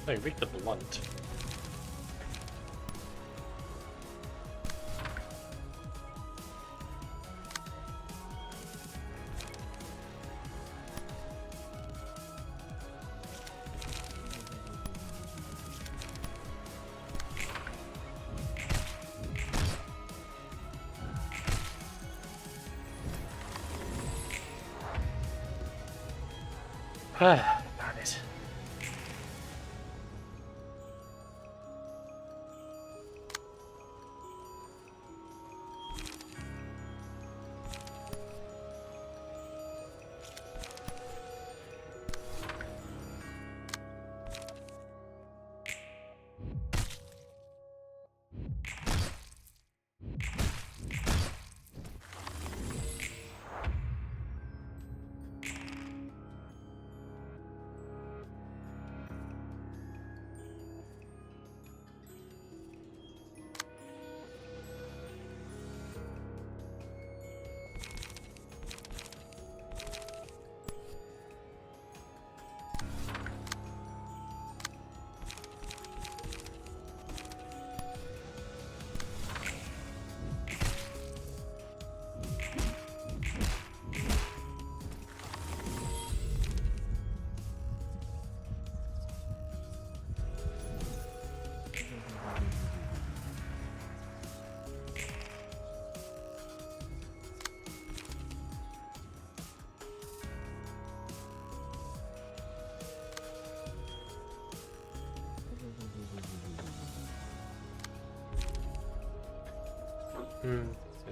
I read the blunt. Darn it.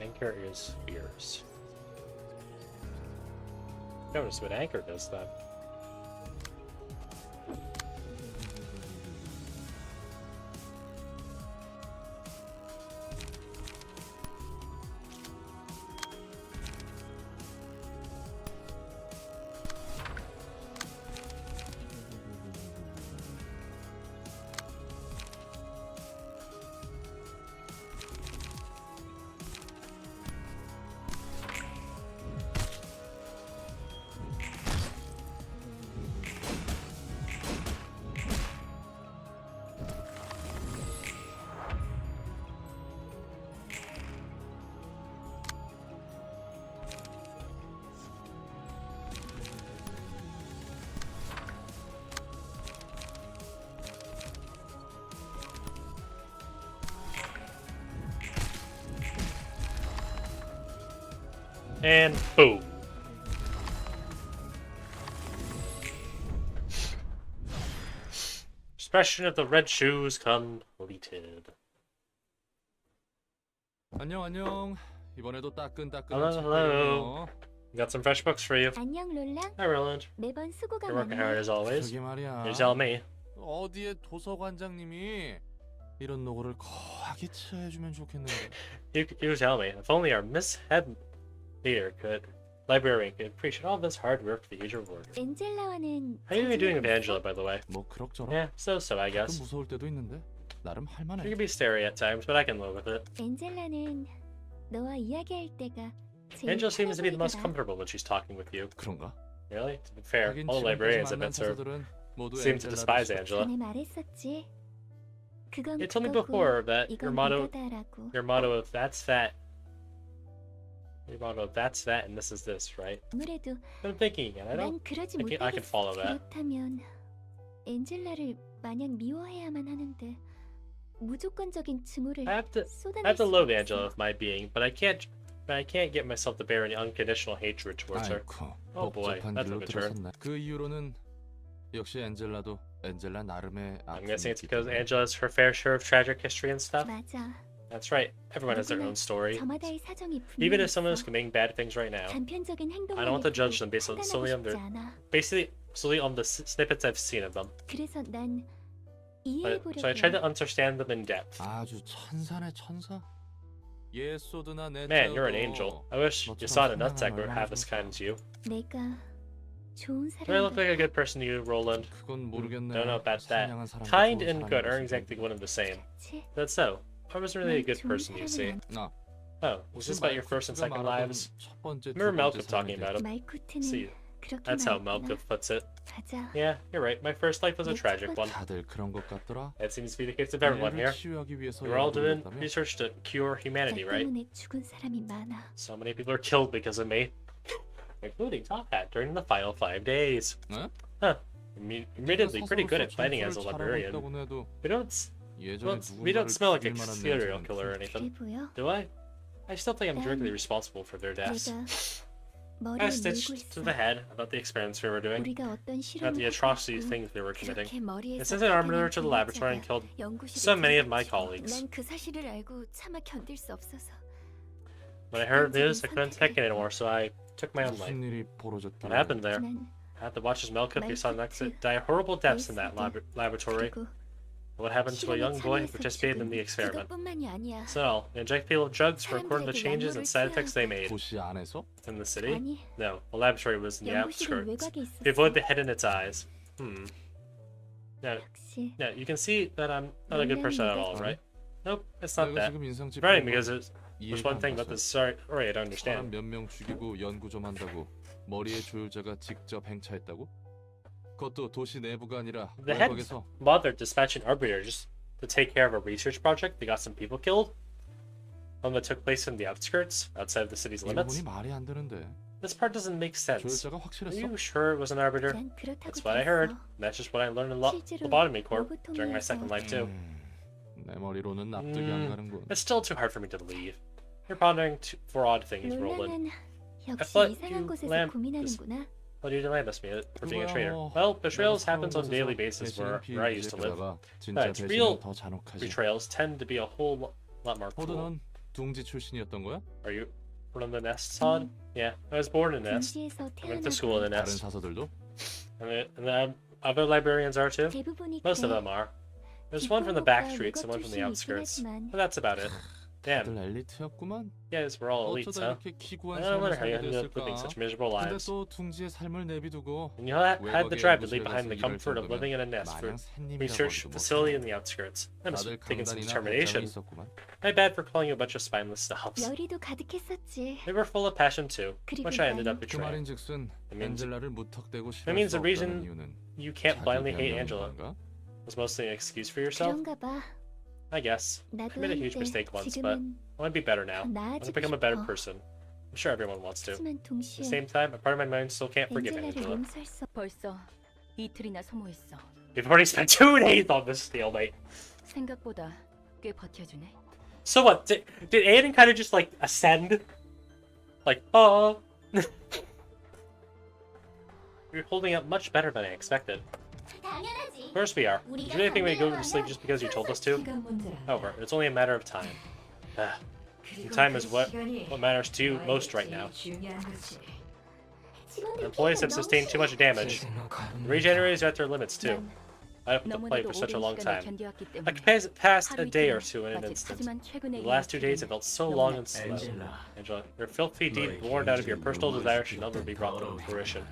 Anchor is yours. Notice what anchor does that. And boom. Expression of the red shoes completed. 안녕 안녕. 이번에도 따끈따끈한 Hello, 책 hello. 배경이네요. Got some fresh books for you. 안녕 롤라. Hi, Roland. 매번 수고가 You're working hard 많네. as always. 그러게 말이야. You tell me. 어디에 도서관장님이 이런 노고를 거하게 처해주면 좋겠는데. You tell me. If only our Miss Head Leader could. Librarian could appreciate all this hard work for the huge reward. 엔젤라와는 How are you doing with 잘 지내고 Angela, 있어? by the way? 뭐 그럭저럭. Yeah, so I 가끔 guess. 무서울 때도 있는데 나름 She 할만해. can be scary at times, but I can live with it. 엔젤라는 너와 이야기할 때가 제일 Angela seems to be the most 편해 보이더라. comfortable when she's talking with you. 그런가? Really? To be fair, 하긴 all the 지금까지 librarians have 만난 been sort of 사서들은 모두 seem to 엔젤라를 despise 싫어. Angela. 전에 말했었지. 그건 You told me 그거고 before that 이건 이거다라고. your motto of that's fat. Your motto of that's fat and this is this, right? 아무래도 But I'm thinking again. 난 그러지 I can 못하겠어. follow that. 그렇다면 엔젤라를 마냥 미워해야만 하는데 무조건적인 증오를 I have to 쏟아낼 loathe 수가 Angela 없어. with my being, but I can't get myself to bear any unconditional hatred towards her. 아이쿠, Oh boy, 복잡한 that 길로 took a turn. 들어섰네. 그 이후로는 역시 엔젤라도 엔젤라 나름의 I'm 아픔이 guessing it's 있기 because 때문에 Angela has her fair share of tragic history and stuff. 맞아. That's right. Everyone has their own story. 저마다의 사정이 Even 분명히 if someone is 있어. committing bad things right now, 단편적인 행동만 I don't want to 듣고 judge them based on solely on 판단하고 their 싶지 않아. solely on the snippets I've seen of them. 그래서 난 So I tried to understand them in depth. 아주 천사네 천사. 예소드나 내 Man, you're an angel. I wish you saw a nutsack have as kind as you. 내가 좋은 Do I look 사람 like a good person to you, Roland? 그건 모르겠네. Don't know about that. 선량한 사람과 Kind 좋은 and good 사람이 aren't 있을 exactly one and the same. 같지? That's so. I wasn't really a 난 good 좋은 person, you see. 사람은 나 Oh, was this about your first and second lives? 첫 번째, 두 Remember 번째 Malcolm talking about him? 말코트는 See, 그렇게 that's how 말했구나. Malcolm puts it. 맞아. Yeah, you're right. My first life was a tragic one. 다들 그런 것 같더라. That seems to be the case of everyone 얘를 here. 치유하기 위해서 We're all doing 연구를 했다며? research to cure 나 humanity, right? 때문에 죽은 사람이 많아. So many people are killed because of me, including Top Hat during the final 5 days. 네? Huh. Admittedly, pretty good at fighting as a 전투를 librarian. 잘하고 있다고는 해도 We don't 예전에 we don't 누군가를 smell like a 죽일 만한 serial 냄새는 killer or 그래 anything, 보여? do I? I still think I'm directly responsible for their deaths. 내가 I 머리를 밀고 stitched to 있어. the head about the experiments we were doing, 우리가 어떤 about the 실험을 atrocities 하고 things we were committing. 그렇게 머리에서 I sent an armor to the laboratory and killed so many of my colleagues. 난그 사실을 알고 차마 견딜 수 없어서 When I heard this, I couldn't take it anymore, so I took my own life. 무슨 일이 What 벌어졌길래 happened there? 난 I had to watch as Melkup he saw next die horrible deaths in that laboratory. 그리고 What happened to a young boy who 실험에 participated in the 참여해서 experiment? 그것뿐만이 아니야. So, inject people with drugs to record the changes and side effects they made. 도시 안에서? In the city? 아니, No, the laboratory was in the 연구실은 outskirts. 외곽에 있었어. To avoid the head in its eyes. No, 역시 no, you can see that I'm not a good person at all, right? Nope, it's not 내가 that. 지금 인상 찌푸린 Right, 건 because there's 이해가 one 안 thing about 가서. this story I don't 사람 understand. 몇 명 죽이고 연구 좀 한다고 머리의 조율자가 직접 행차했다고? 그것도 도시 내부가 아니라 The head 외곽에서. bothered dispatching arbiters to take care of a research project. They got some people killed. One that took place in the outskirts, outside of the city's limits. 일본이 말이 안 되는데. This part doesn't make sense. 조율자가 Are 확실했어? you sure it was an arbiter? 난 그렇다고 That's what I heard. 들었어. That's just what I learned in 실제로 Lobotomy Corp during my 로보토미에서 second life too. 내 머리로는 납득이 안 가는군. It's still too hard for me to believe. You're pondering for odd things, Roland. 롤라는 역시 thought 이상한 you 곳에서 lamp- 고민하는구나. What do you demand us for being a traitor? 그거야, Well, betrayals 내가 happens on a 사온 daily 곳에서 basis 배신은 where I used to live. 비일지에다가 진짜 It's real 배신은 더 잔혹하지. Betrayals tend to be a whole lot more 호드 cruel. 넌 둥지 출신이었던 거야? Are you from the Nest, Sod? Yeah, I was born in Nest. 둥지에서 I went to school in 태어나고 Nest. 다른 사서들도? And the other librarians are too? 대부분이 Most of 그래. them are. There's one from the back streets and one from the outskirts. But that's about it. 다들 Damn. 엘리트였구만. Yes, we're all elites, 어쩌다 huh? 이렇게 기구한 I don't 삶을 wonder how you 살게 ended up living 됐을까? such miserable 근데 lives. 또 둥지의 삶을 내비두고 And you had the drive to leave 외곽에 behind the 연구실에 comfort of 가서 living in a nest for 마냥 샌님이라고 research 하기도 facility 못해. in the outskirts. That must 다들 have taken some 강단이나 determination. 배짱이 있었구만. My bad for calling you a bunch of spineless snobs. 열의도 가득했었지. They were full of passion too, which I ended up 그 betraying. 말인즉슨 It means- 엔젤라를 무턱대고 That 싫어할 means 수 the reason 없다는 이유는 you can't 자기 blindly hate 변명인 Angela 건가? was mostly an excuse for yourself. 그런가 봐. I guess. I 나도 made a huge 한때 mistake once, but 지금은 I want to be better now. 더 I want to 나아지고 become a better 싶어. person. I'm sure everyone wants to. At 하지만 the 동시에 same time, a part of my mind still can't forgive 엔젤라를 Angela. 용서할 수 벌써 이틀이나 소모했어. We've already spent 2 days on this stalemate. 생각보다 꽤 버텨주네. So what? Did Aiden kind of just like ascend? Like, oh. You're holding up much better than I expected. 당연하지. Of course we are. Did you really think we'd go to sleep just because you told us to? 시간 문제라. However, it's only a matter of time. Time is what matters to you most right now. 중요한 거지. The employees have sustained too much damage. The regenerators are at their limits too. I have to play 너무나도 for such a 오랜 long 시간을 time. 견뎌왔기 I 때문에 passed a 하루 day or 이틀은 two in an 마치 instant. 하지만 최근에 The last 2 days have felt so long and slow. 엔젤라, Angela, your filthy deed born out of your personal desire should never be brought to fruition.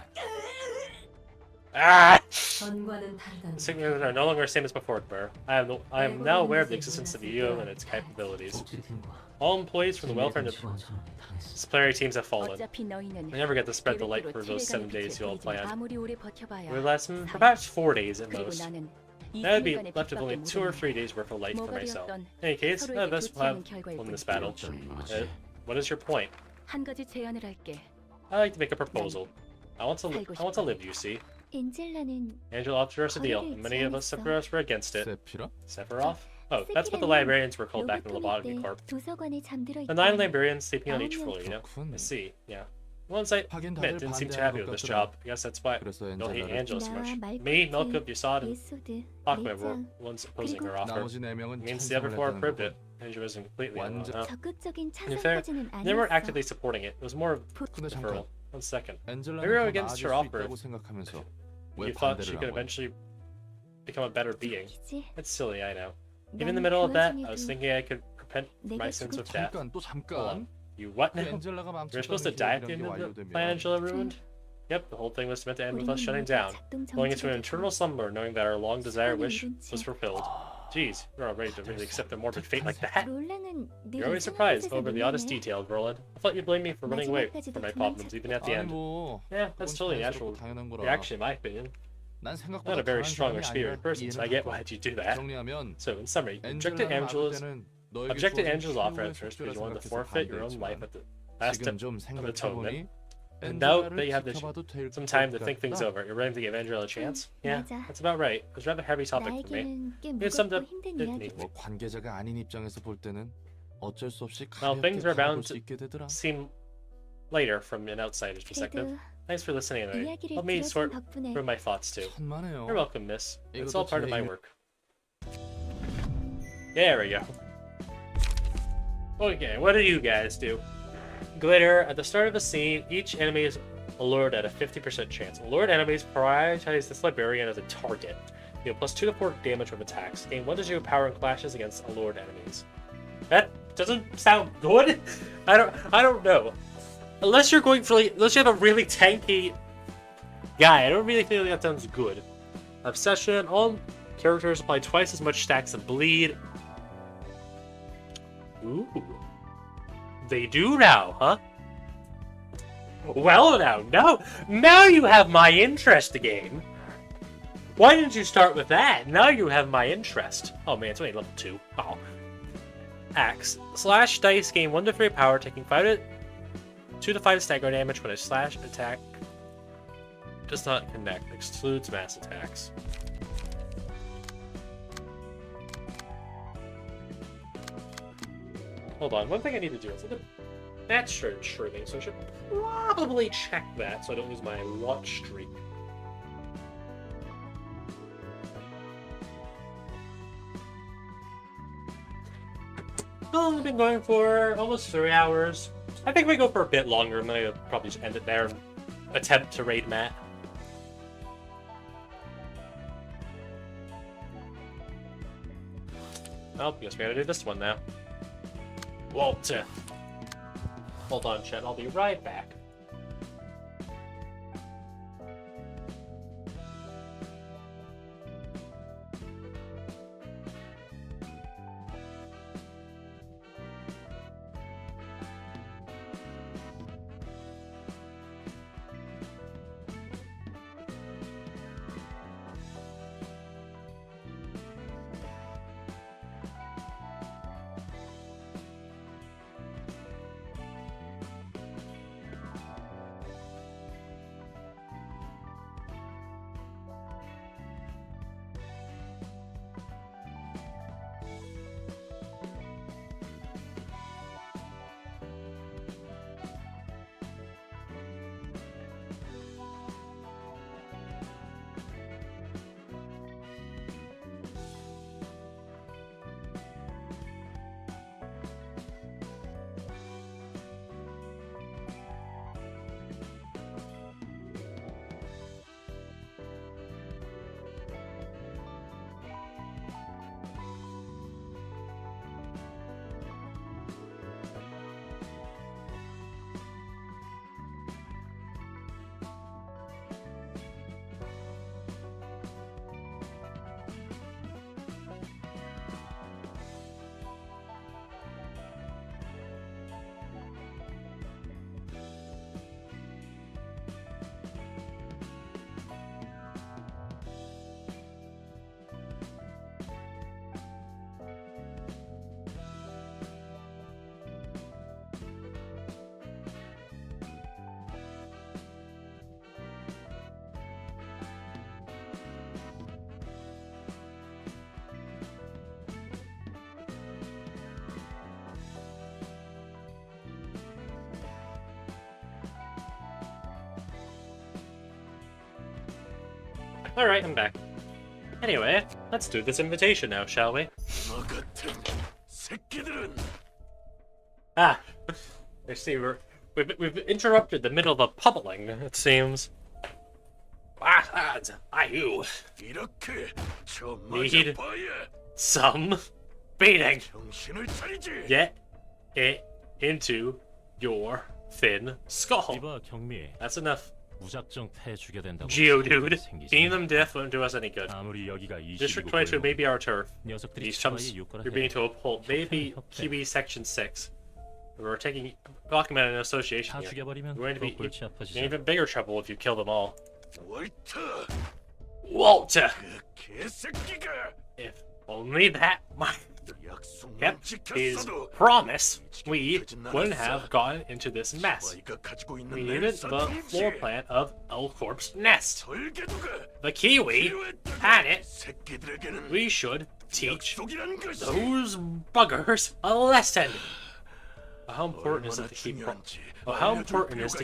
Ah! 전과는 다르다는 The signals are no longer the same as before, Burr. I am now aware of the existence of you and its capabilities. 복지팀과 All employees from the welfare and 지원처럼 당했어. disciplinary teams have fallen. 어차피 너희는 We never get to spread the light 계획대로 for those 7 7일간의 days you all 빛을 보이지만 planned. 아무리 오래 버텨봐야 We last for perhaps 4 days at 그리고 most. 나는 이 That would be 3일간의 left with only 빛밖에 2 or 모르는 3 days worth of light for myself. 뭐가 In any case, none of 서로에게 us 좋지 will have 않은 결과일 won this 뿐. battle. What is your point? 한 가지 제안을 할게. I like to make a proposal. I want to live, you see. 엔젤라는 Angela offered us a deal, and many of us Sephiroth were against it. 세피라? Sephiroth? Oh, that's what the librarians were called back in the Lobotomy Corp. 도서관에 잠들어 The 있던 9 librarians sleeping on each 아홉 floor, you know? 그렇군. I see, yeah. Once I 하긴 met, 다들 didn't seem too 반대하는 happy 것 with this 같더라. job. I guess that's why 그래서 you'll hate 엔젤라를 Angela so much. 나 Me, 말코트, Melkub, Yasad, and 예소드, Aquaman were 내장, ones opposing her 그리고 offer. 나머지 네 명은 It means the other four 찬성을 approved 했다는 it. Angela wasn't completely alone. 완전- No. 적극적인 To be fair, 찬성까지는 they weren't 아니었어. actively supporting it. It was more of 근데 잠깐 referral. 1 second. 엔젤라는 Maybe we're 더 against 나아질 her 수 offer. 있다고 생각하면서 왜 You thought she 반대를 could 한 거야? eventually become a better being. 웃기지? It's silly, I know. Even in the 난 middle of 그 that, I was 와중에도 thinking I could repent for my 내가 sins 죽을 of death. 잠깐 또 Hold 잠깐. on. You what 그 now? 엔젤라가 You're supposed to 망쳤다는 die at the 계획이란 end 게 of the 완료되면 plan Angela ruined? Yep, the whole thing was meant to end with us shutting down. Going into an internal slumber, knowing that our long desired wish was fulfilled. Jeez, you're not ready to really accept a morbid fate like that. 롤랑은 늘 You're always 이상한 surprised 곳에서 over the oddest 놀라네. details, Roland. I thought you'd blame me for running away 마지막까지도 from my 그만 problems, even at the 아니 end. 뭐 Yeah, that's 그건 totally natural 자연스럽고 당연한 거라. reaction, in my opinion. 난 Not 생각보다 a very 강한 strong or 사람이 spirited 아니라 person, so I 이해는 get 할 why 거야. you do that. 정리하면 So, in summary, you rejected 엔젤라랑 Angela's 아버지는 너에게 objected 주어진 Angela's offer 최후의 at first 숙제라 because you wanted to 생각해서 forfeit your own life 반대했지만 at the last 지금 step 좀 of atonement. 생각해보니 And now that you 엔젤라를 have this, 지켜봐도 될 some time to 것 think things 같다. over, you're ready to give Angela a chance? Yeah, 맞아. that's about right. It was a rather heavy topic for me. 나에게는 꽤 It's summed 무겁고 up 힘든 neatly. 이야기. 뭐 관계자가 아닌 입장에서 볼 때는 어쩔 수 없이 Well, 가볍게 things are 바라볼 bound 수 to 있게 되더라. seem lighter from an outsider's perspective. 그래도 Thanks for listening anyway. 이야기를 Help me 들어준 sort 덕분에 through my thoughts too. 천만에요. You're welcome, miss. It's 이것도 all part of my 제 work. There we go. Okay, what do you guys do? Glitter. At the start of a scene, each enemy is allured at a 50% chance. Allured enemies prioritize this librarian as a target. Deal plus 2 to 4 damage with attacks. Gain 1 to 0 power in clashes against allured enemies. That doesn't sound good. I don't know. Unless you're going for unless you have a really tanky guy, I don't really feel like that sounds good. Obsession. All characters apply twice as much stacks of bleed. Ooh. They do now, huh? Well now you have my interest again. Why didn't you start with that? Now you have my interest. Oh man, it's only level 2. Oh. Axe. Slash dice gain 1 to 3 power, taking 2 to 5 stagger damage when a slash attack does not connect. Excludes mass attacks. Hold on, one thing I need to do is that's shrimming, so I should probably check that so I don't lose my watch streak. Well, we've been going for almost 3 hours. I think we go for a bit longer, and then I'll probably just end it there and attempt to raid Matt. Well, guess we gotta do this one now. Walter. Hold on, Chet. I'll be right back. Alright, I'm back. Anyway, let's do this invitation now, shall we? Ah, I see we've interrupted the middle of a pummeling, it seems. Ah, lads, you need some beating. Get it into your thin skull. That's enough. Geodude, beating them to death won't do us any good. District 22 may be our turf. These chumps you're being to uphold may be QB Section 6. We're talking about an association here. We're going to be in even bigger trouble if you kill them all. Walter! If only that kept his promise, we wouldn't have gotten into this mess. We needed the floor plan of L-Corp's nest. The Kiwi had it. We should teach those buggers a lesson. How important is it to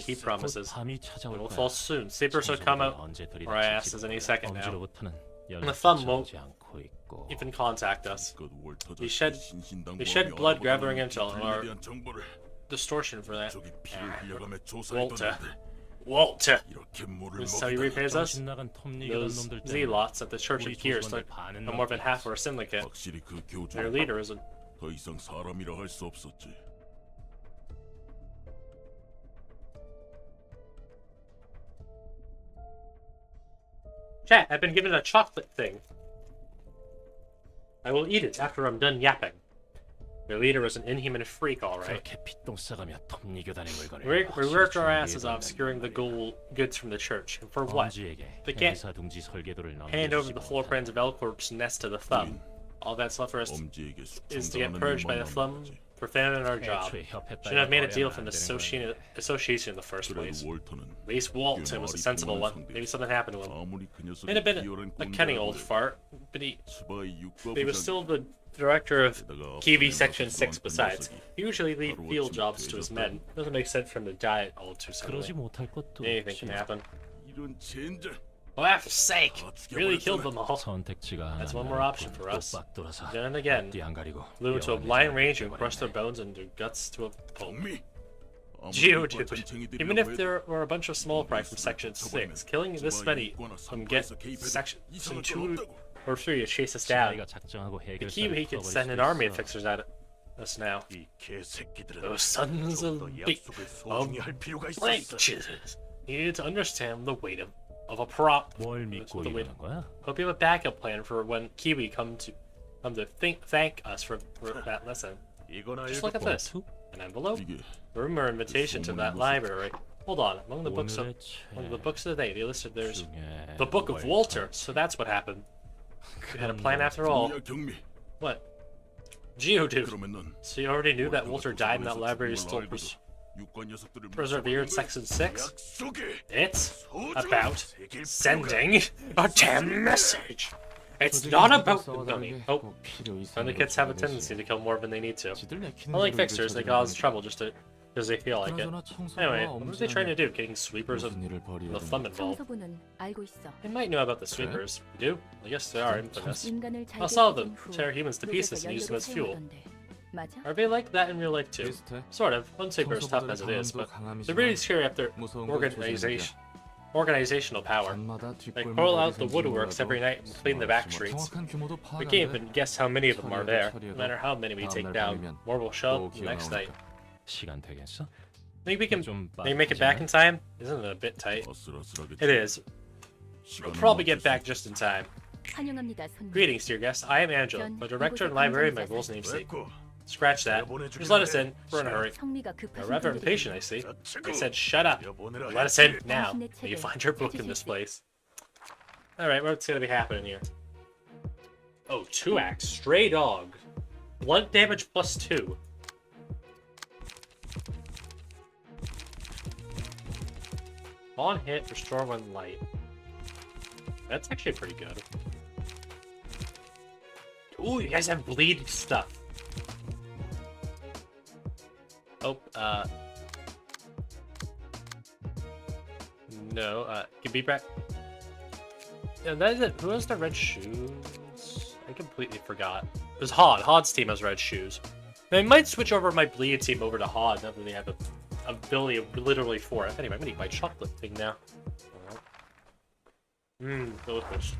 keep promises? It will fall soon. Sleepers will come out our asses any second now. And the thumb won't even contact us. We shed blood gathering intel and our distortion for that. Walter. This is how he repays us? Those zealots at the Church of Gears took no more than half our syndicate. Their leader is a... Chat, I've been given a chocolate thing. I will eat it after I'm done yapping. Their leader is an inhuman freak, alright. We worked our asses off securing the goods from the church, and for what? They can't hand over the floor plans of L-Corp's nest to the thumb. All that's left for us is to get purged by the thumb for failing our job. Shouldn't have made a deal from the association in the first place. At least Walter was a sensible one. Maybe something happened to him. May have been a cunning old fart, but he was still the director of Kiwi Section 6 besides. He usually leave field jobs to his men. Doesn't make sense for him to die all too suddenly. Anything can happen. For F's sake! Really killed them all. That's one more option for us. Then again, flew into a blind range and crushed their bones and their guts to a pulp. Geodude, even if there were a bunch of small fry from Section 6, killing this many from get Section 2 or 3 to chase us down. The Kiwi could send an army of fixers at us now. Those sons of bitches needed to understand the weight of a prop. Hope you have a backup plan for when Kiwi come to thank us for that lesson. Just look at this. An envelope? A rumor invitation to that library. Hold on, among the books of the day, they listed there's the Book of Walter, so that's what happened. We had a plan after all. What? Geodude. So you already knew that Walter died and that library is still preserved Section 6? It's about sending a damn message! It's not about the money. Oh, and the kids have a tendency to kill more than they need to. Unlike fixers, they cause trouble just because they feel like it. Anyway, what are they trying to do? Getting sweepers of the thumb involved? They might know about the sweepers. You do? I guess they are infamous. I'll solve them, tear humans to pieces and use them as fuel. Are they like that in real life too? Sort of. One sweeper is tough as it is, but they're really scary after organizational power. They crawl out the woodworks every night and clean the back streets. We can't even guess how many of them are there. No matter how many we take down, more will show up the next night. Think we can make it back in time? Isn't it a bit tight? It is. We'll probably get back just in time. Greetings, dear guests. I am Angela, the director and librarian of my role's namesake. Scratch that. Just let us in. We're in a hurry. You're rather impatient, I see. I said shut up. Let us in now. May you find your book in this place. Alright, what's gonna be happening here? Oh, 2 acts. Stray dog. Blunt damage plus 2. On hit, restore 1 light. That's actually pretty good. Ooh, you guys have bleed stuff. Oh, no, can be back. that is it. Who has the red shoes? I completely forgot. It was Hod. Hod's team has red shoes. I might switch over my bleed team over to Hod now that they have a ability of literally 4. Anyway, I'm gonna eat my chocolate thing now. Delicious.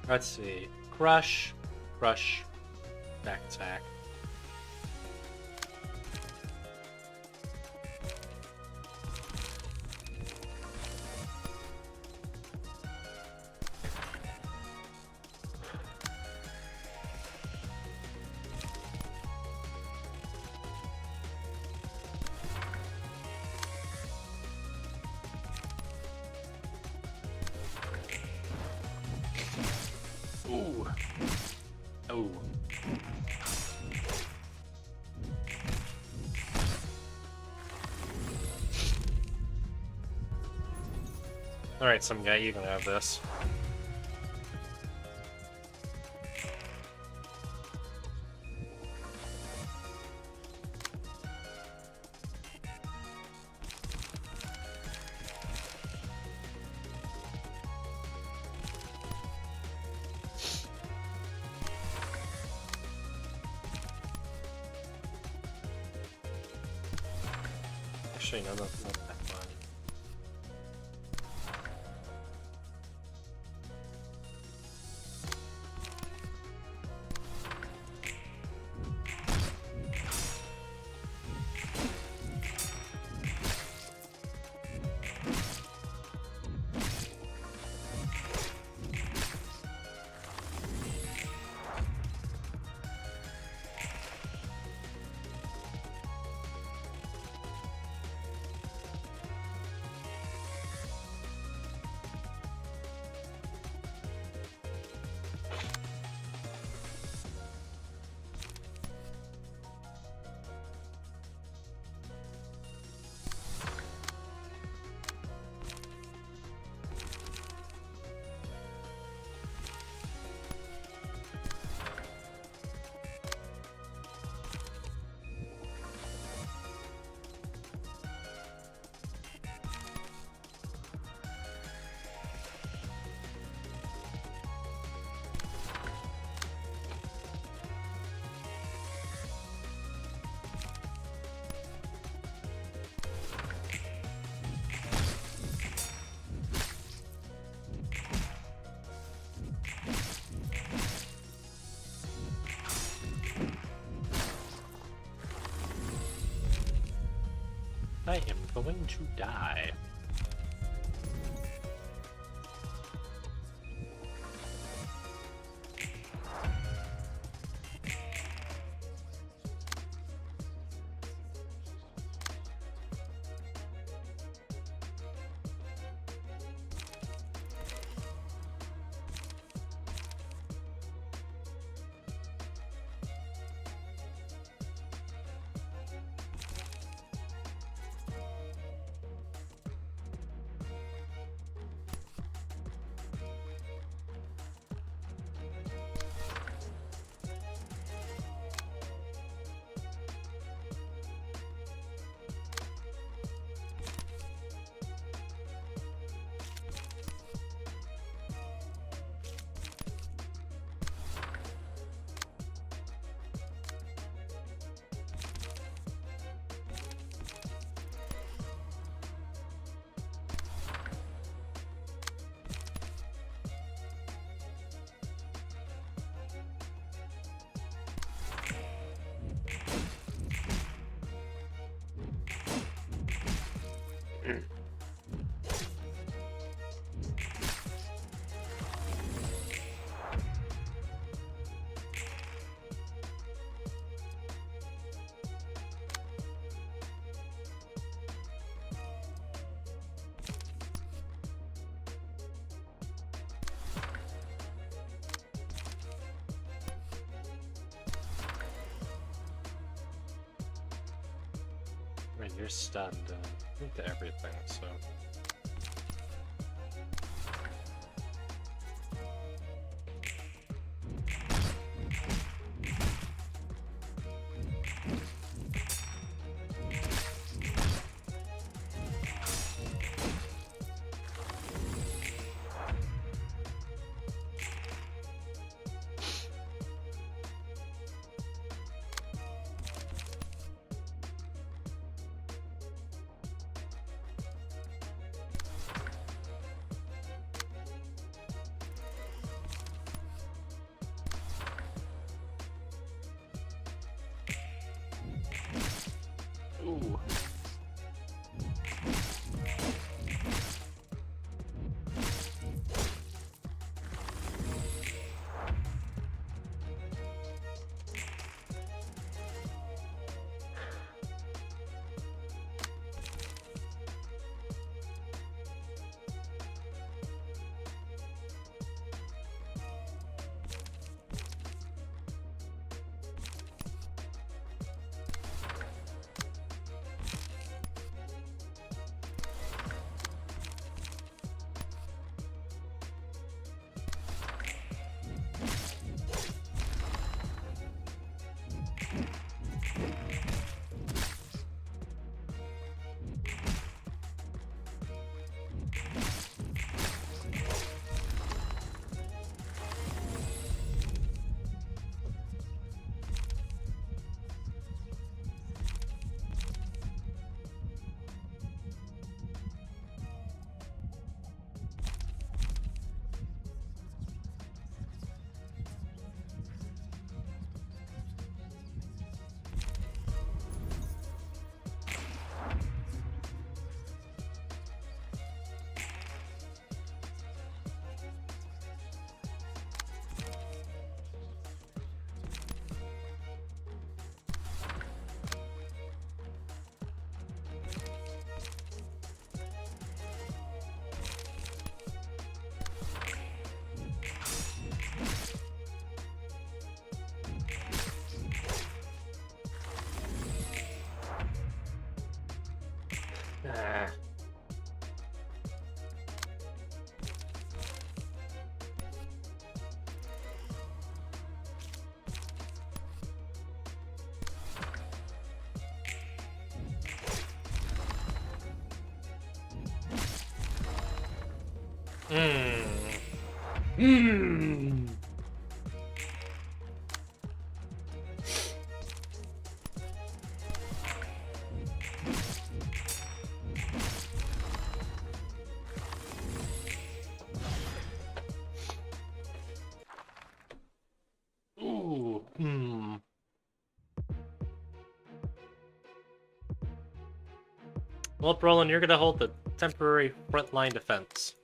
Let's see. Crush, back attack. Ooh. Oh. Alright, some guy, you can have this. Actually, no, not that fun. I am going to die. I mean, you're stunned into everything, so... Ooh. Hmm. Well, Brolin, you're gonna hold the temporary frontline defense.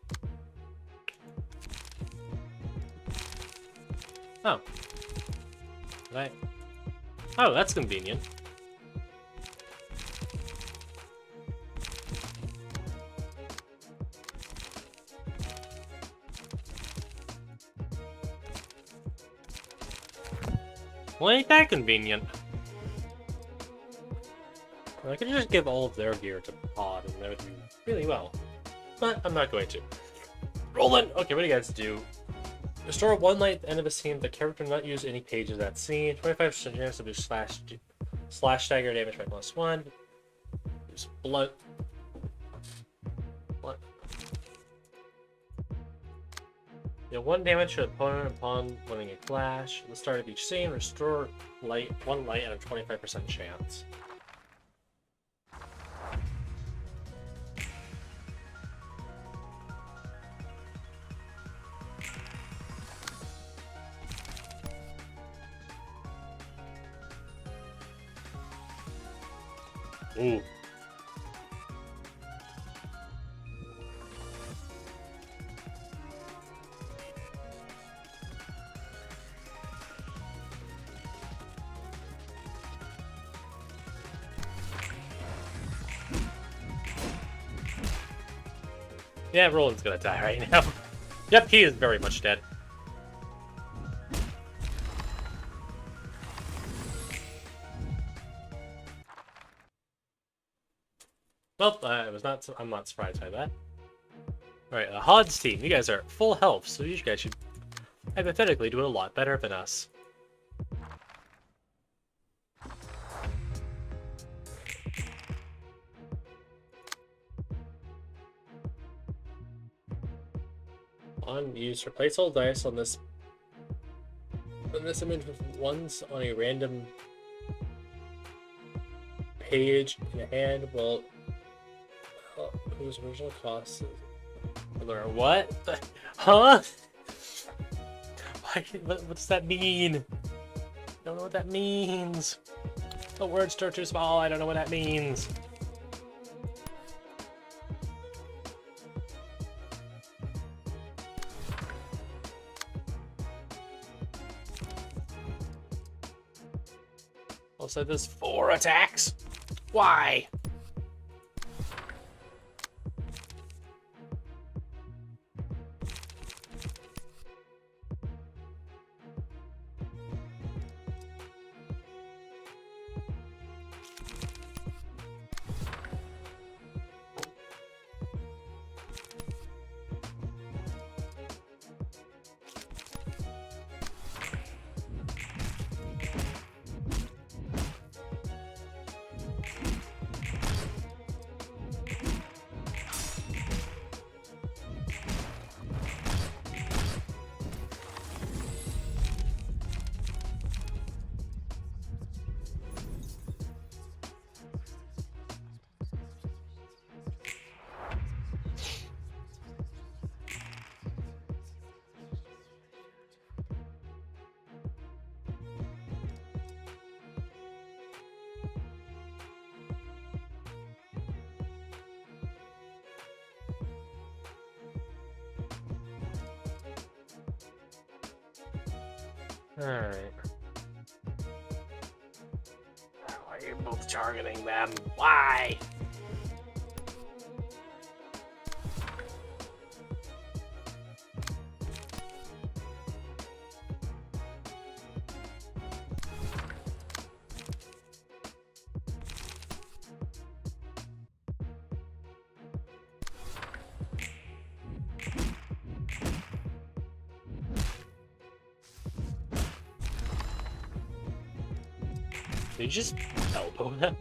Oh. Right. Oh, that's convenient. Well, ain't that convenient? I could just give all of their gear to Pod and they would do really well. But I'm not going to. Roland! Okay, what do you guys do? Restore 1 light at the end of a scene. The character not use any pages of that scene. 25% chance to do slash dagger damage by +1. Use blood. What? Deal 1 damage to opponent upon winning a flash. At the start of each scene, restore 1 light at a 25% chance. Ooh. Yeah, Roland's gonna die right now. Yep, he is very much dead. Well, I'm not surprised by that. Alright, Hod's team, you guys are at full health, so you guys should hypothetically do a lot better than us. Use replace all dice on this image with ones on a random page in a hand. Well, whose original cost is... What? Huh? What does that mean? I don't know what that means. The words start too small. I don't know what that means. Also, there's 4 attacks. Why? Alright. Why are you both targeting them? Why? Did you just elbow them?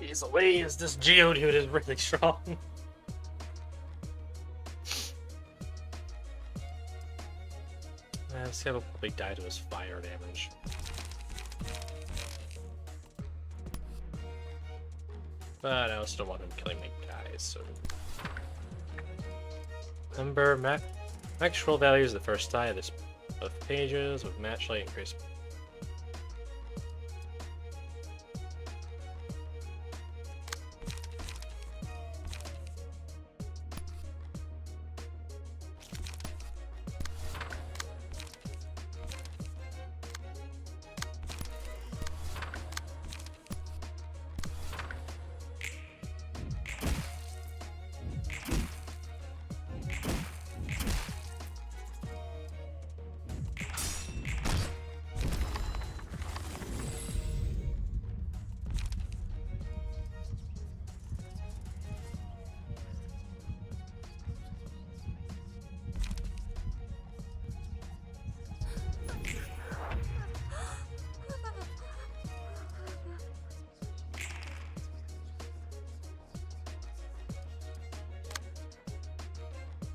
Jeez Louise, this Geodude is really strong. This guy will probably die to his fire damage. But I also don't want him killing my guys, so... Remember, max roll value is the first die of this of pages with match light increase.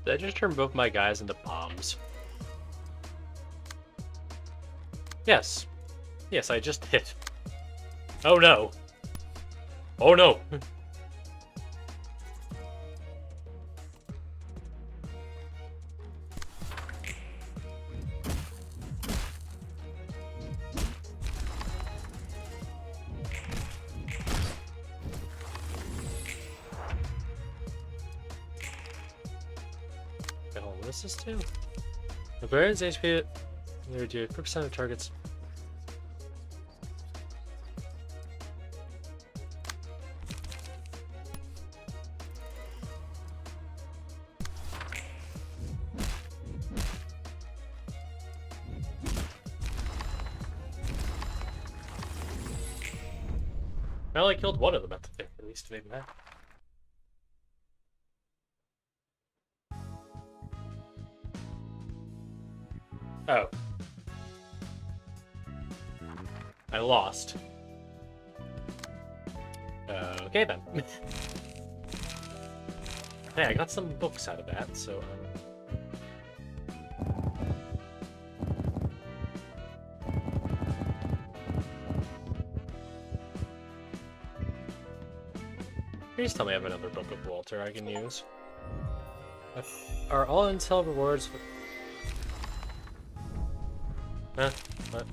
Did I just turn both my guys into bombs? Yes. Yes, I just hit. Oh no. Oh no. What does this do? The Baron's HP they do 4% of targets. I only killed one of them at least maybe that. Oh. I lost. Okay then. Hey, I got some books out of that, so please tell me I have another book of Walter I can use. Are all intel rewards for... Huh? What?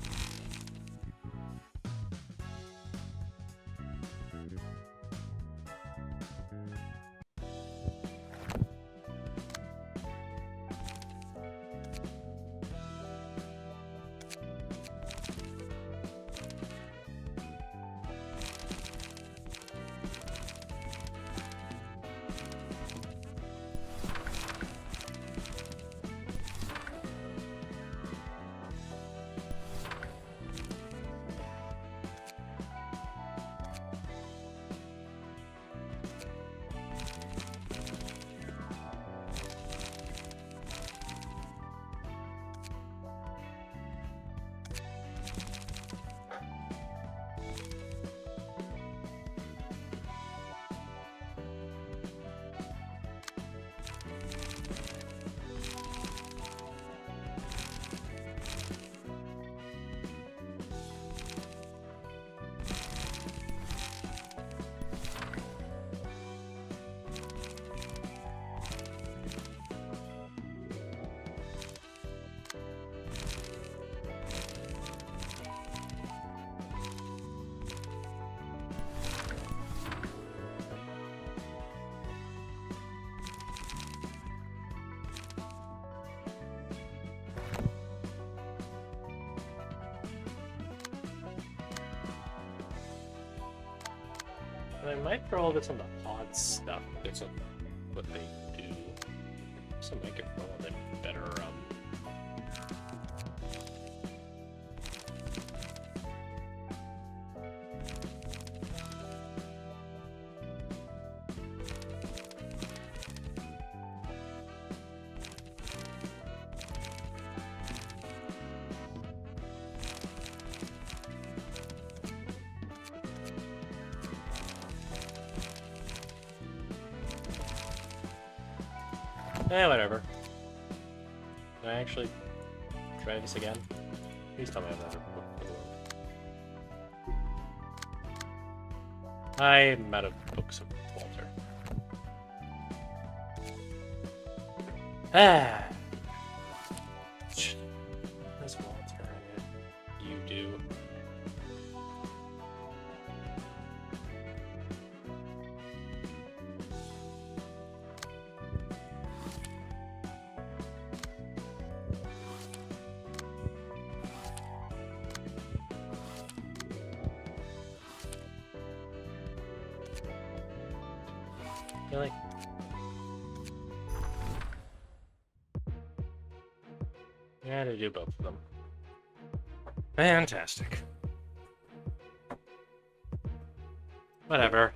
I might throw all this on the pod stuff. That's what they do. So I might get all of them better. Whatever. Can I actually try this again? Please tell me I have another book for the world. I'm out of books of Walter. Ah! That's Walter. You do. Really? Yeah, to do both of them. Fantastic. Whatever.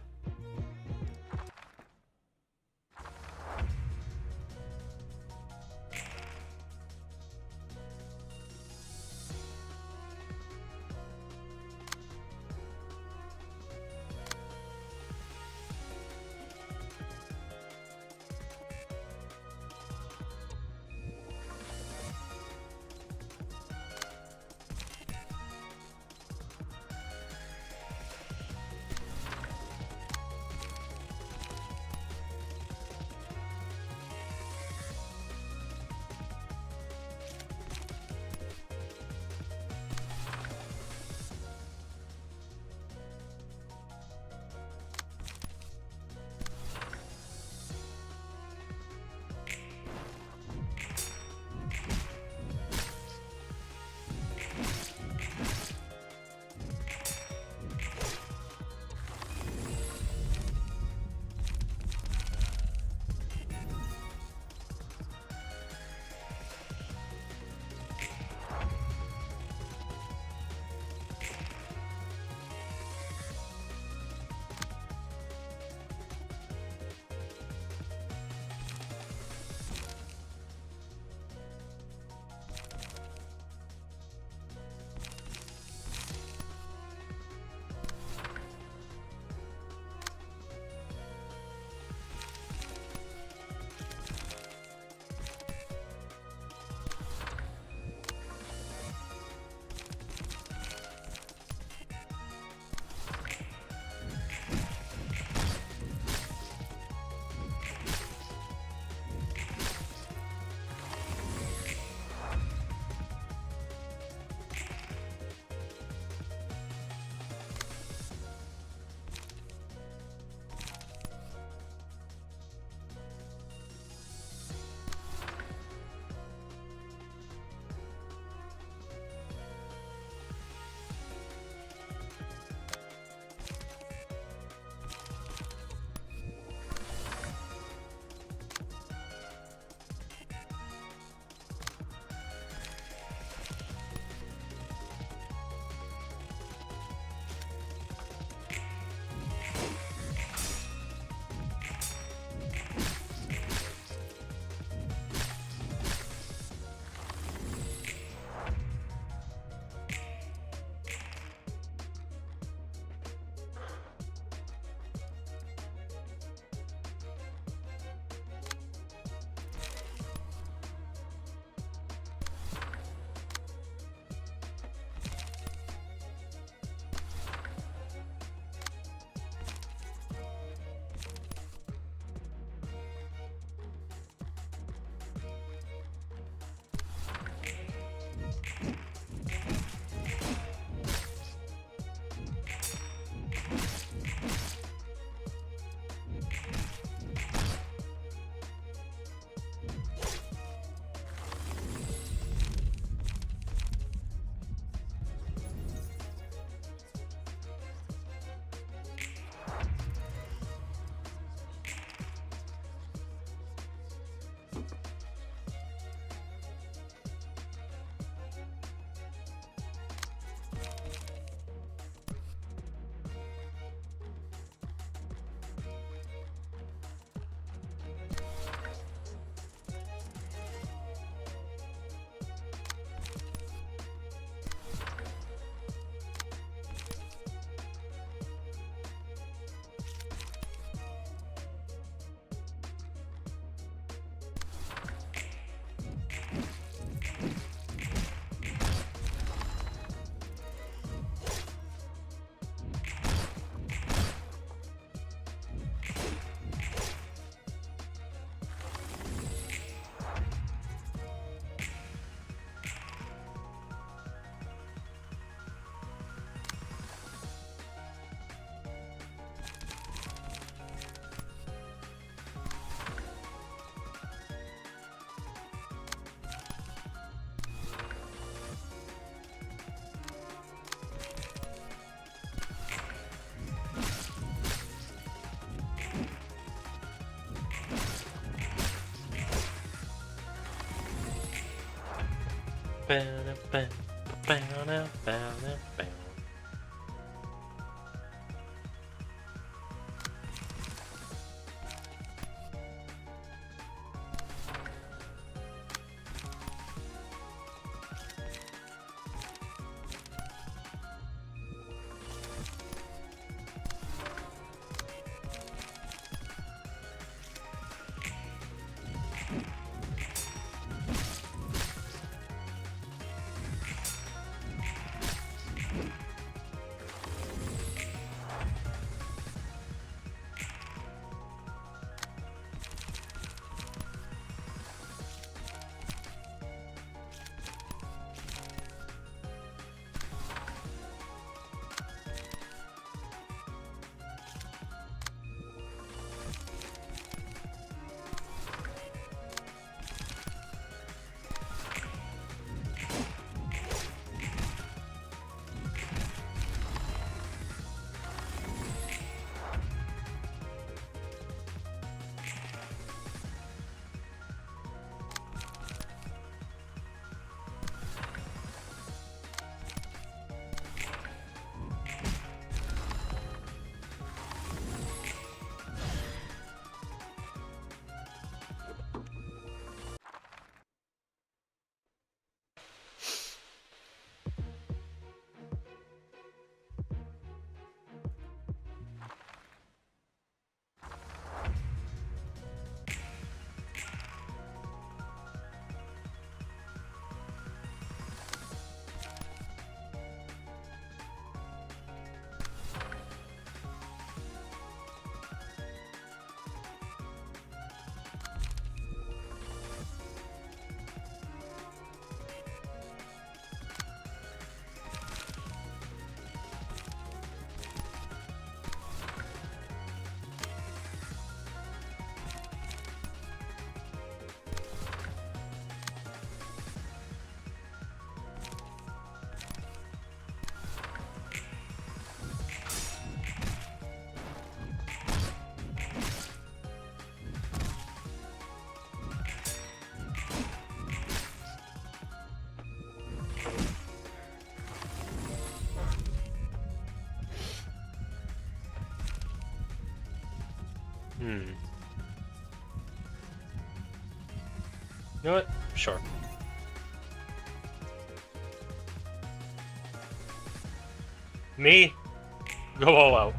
You know what? Sure. Me? Go all out.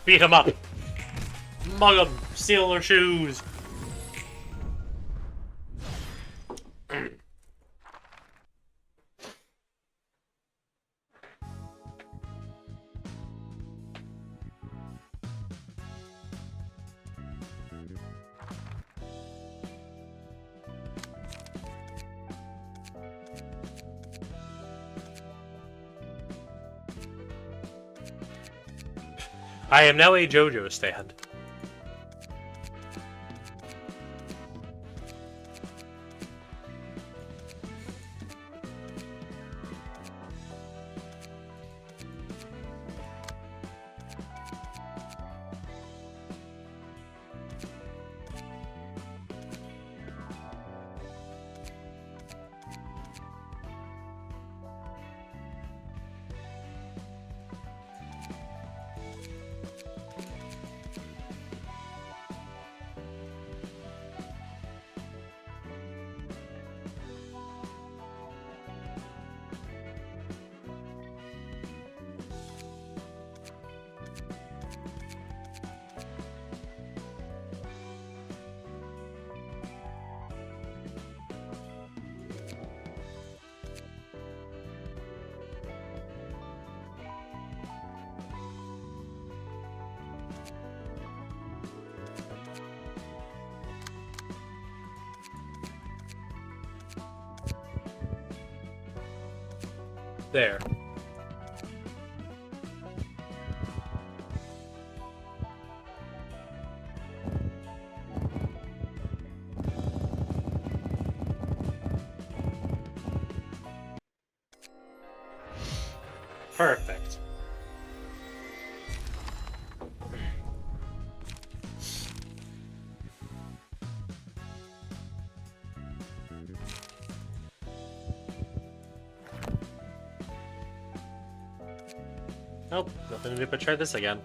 Beat him up. Mug him. Steal their shoes. I am now a JoJo stand. There. Perfect. Nope, nothing to do but try this again.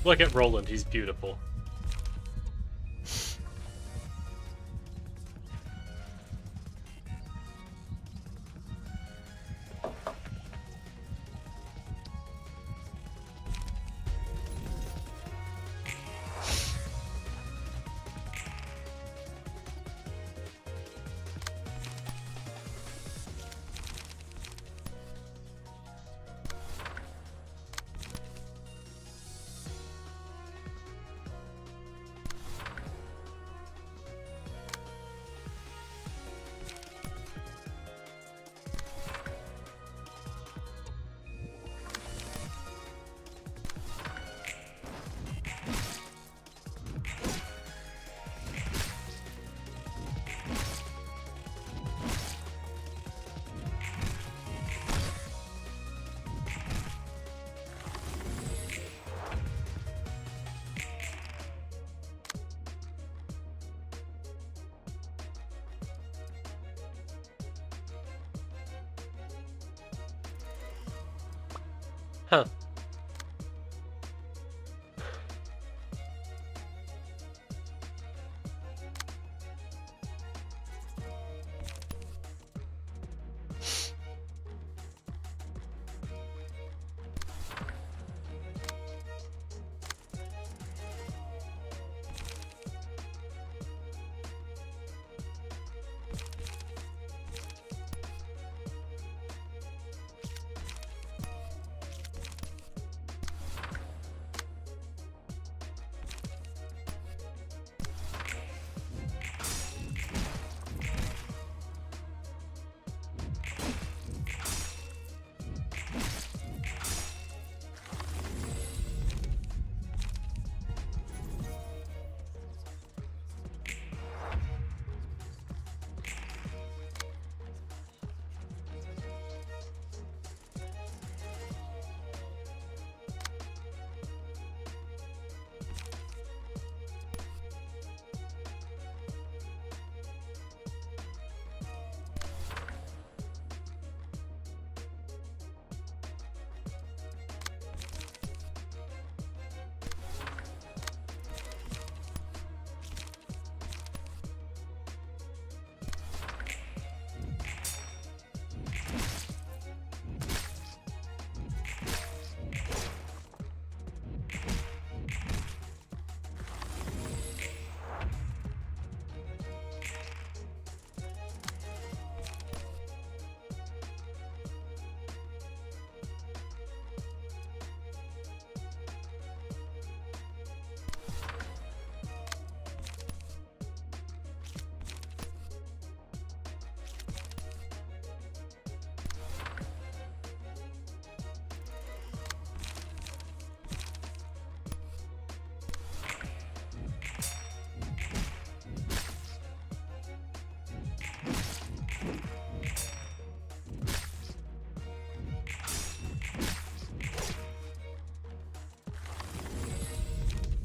Look at Roland, he's beautiful.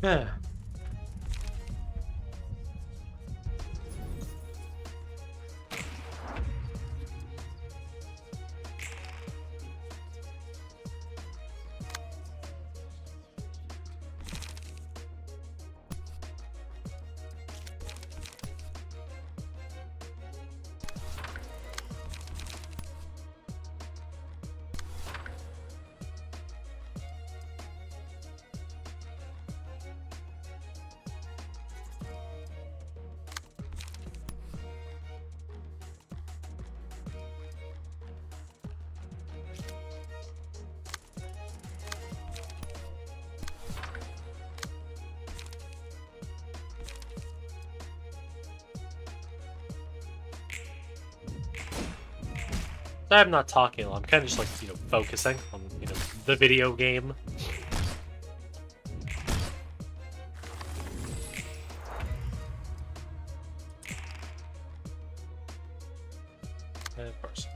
Yeah. I'm not talking a lot. I'm kind of just like, focusing on, the video game. Of course.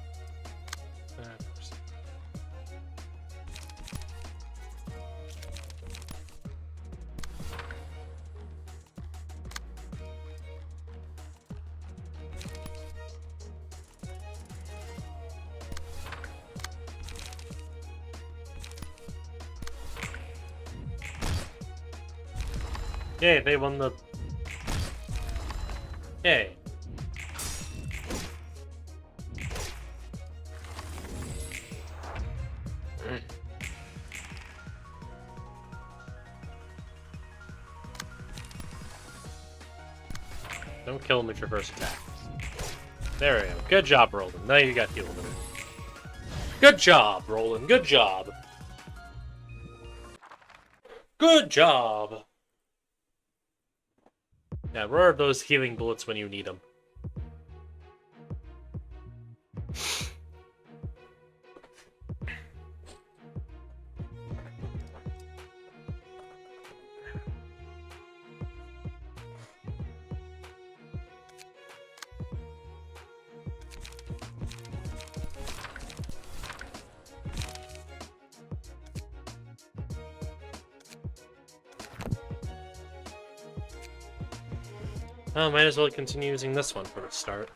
Yay, they won the... Yay. Don't kill him with your first attack. There we go. Good job, Roland. Now you got healed in it. Good job, Roland. Good job. Good job. Yeah, where are those healing bullets when you need them? Oh, might as well continue using this one for a start.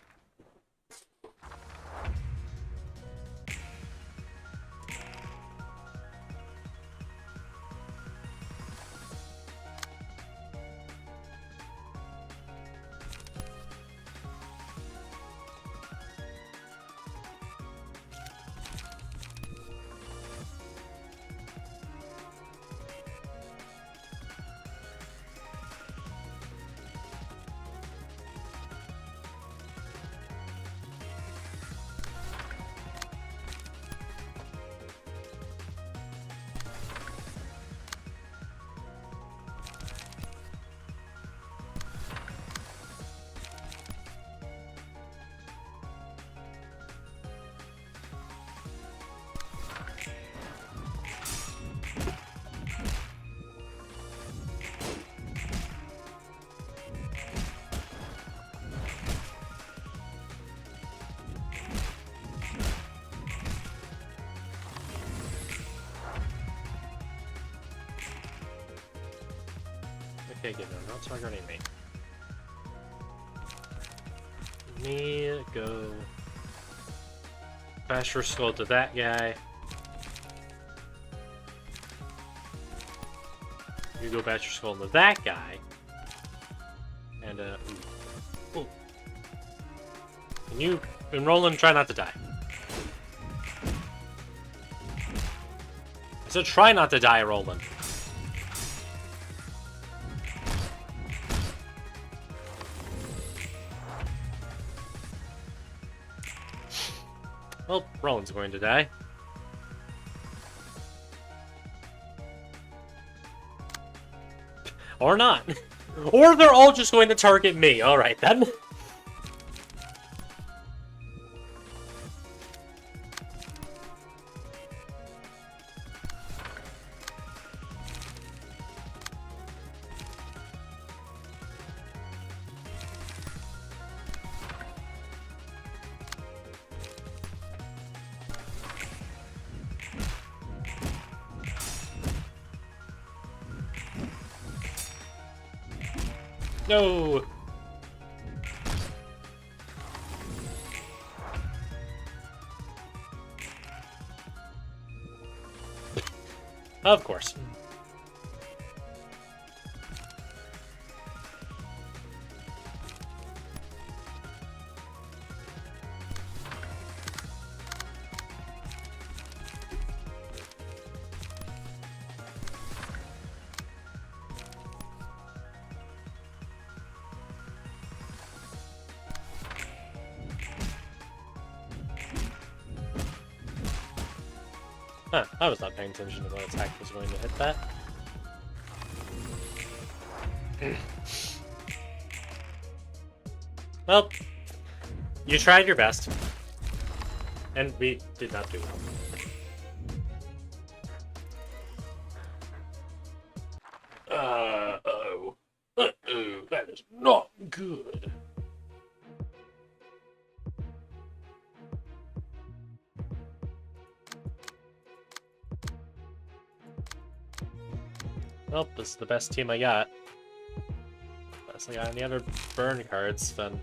Okay, good. No, not targeting me. Me go faster skull to that guy. You go bash your skull into that guy. And ooh. And you and Roland try not to die. I said try not to die, Roland. Well, Roland's going to die. Or not. Or they're all just going to target me. Alright then. No! Of course. Huh, I was not paying attention to what attack was going to hit that. Well, you tried your best. And we did not do well. Uh-oh. Uh-oh, that is not good. Well, this is the best team I got. Unless I got any other burn cards, then...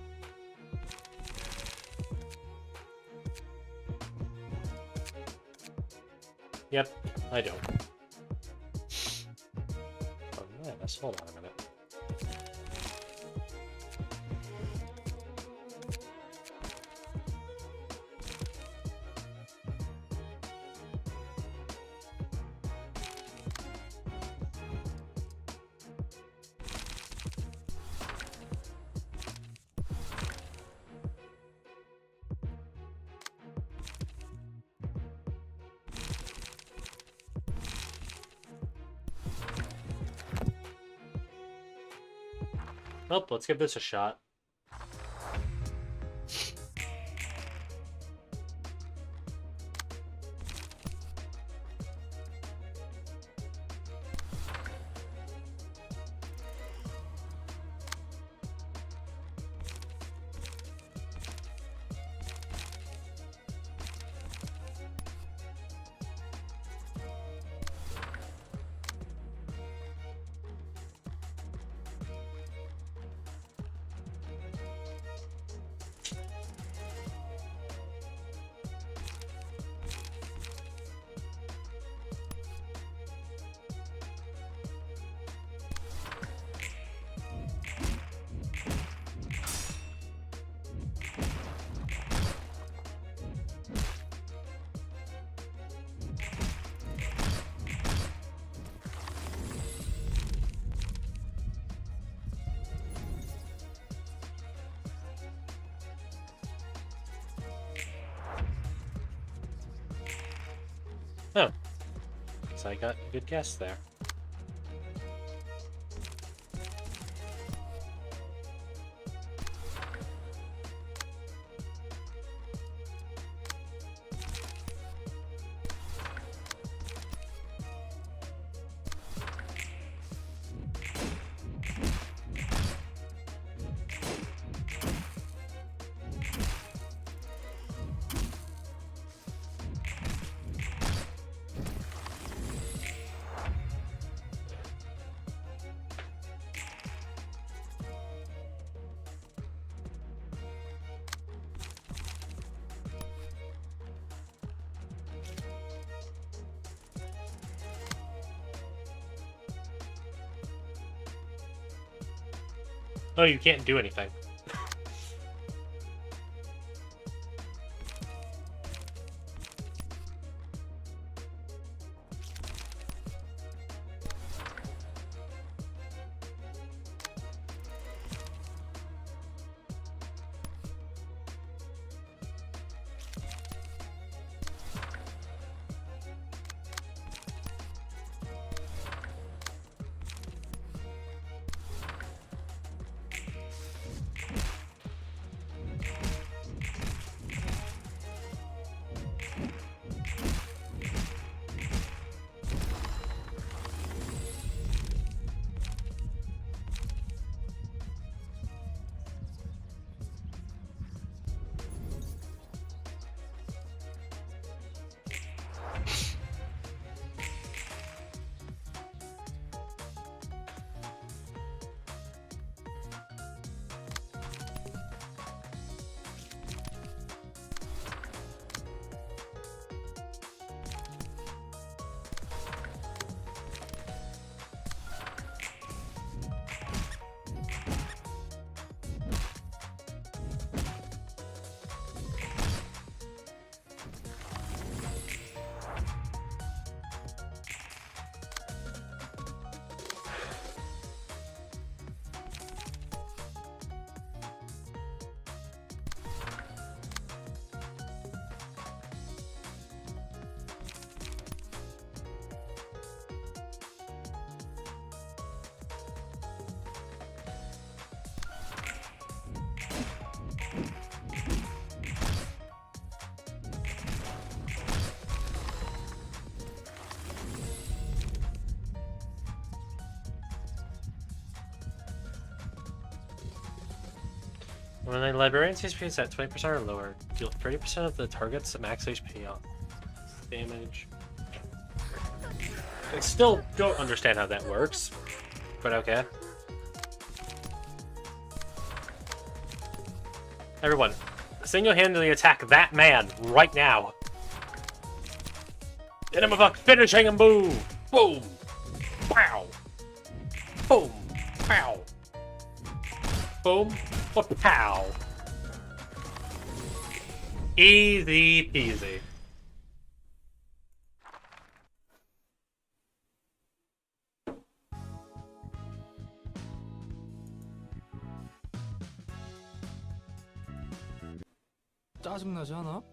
Yep, I don't. Oh, yes, hold on a minute. Well, let's give this a shot. Oh. So I got a good guess there. Oh, you can't do anything. When a librarian's HP is at 20% or lower, deal 30% of the target's max HP off damage. I still don't understand how that works, but okay. Everyone, single-handedly attack that man right now. Hit him with a finishing move. Boom. Pow. Boom. Pow. Boom. Pow. Easy peasy. 짜증나지 않아?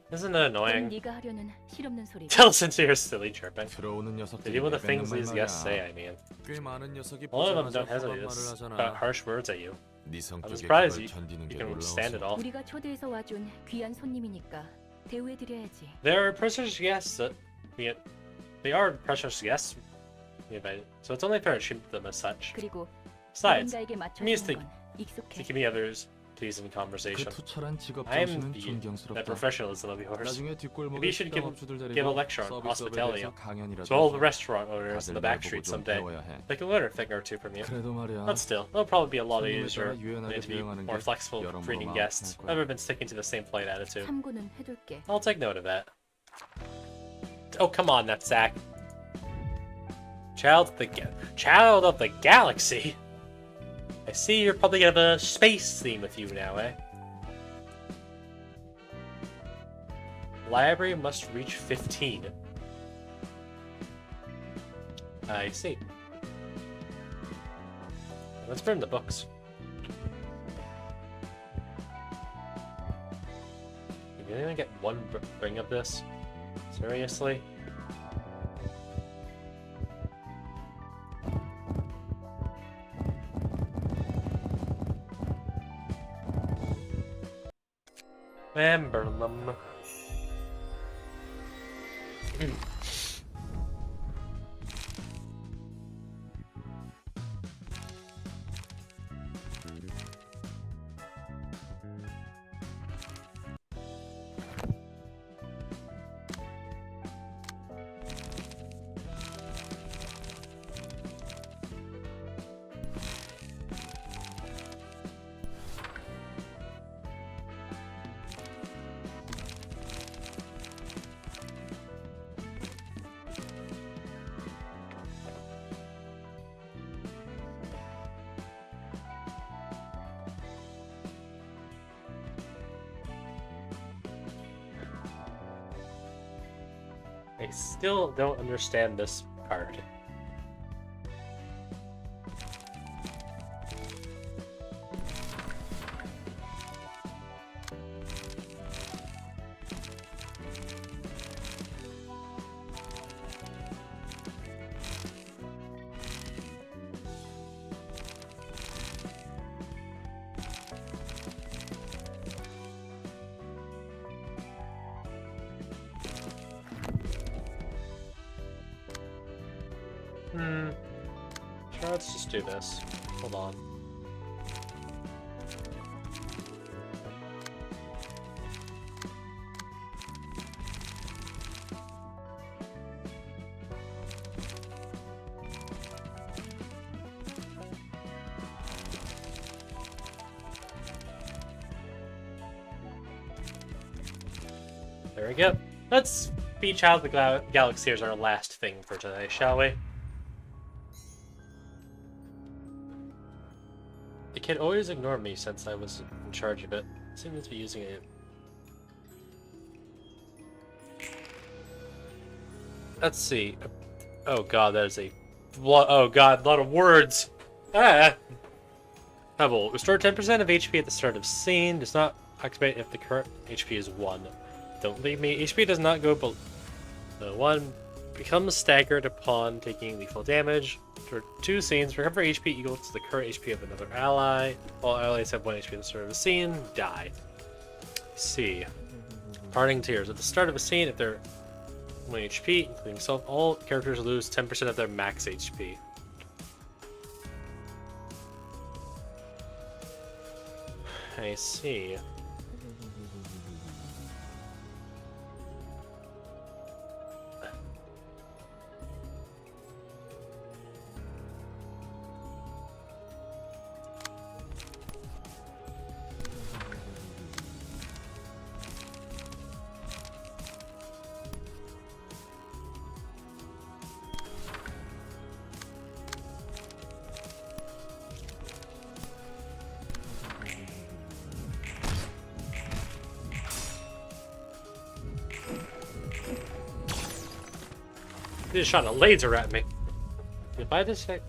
Isn't it 그건 annoying? 네가 하려는 실없는 소리고. To listen to your silly chirping. 들어오는 To 녀석들이 deal with the 내뱉는 things 말 these 말이야. guests say, I mean. 꽤 많은 녀석이 A lot of them 보자마자 don't hesitate 헛말을 to 하잖아. spout harsh words at you. 네 I'm 성격에 surprised 그걸 you 견디는 게 can stand it 놀라워서. all. 우리가 초대해서 와준 귀한 손님이니까 대우해드려야지. They're precious guests that they are precious guests. So it's only fair to treat them as such. 그리고 Besides, 누군가에게 I'm used 맞춰주는 to 건 익숙해. keeping others pleased in 그 conversation. 투철한 직업 I'm 정신은 the 존경스럽다. professionalism of yours. 나중에 Maybe 뒷골목에 you should 식당업주들 give a 데리고 lecture on 서비스업에 hospitality 대해서 강연이라도 to all the 하지. restaurant owners in the 다들 back 날 보고 street 좀 someday. 배워야 해. They can learn a thing or two from you. 그래도 말이야. But still, it'll probably be a lot 손님에 easier 따라 유연하게 to be 대응하는 more 게 flexible 여러모로 greeting 마음 guests. 편할 거야. I've never been sticking to the same polite attitude. 참고는 해둘게. I'll take note of that. Oh, come on, that's Zach. Child of the galaxy. I see you're probably gonna have a space theme with you now, eh? Library must reach 15. I see. Let's burn the books. Did anyone get one bring of this? Seriously? And burn them. I still don't understand this part. Sure, let's just do this. Hold on. There we go. Let's be Child of the Galaxy as our last thing for today, shall we? The kid always ignored me since I was in charge of it. Seems to be using it. Let's see. Oh god, that is a... Oh god, a lot of words! Ah! Pebble. Restore 10% of HP at the start of scene. Does not activate if the current HP is 1. Don't leave me. HP does not go below 1. Becomes staggered upon taking lethal damage. For 2 scenes, recover HP equal to the current HP of another ally. All allies have 1 HP at the start of a scene. Die. C. Parting Tears. At the start of a scene, if they're 1 HP, including self, all characters lose 10% of their max HP. I see. He just shot a laser at me. Did I buy this thing?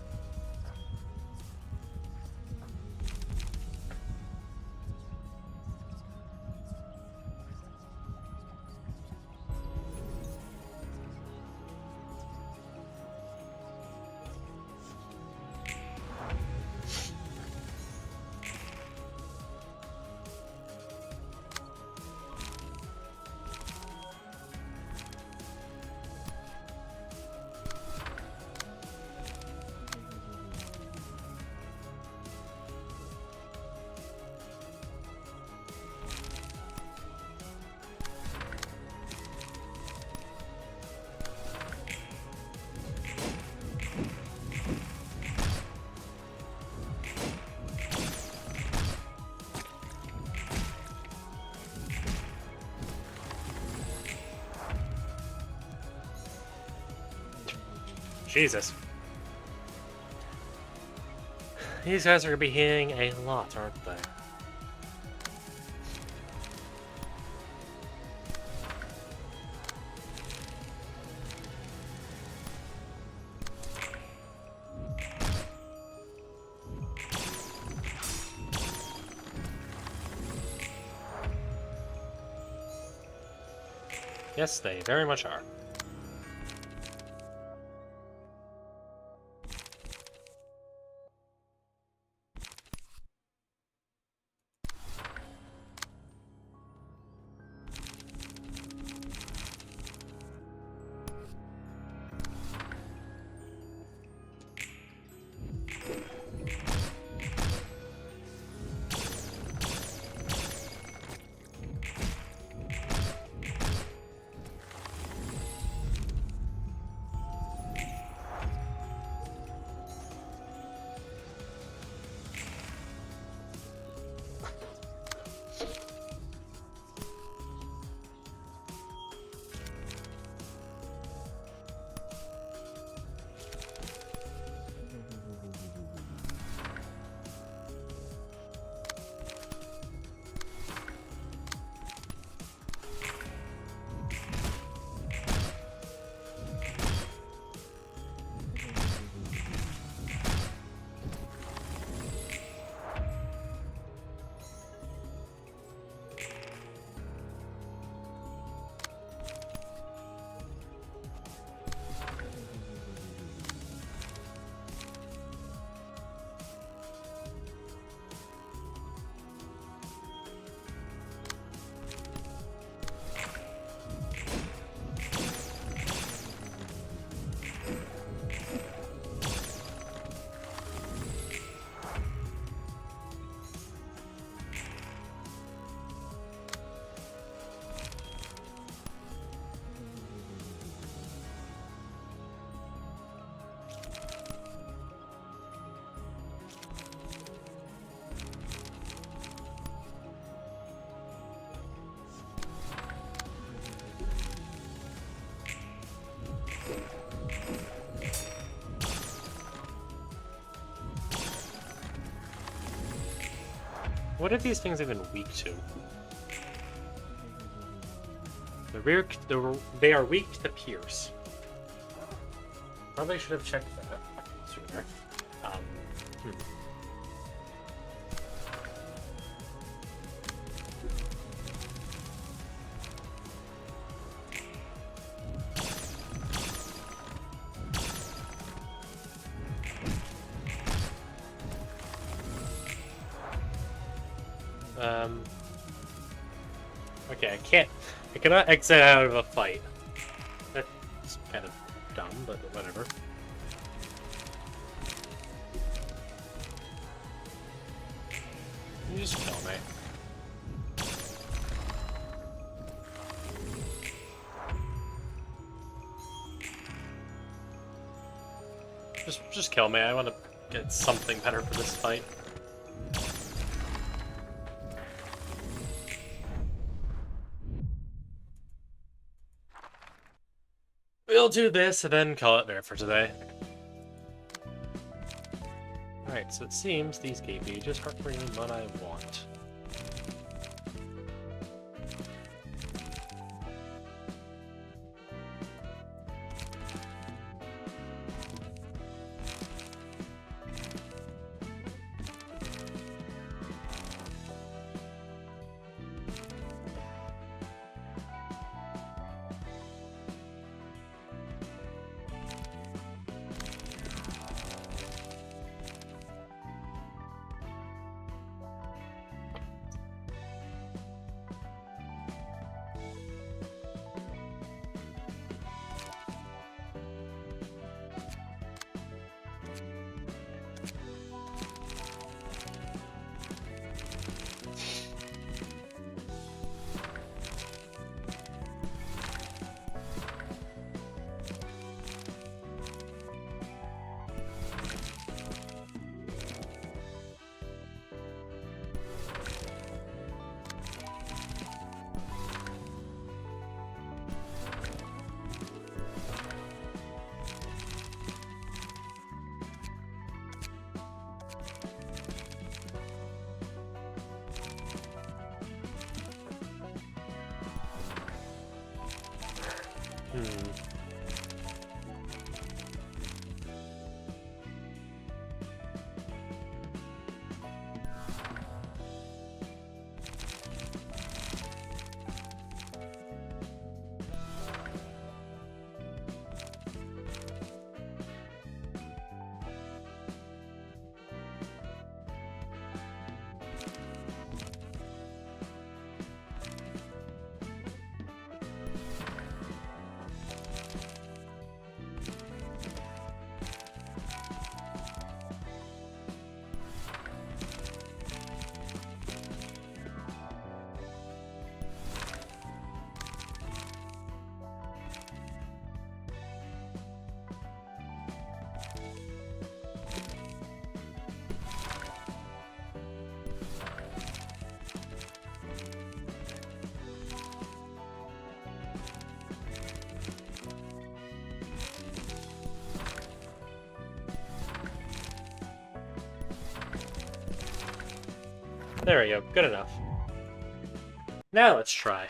Jesus. These guys are gonna be hitting a lot, aren't they? Yes, they very much are. What are these things even weak to? They are weak to pierce. Probably should have checked that sooner. Okay, I cannot exit out of a fight. That's kind of dumb, but whatever. You just kill me. Just kill me. I want to get something better for this fight. We'll do this and then call it there for today. Alright, so it seems these gave me just roughly what I want. There we go. Good enough. Now let's try.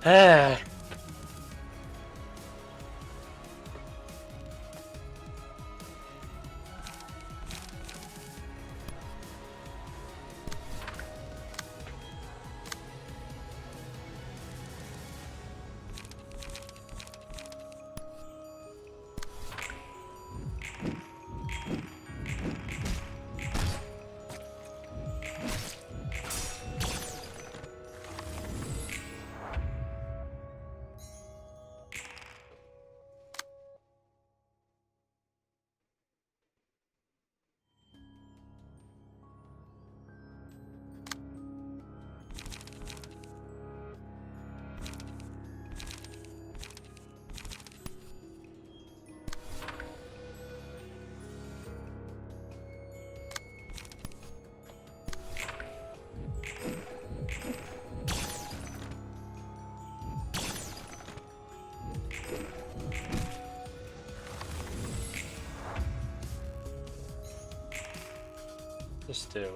Ah. Just do.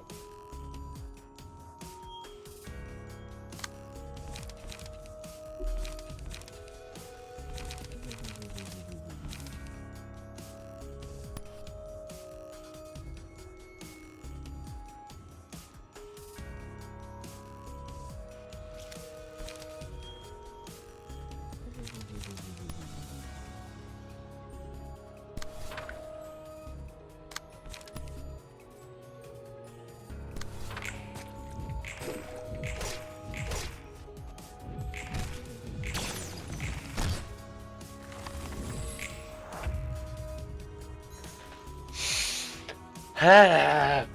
Ah.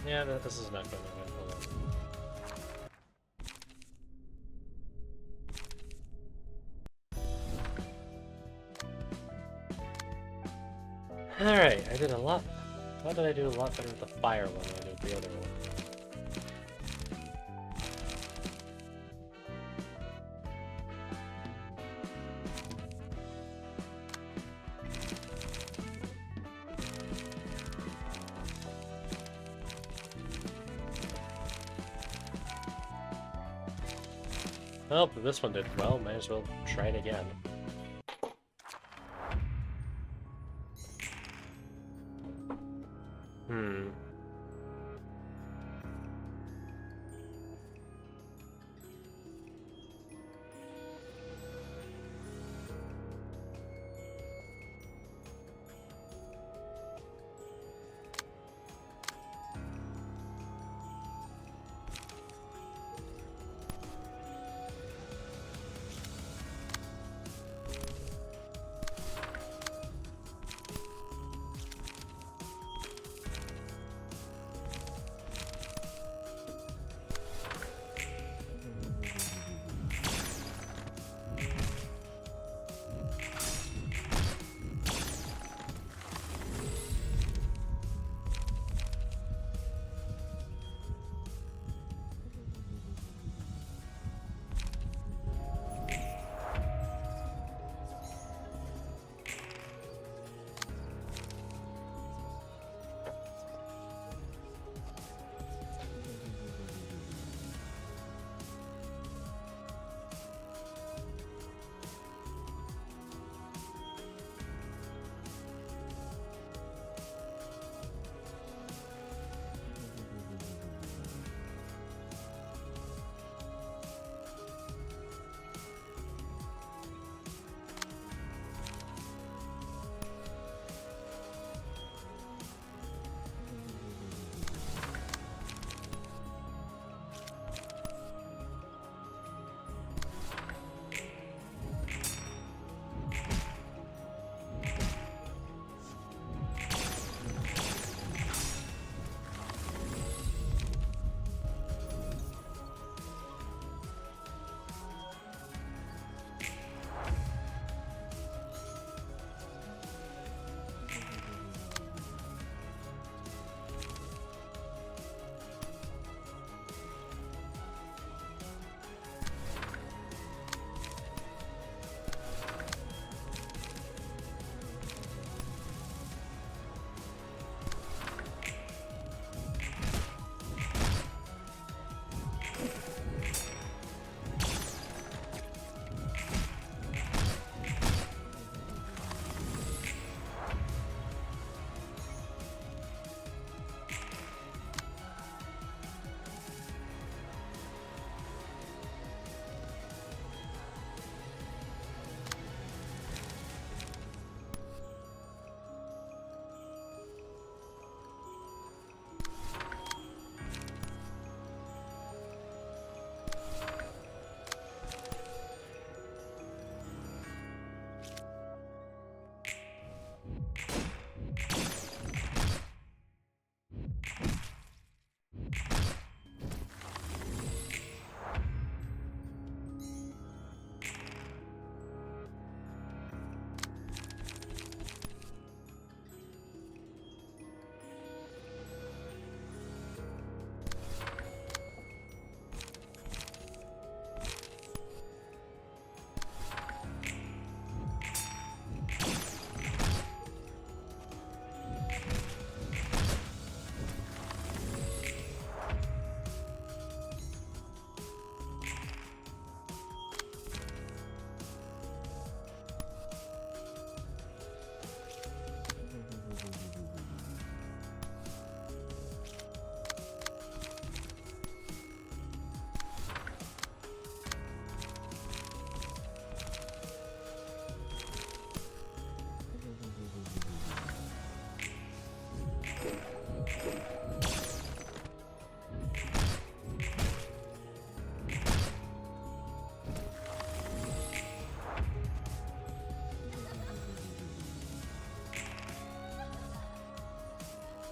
Yeah, this is not going to win. Hold on. Alright, I did a lot. How did I do a lot better with the fire one than I did with the other one? Well, but this one did well, might as well try it again.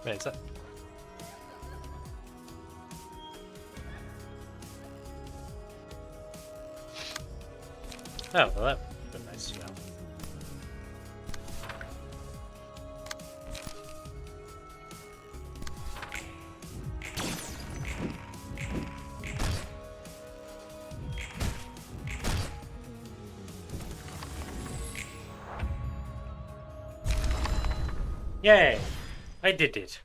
Wait, is that? Oh, well, that would be nice to know. Yay! I did it.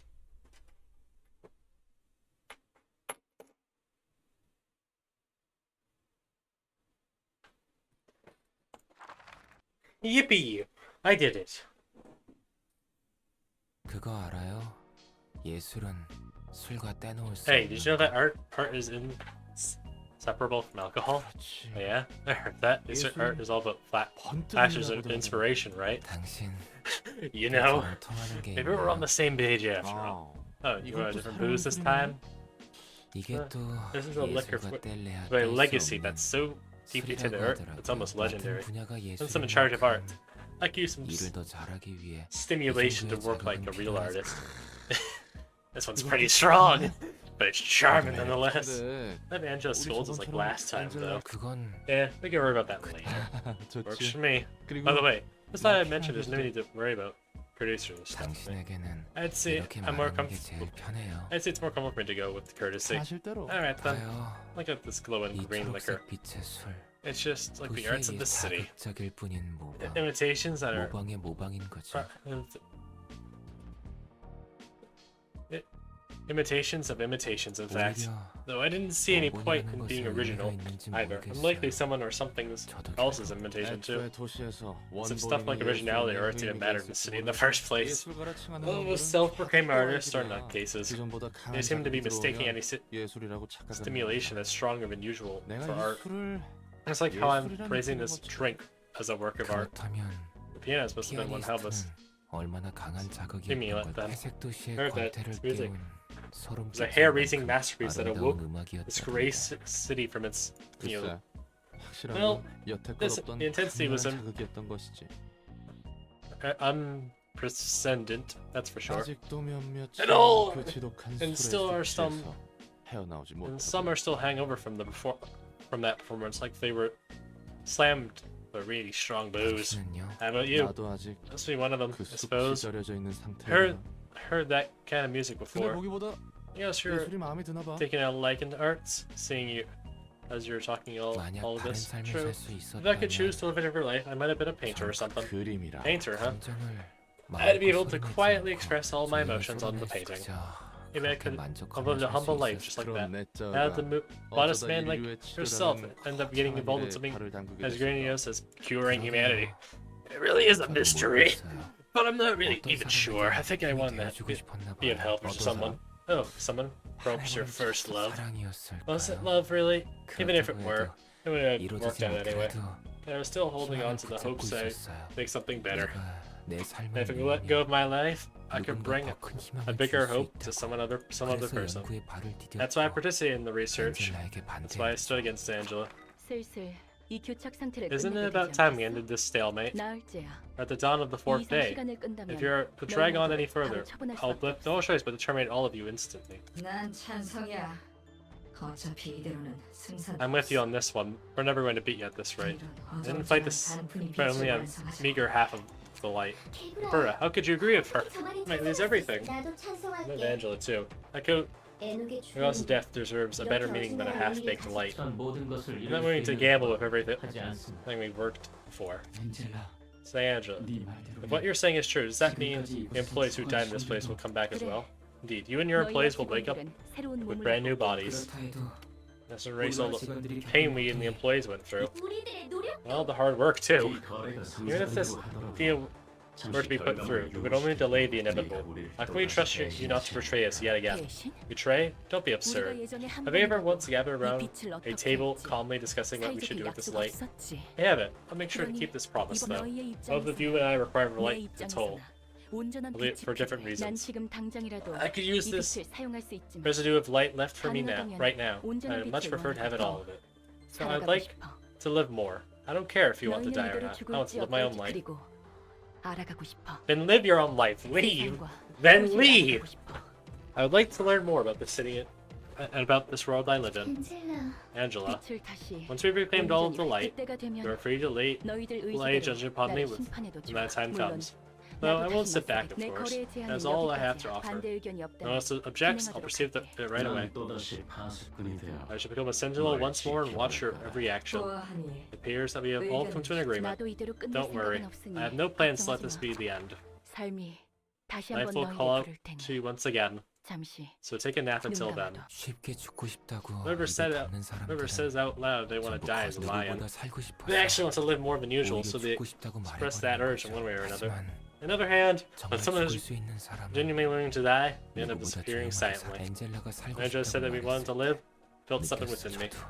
Yippee! I did it. 그거 알아요? 예술은 술과 떼놓을 수 Hey, did you know that art is inseparable from alcohol? Oh, yeah, I heard that. Art is all about flashes of inspiration, right? 당신 You know, 통하는 게 maybe we're on the same page after all. Oh, you want a different booze this time? 이게 또 This is a liquor 예술과 뗄래야 with a 뗄 수 legacy 없는 that's so deeply to the 술이라고 earth, 하더라도 it's almost legendary. 같은 분야가 Since I'm in 예술인 charge of art, 만큼 I could use some 일을 더 잘하기 위해 stimulation to 이 정도의 work like a 자극은 real 필요하지. artist. This one's pretty strong, but it's charming nonetheless. 근데 That Angela scolds us like last time, though. 그건 Yeah, we can worry about that later. Works for me. By the way, just thought I'd mention there's no need to worry about producers and stuff. 당신에게는 I'd say 이렇게 I'm more 말하는 게 제일 comfortable. 편해요. I'd say it's more comfortable for me to go with courtesy. 사실대로 Alright then. 봐요. Look at this glowing 이 green liquor. 초록색 빛의 술. It's just like the arts of 도시의 the city. 자극적일 뿐인 모방. Imitations that are 모방의 모방인 거죠. imitations of imitations, in fact. 오히려 Though I didn't see any point in 어머니 being 하는 것에 original 의미가 있는지 either. 모르겠어요. Unlikely someone or something 저도 else's imitation too. 애초에 도시에서 Since stuff like originality or art didn't matter in the city in the first place. 예술가라 칭하는 All 놈들은 those self-proclaimed artists are 아이들이야. nutcases. 그전보다 강한 They seem to be 자극이 mistaking any 들어오면 예술이라고 착각하는 stimulation 거야. as stronger than usual 내가 for 이 art. 술을 It's like how I'm 예술이라는 praising this 것처럼 drink as a work of art. 그렇다면 The pianist must have been one hell of a 피아니스트는 얼마나 강한 Stimulate 자극이었던 걸 them. 회색 도시의 Heard that 광태를 music. 깨운 소름 It was a 끼치는 hair-raising 만큼 masterpiece that awoke 아름다운 this 음악이었다. gray city from its, you know, 글쎄, 확실하게 Well, 여태껏 this- 없던 the intensity was 강렬한 자극이었던 것이지. unprecedented, that's for sure. 아직도 몇몇 And all- 그 지독한 and 술의 still are some- 습취에서 헤어나오지 And 못하고 some are still hangover from that performance, like they were slammed with really strong booze. 당신은요? How about you? 나도 아직 Must be one of them, 그 I 숲이 suppose. 절여져 있는 Heard 상태야. that kind of music 근데 before. 보기보다 Yes, you're 예술이 마음에 드나 봐. taking a liking to arts, seeing you as you're talking all 만약 of 다른 this. 삶을 True. 살 수 If I could choose 있었다면 to live a different life, I might have been a painter or something. 그림이라. Painter, huh? 감정을 I'd be able 마음껏 to 소리내지 quietly 않고 express all my 조용히 emotions on the 쏟아낼 수 painting. 있어. Maybe I 그렇게 could 만족하며 live a 살 수 humble life 있었을 just like 그런 that. 내자가 Now the modest 어쩌다 man like 인류의 yourself 치료라는 end up getting involved in 거창한 something 일에 발을 담그게 as 됐을까? grandiose as curing humanity. It really is a 저는 mystery, 모르겠어요. but I'm not really 어떤 even sure. I think I 사람에게 want to 되어주고 싶었나 be of 봐요. help to someone. Oh, someone? Perhaps your first love. Was it love, really? Even if it were, it would have worked 이루어지지 out anyway. 못해도 I was still holding on to the 희망을 hopes 붙잡고 I 있었어요. make something better. 내가 내 삶을 If I could let go of my life, I could 누군가 bring 더 큰 희망을 a bigger 줄 수 hope 있다고. to some other 그래서 person. 연구에 발을 디뎠고 That's why I participated in the research. 안젤라에게 That's why I 반대했죠. stood against Angela. 슬슬 이 교착 상태를 Isn't it 끝내게 about 되지 time we 않겠어? ended this stalemate? 나흘째야. We're at the dawn of the 이 fourth 이상 day. 시간을 끈다면 If you're to drag on any 너희들을 further, 바로 처분할 I'll 수밖에 have no choice but to terminate all of you instantly. 난 찬성이야. 어차피 이대로는 승산. I'm with you on this one. We're never going to beat you at this rate. I didn't fight this for only a meager half of the light. Berta, how could you agree with her? You might lose everything. With Angela too. Echo, Rose's death deserves a better meaning than a half-baked light. 전 모든 것을 I'm 이룰 not 수 willing to 있는 gamble with 걸 everything 하지 않습니다. we've worked for. 엔젤라, Say, Angela, 네 말대로 if what you're saying is true, does that mean the employees who died in this place will come back as well? Indeed, you and your employees will wake up with brand new bodies. 그렇다 해도 That's to erase all 우리와 the 직원들이 pain we and the employees went through. 우리들의 노력 Well, the hard work too. 이 거래가 Even if this 성사된다고 하더라도 deal were to be put through, we would only delay the inevitable. How can we trust you not to betray us yet again? 대신 Betray? Don't be 우리가 absurd. 예전에 한 Have you ever 번이라도 once gathered 이 around 빛을 a 어떻게 table 할지 calmly discussing what we should 사이좋게 do with this 약속 light? 없었지. I haven't. I'll make sure to keep this promise 이번 though. 너희의 Both of 입장에서 you and I require 내 light to toll. 입장에서나 온전한 Albeit 빛이 for different 필요해. 난 reasons. 지금 당장이라도 I could 이 use this 빛을 사용할 수 있지만 residue of light left for me now, 가능하다면 right now. 온전한 I'd much 빛을 prefer to have it all of it. So I'd 살아가고 like 싶어. to live more. I don't care if you want to 너희는 die or 이대로 not. I want to 죽을지 live my own 어떨지 life. 그리고 알아가고 싶어. Then live your own life. Leave. 세상과 Then 도시를 leave. 알아보고 싶어. I would like to learn more about the city and about this world I live in. 엔젤라. Angela, 빛을 다시 once we've reclaimed all of the 온전히 light, 그때가 you 되면 are free to 너희들 lay 의지대로 judgment upon me 나를 심판해도 when 좋아. that time 물론 comes. Though I 나도 won't 다시 sit back, 말씀해. of 내 course. 거래의 제안은 That's all I have to 여기까지야. offer. 반대 의견이 No 없다면 one else objects, I'll 진행하도록 perceive 할게. it right away. 난 또다시 파수꾼이 되어 I should become a sentinel once more and watch your every action. 보아하니 It appears that we have all come to an agreement. 나도 이대로 끝낼 Don't worry. 생각은 없으니 I have no plans to let this 걱정하지 be 마. the end. 삶이 다시 Life 한번 will call 너희를 out 부를 테니 to you once again, 잠시 so take a nap 눈 until then. 감아둬. 쉽게 죽고 싶다고 Whoever 입에 said 담는 Whoever says 사람들은 out loud they want to 전부 die is lying. 누구보다 살고 싶어서 They actually want to live more than usual, 오히려 so they 죽고 싶다고 express that 말해버리는 urge in 거죠. one way or another. 하지만 On the other hand, when 정말 someone 죽을 is 수 있는 사람은 genuinely willing to die, they end up 누구보다 disappearing 조용하게 silently. 엔젤라가 살고 Angela said that 싶다고 we wanted to live, felt something 느꼈어, within me, 저도.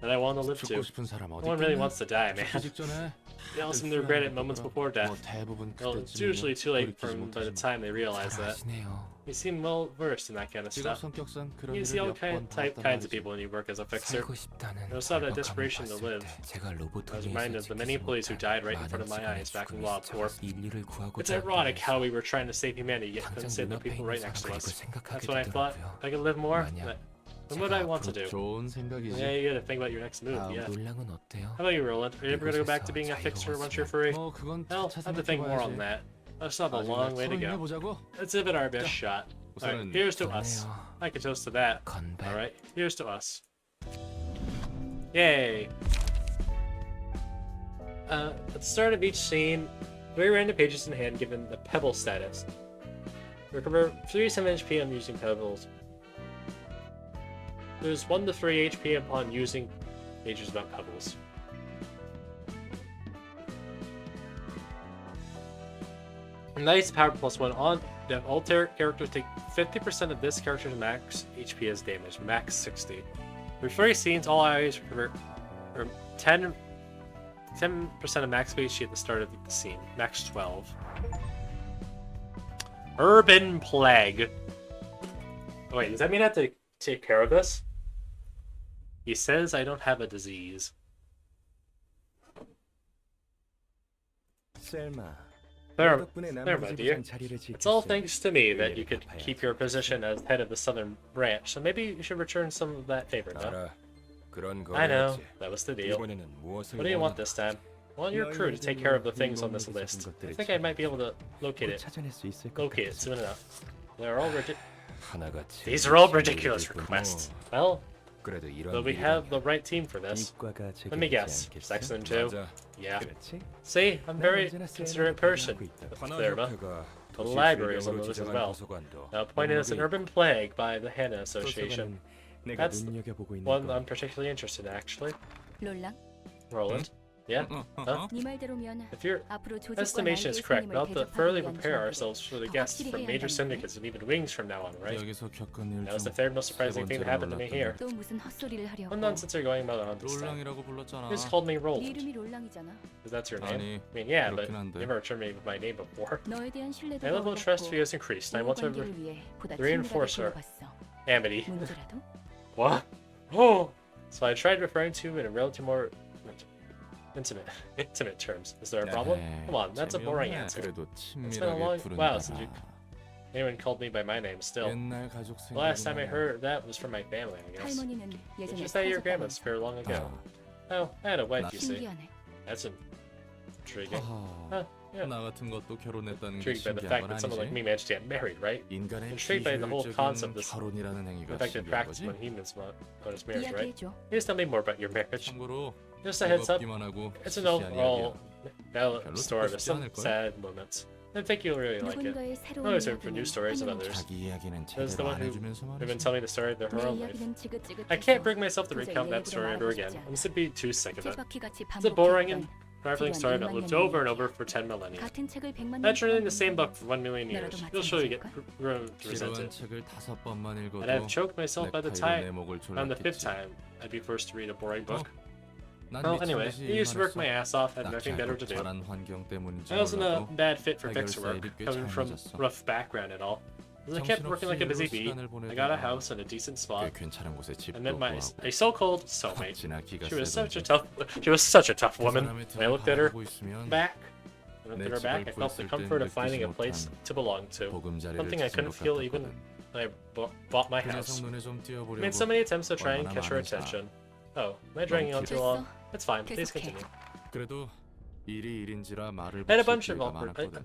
that I want to live 죽고 too. 싶은 사람 No 어디 one really 있겠나? wants to die, man. 죽기 직전에 They all seem to regret it moments before 뭐 death. 대부분 Well, it's 그때쯤이면 usually too late for 돌이키지 them by the 못하지만 time they realize 잘 that. 아시네요. You seem well versed in that kind of 직업 stuff. 성격상 그런 You see 일을 all 몇번 kinds of 봤단 people when you work as a fixer. 살고 싶다는 I saw that 절박함을 desperation to 봤을 live. 때 제가 I was 로보토리에서 reminded of the many 지키지 employees who 못한 died right in front of 많은 my eyes 시간의 back in 죽음이 Law Corp. 있어서 인류를 It's 구하고자 ironic 하면서 how we were trying to save humanity, yet couldn't 당장 save the 눈앞에 people 있는 right next to 사람과 us. 이걸 생각하게 That's when I thought, 되더라고요. if I could live more, 만약 then what would I want to do? 좋은 생각이지. Yeah, you gotta think about your next move, yeah. 롤랑은 어때요? How about you, Roland? Are you ever gonna go back to being a fixer once you're free? 뭐 그건 Well, 차차 I have to think more on 생각해봐야지. that. I still have a long way to go. 보자고. Let's give it our best shot. Alright, 우선은 here's to us. 좋네요. I can toast to that. 건배. Alright, here's to us. Yay! At the start of each scene, very random pages in hand given the pebble status. Recover 3-7 HP on using pebbles. There's 1 to 3 HP upon using pages about pebbles. Nice power +1 on that all characters take 50% of this character's max HP as damage, max 60. For 3 scenes, all allies recover 10% of max HP at the start of the scene, max 12. Urban Plague. Oh, wait, does that mean I have to take care of this? He says I don't have a disease. There, my dear. It's all thanks to me that you could keep your position as head of the southern branch, so maybe you should return some of that favor, no? I know, that was the deal. What do you want this time? I want your crew to take care of the things on this list. I think I might be able to locate it soon enough. They're all These are all ridiculous requests. Well, though we have the right team for this. Let me guess, Saxon too? Yeah. See, I'm a very considerate person, Therma. The library is on the list as well. Now appointed as an urban plague by the Hannah Association. That's one I'm particularly interested in, actually. 롤랑, Roland? Yeah? Huh? 네 말대로면 If your 앞으로 조직과 estimation is 나에게 correct, we'll 손님을 have to 대접하기 thoroughly 위한 prepare 준비를 ourselves for the 더 guests 확실히 from 해야 major 한다는데? syndicates and even wings from now on, right? 여기서 겪은 일 That was the 중 third most surprising thing that happened to me here. 또 무슨 헛소리를 하려고? What nonsense are you going about on this time? 롤랑이라고 불렀잖아. You just called me 네 Roland. 이름이 롤랑이잖아. Is that your 아니, name? I mean, yeah, but 그렇긴 한데. you never returned me with my name before. 너에 대한 신뢰도가 My level of trust for you 올랐고 has increased, and I 우호 want to 관계를 위해 보다 reinforce 친밀하게 our 불러봤어. amity. 문제라도? What? Oh! So I tried referring to you in a relatively more intimate terms. Is there a problem? Come on, that's a boring answer. 그래도 It's been a long 친밀하게 while since you 부른다. anyone called me by my name still. 옛날 가족 The last time I 생각이 heard that was from my family, I guess. 할머니는 Did 예전에 you say your 사라졌다면서. grandma disappeared long ago? 아, Oh, I had a wife, you see. 신기하네. That's intriguing. 하하, Yeah. 나 같은 것도 결혼했다는 게 Intrigued by the 신기한 fact 건 that someone like 아니지. me managed to get married, right? 인간의 Intrigued by the whole concept 비효율적인 of this 결혼이라는 행위가 effective 신기한 practice 거지. when humans notice marriage, right? 이야기해줘. Please tell me more about your marriage. 참고로 Just a heads up, 즐겁기만 하고 it's an 시시한 overall 이야기야. valid story with some sad moments. I think you'll really like it. 누군가의 I'm 새로운 always looking for new 이야기는 stories of 환영이다. others. 자기 이야기는 There's the 제대로 one 안 who've 해주면서 been 말이지. telling the story of her 내 own life. 이야기는 지긋지긋해서 I can't bring myself to 도저히 recount 내 that 입으로 story 말하고 over again. 싶지 I'm simply too sick of it. 찌박기같이 It's a boring and 반복했던 trifling story that lived over and over for 10 millennia. 같은 책을 100만 년 Imagine reading the 동안 same book for 1 million 너라도 years. You'll surely get 마찬가지일걸? grown to resent 지루한 it. 책을 5번만 읽어도 And I've choked myself by the 넥타이로 내 time 목을 around the 5th 졸랐겠지. time I'd be forced to read a boring book. 난 Well, 미친 anyway, 듯이 I used to work my 일만 ass off, had 했어. nothing better to do. 잘한 환경 때문인지 I wasn't a 몰라도 bad fit for fixer 해결사 work, 일이 꽤 coming from 잘 맞았어. rough background and all. As I kept working like a busy bee, 시간을 I got a 보내다가 house and a decent spot, 꽤 괜찮은 곳에 집도 and then my 구하고 a so-called soulmate. 지나기가 She was such a 세던데 tough woman. 사람의 When I looked at her 바라보고 있으면 back, When I put her back, I felt the comfort of finding a place to belong to. Something I couldn't feel even when I bought my house. I made so many attempts to try and catch her attention. Oh, am I dragging on too long? It's fine, please continue. 그래도 일이 일인지라 말을 I had a bunch of 많았거든.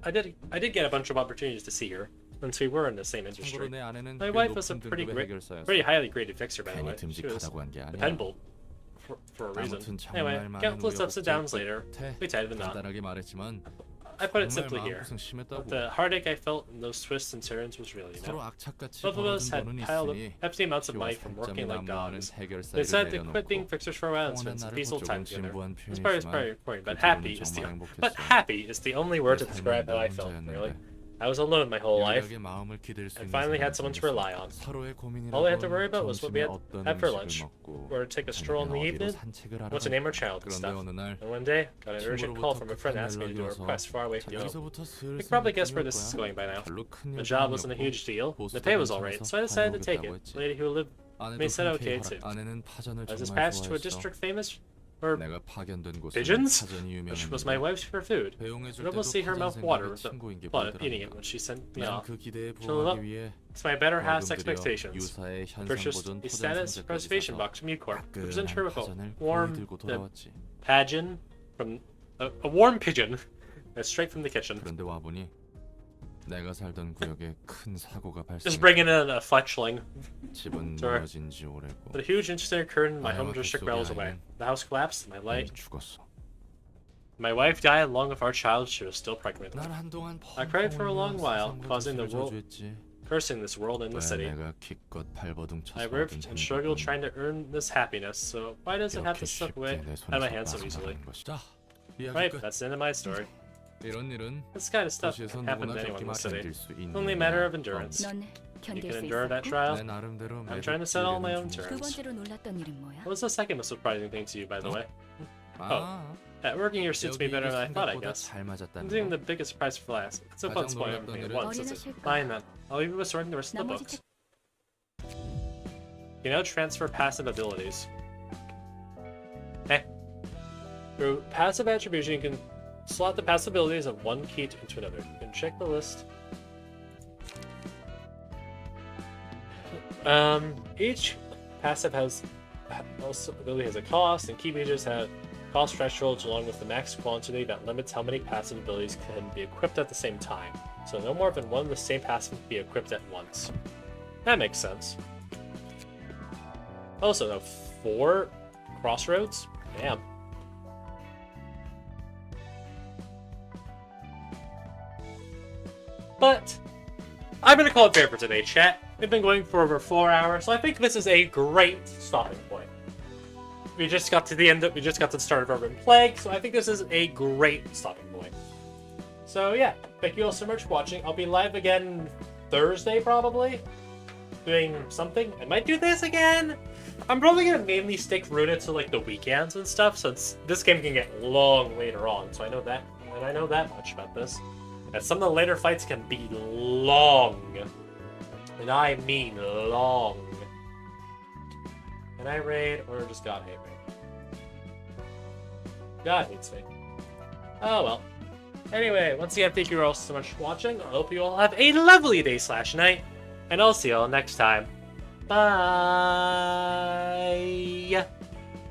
I did get a bunch of opportunities to see her, since we were in the same industry. 참고로 내 아내는 My 꽤 wife was a 높은 pretty 등급의 해결사였어. pretty highly graded fixer, by the way. 괜히 She was 듬직하다고 한 게 아니야. dependable for a reason. 아무튼 Anyway, 정말 많은 countless ups and downs 우여곡절 later, 끝에 we tied the knot. 간단하게 말했지만 I put it 정말 simply here. 마음고생 심했다고. The heartache I felt in those twists and turns was really 서로 enough. 악착같이 Both of us 벌어둔 had 돈은 piled up 있으니 hefty amounts of money 피와 from 살점이 working like 난무하는 dogs. 해결사를 They decided to quit 내려놓고 being fixers for a while and spend 평온한 some 나를 peaceful time 보조금 together. 진부한 This part is 표현이지만 very important, but 그 happy 뒤로는 is the 정말 but 행복했어. happy is the only word to 내 describe 삶은 how I 늘 felt. Really, 혼자였는데 I was alone my whole life. 유일하게 마음을 기댈 수 I 있는 finally had 사람이 someone to rely on. 서로의 고민이라곤 All I had to worry about was what we 점심에 어떤 had for 음식을 lunch, 먹고 where to take a stroll in the 저녁엔 evening, 어디로 산책을 하러 what to name our child and 그런데 stuff. 어느 날 And one day, got an urgent call from a friend 급한 asking me to do a 연락이 request far away from home. 여기서부터 You 슬슬 can probably guess where 느낌이 this is 올 going by now. 별로 큰 The job wasn't a 요금이 huge deal, 없고 the pay was 보수도 alright, 괜찮아서 so I decided to take 다녀오겠다고 it. 했지. The lady who lived 아내도 me said 흔쾌히 okay too. 아내는 파전을 I was 정말 dispatched to a 좋아했어. district famous for 내가 파견된 곳은 pigeons, 파전이 which was my 유명했는데 wife's for food. 배웅해줄 You'll 때도 see her 파전 mouth water 생각에 with the 친구인 게 thought of eating it 보이더라고. when she sent me 난 off. 그 기대에 She'll live up 부응하기 위해 to my better half's 벌금 들여 expectations. 유사의 I purchased 현상보존 a 포장 status 상자까지 preservation 사서 box from Ucorp, represented her 따끈한 with a 파전을 거의 warm 들고 돌아왔지. pigeon from a warm pigeon straight from the kitchen. 그런데 와보니 내가 살던 구역에 큰 사고가 Just 발생했다. bringing in a fletchling. 집은 Sorry. 무너진 지 오래고 But a huge incident occurred in my home 아내와 district 뱃속의 miles away. 아이는 The house collapsed, 이미 my 죽었어. wife died along with our child. She was still pregnant. 난 한동안 I cried for a long while, 세상과 causing the 도시를 world, 저주했지. cursing this world and the 왜 city. 내가 기껏 발버둥 쳐서 I 얻은 worked and struggled 행복은 trying to earn this happiness. So why does it have to 이렇게 slip 쉽게 away 내 out of my 손에서 hands so easily? 빠져나가는 것이다. Right, 이야기 끝. that's the end of my story. 이런 일은 This kind of stuff 도시에서 can happen to 누구나 anyone in the 겪기만 city. 견딜 수 있는 Only a matter of 일이야. endurance. 넌 You 견딜 can 수 endure that 있었고? trial. 내 나름대로 I'm trying to set all my own 두 terms. 번째로 놀랐던 일은 뭐야? What was the second most surprising thing to you, by the way? 아, Working here suits me 여기 better 일이 than I thought, I 생각보다 guess. 잘 맞았다는 I'm doing 거. the biggest surprise for last. It's a fun 가장 spoil 놀랐던 everything at 일은 once, is 어디나 it? 쉴까? Fine then. I'll leave you with sorting the rest of the 나머지 books. You now transfer passive abilities. Through passive attribution, you can slot the passive abilities of one key into another. You can check the list. Each passive ability has a cost, and key pages have cost thresholds along with the max quantity that limits how many passive abilities can be equipped at the same time. So no more than one of the same passive can be equipped at once. That makes sense. Also, no, 4 crossroads? Damn. But I'm gonna call it fair for today, chat. We've been going for over 4 hours, so I think this is a great stopping point. We just got to the end. We just got to the start of Urban Plague, so I think this is a great stopping point. So yeah, thank you all so much for watching. I'll be live again Thursday probably, doing something. I might do this again. I'm probably gonna mainly stick Ruina to like the weekends and stuff, so this game can get long later on. So I know that, and I know that much about this. And some of the later fights can be long, and I mean long. Can I raid or just God hate me? God hates me. Oh well. Anyway, once again, thank you all so much for watching. I hope you all have a lovely day / night, and I'll see you all next time. Bye.